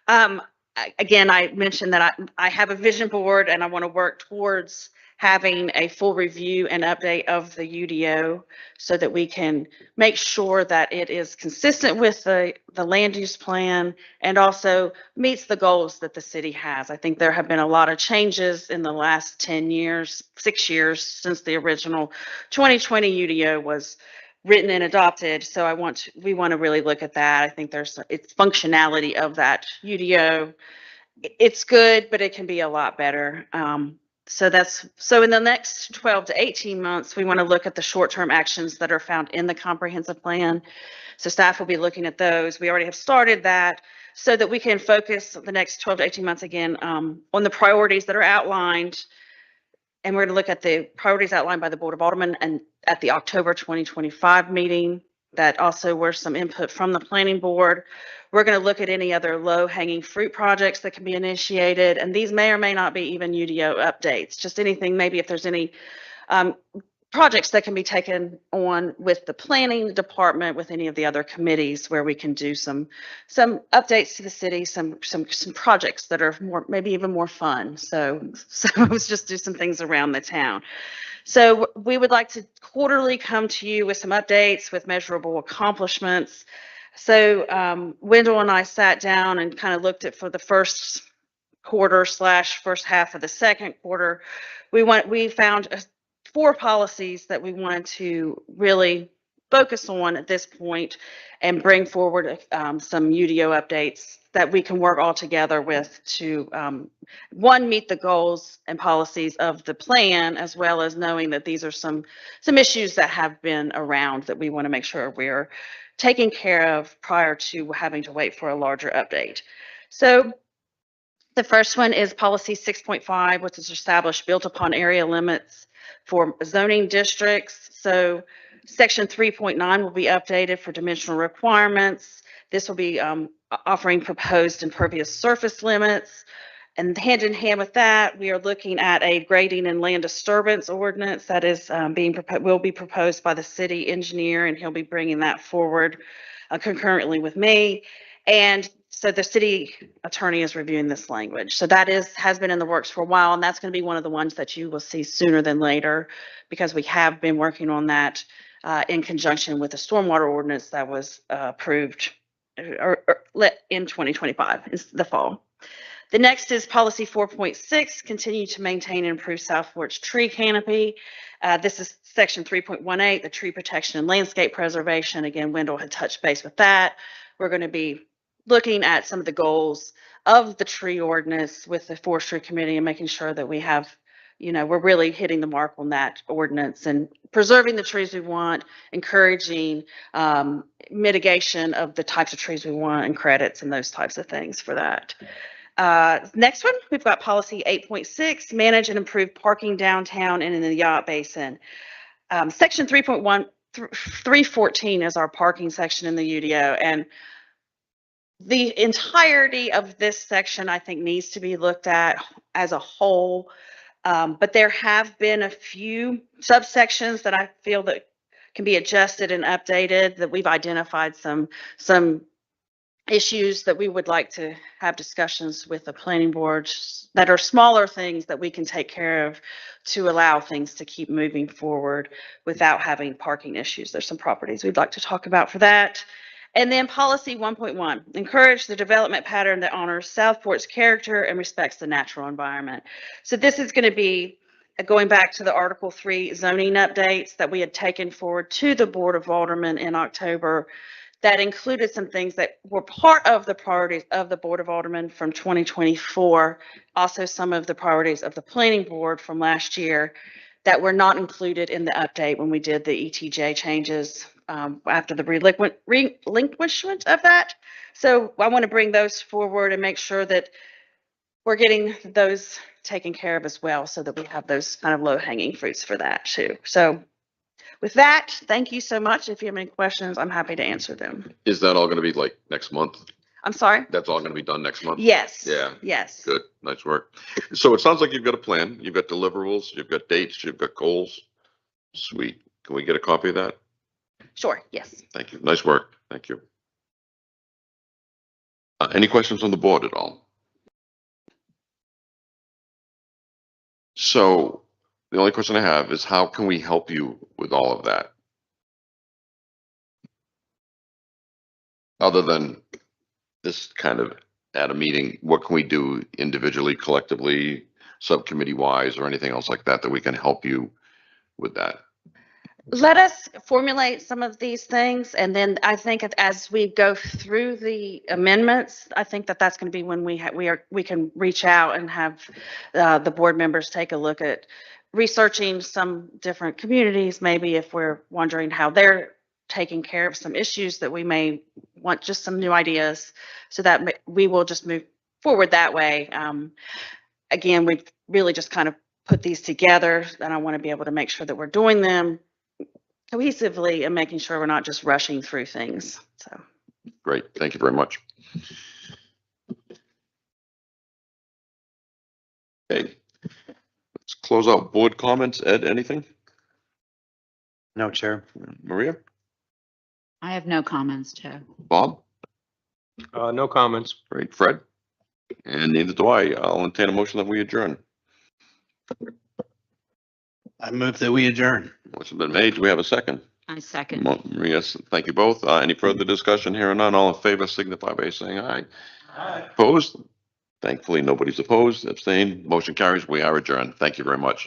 [SPEAKER 8] Again, I mentioned that I have a vision board and I want to work towards having a full review and update of the UDO so that we can make sure that it is consistent with the land use plan and also meets the goals that the city has. I think there have been a lot of changes in the last 10 years, 6 years since the original 2020 UDO was written and adopted. So we want to really look at that. I think it's functionality of that UDO. It's good, but it can be a lot better. So in the next 12 to 18 months, we want to look at the short-term actions that are found in the comprehensive plan. So staff will be looking at those. We already have started that so that we can focus the next 12 to 18 months again on the priorities that are outlined. And we're going to look at the priorities outlined by the Board of Aldermen and at the October 2025 meeting. That also were some input from the planning board. We're going to look at any other low-hanging fruit projects that can be initiated, and these may or may not be even UDO updates, just anything, maybe if there's any projects that can be taken on with the planning department, with any of the other committees where we can do some updates to the city, some projects that are more, maybe even more fun. So let's just do some things around the town. So we would like to quarterly come to you with some updates with measurable accomplishments. So Wendell and I sat down and kind of looked at for the first quarter / first half of the second quarter. We found 4 policies that we wanted to really focus on at this point and bring forward some UDO updates that we can work all together with to, one, meet the goals and policies of the plan, as well as knowing that these are some issues that have been around that we want to make sure we're taking care of prior to having to wait for a larger update. So The first one is policy 6.5, which is established built upon area limits for zoning districts. So section 3.9 will be updated for dimensional requirements. This will be offering proposed impervious surface limits. And hand in hand with that, we are looking at a grading and land disturbance ordinance that is will be proposed by the city engineer, and he'll be bringing that forward concurrently with me. And so the city attorney is reviewing this language. So that has been in the works for a while, and that's going to be one of the ones that you will see sooner than later, because we have been working on that in conjunction with the stormwater ordinance that was approved in 2025, is the fall. The next is policy 4.6, continue to maintain and improve South Fork's tree canopy. This is section 3.18, the tree protection and landscape preservation. Again, Wendell had touched base with that. We're going to be looking at some of the goals of the tree ordinance with the forestry committee and making sure that we have, we're really hitting the mark on that ordinance and preserving the trees we want, encouraging mitigation of the types of trees we want and credits and those types of things for that. Next one, we've got policy 8.6, manage and improve parking downtown and in the yacht basin. Section 3.14 is our parking section in the UDO, and the entirety of this section, I think, needs to be looked at as a whole. But there have been a few subsections that I feel that can be adjusted and updated, that we've identified some issues that we would like to have discussions with the planning board that are smaller things that we can take care of to allow things to keep moving forward without having parking issues. There's some properties we'd like to talk about for that. And then policy 1.1, encourage the development pattern that honors South Fork's character and respects the natural environment. So this is going to be going back to the Article 3 zoning updates that we had taken forward to the Board of Aldermen in October, that included some things that were part of the priorities of the Board of Aldermen from 2024, also some of the priorities of the Planning Board from last year that were not included in the update when we did the ETJ changes after the relinquishment of that. So I want to bring those forward and make sure that we're getting those taken care of as well, so that we have those kind of low-hanging fruits for that too. So with that, thank you so much. If you have any questions, I'm happy to answer them.
[SPEAKER 1] Is that all going to be like next month?
[SPEAKER 8] I'm sorry?
[SPEAKER 1] That's all going to be done next month?
[SPEAKER 8] Yes.
[SPEAKER 1] Yeah.
[SPEAKER 8] Yes.
[SPEAKER 1] Good. Nice work. So it sounds like you've got a plan. You've got deliverables, you've got dates, you've got goals. Sweet. Can we get a copy of that?
[SPEAKER 8] Sure. Yes.
[SPEAKER 1] Thank you. Nice work. Thank you. Any questions on the board at all? So the only question I have is, how can we help you with all of that? Other than this kind of at a meeting, what can we do individually, collectively, subcommittee wise, or anything else like that, that we can help you with that?
[SPEAKER 8] Let us formulate some of these things, and then I think as we go through the amendments, I think that that's going to be when we can reach out and have the board members take a look at researching some different communities, maybe if we're wondering how they're taking care of some issues that we may want, just some new ideas, so that we will just move forward that way. Again, we've really just kind of put these together, and I want to be able to make sure that we're doing them cohesively and making sure we're not just rushing through things. So
[SPEAKER 1] Great. Thank you very much. Okay. Let's close out board comments. Ed, anything?
[SPEAKER 6] No, Chair.
[SPEAKER 1] Maria?
[SPEAKER 2] I have no comments, Joe.
[SPEAKER 1] Bob?
[SPEAKER 4] No comments.
[SPEAKER 1] Great. Fred? And neither do I. I'll entertain a motion that we adjourn.
[SPEAKER 3] I move that we adjourn.
[SPEAKER 1] Motion's been made. Do we have a second?
[SPEAKER 2] I second.
[SPEAKER 1] Maria, thank you both. Any further discussion here or none? All in favor signify by saying aye. Aye. Opposed? Thankfully, nobody's opposed. Abstained. Motion carries. We are adjourned. Thank you very much.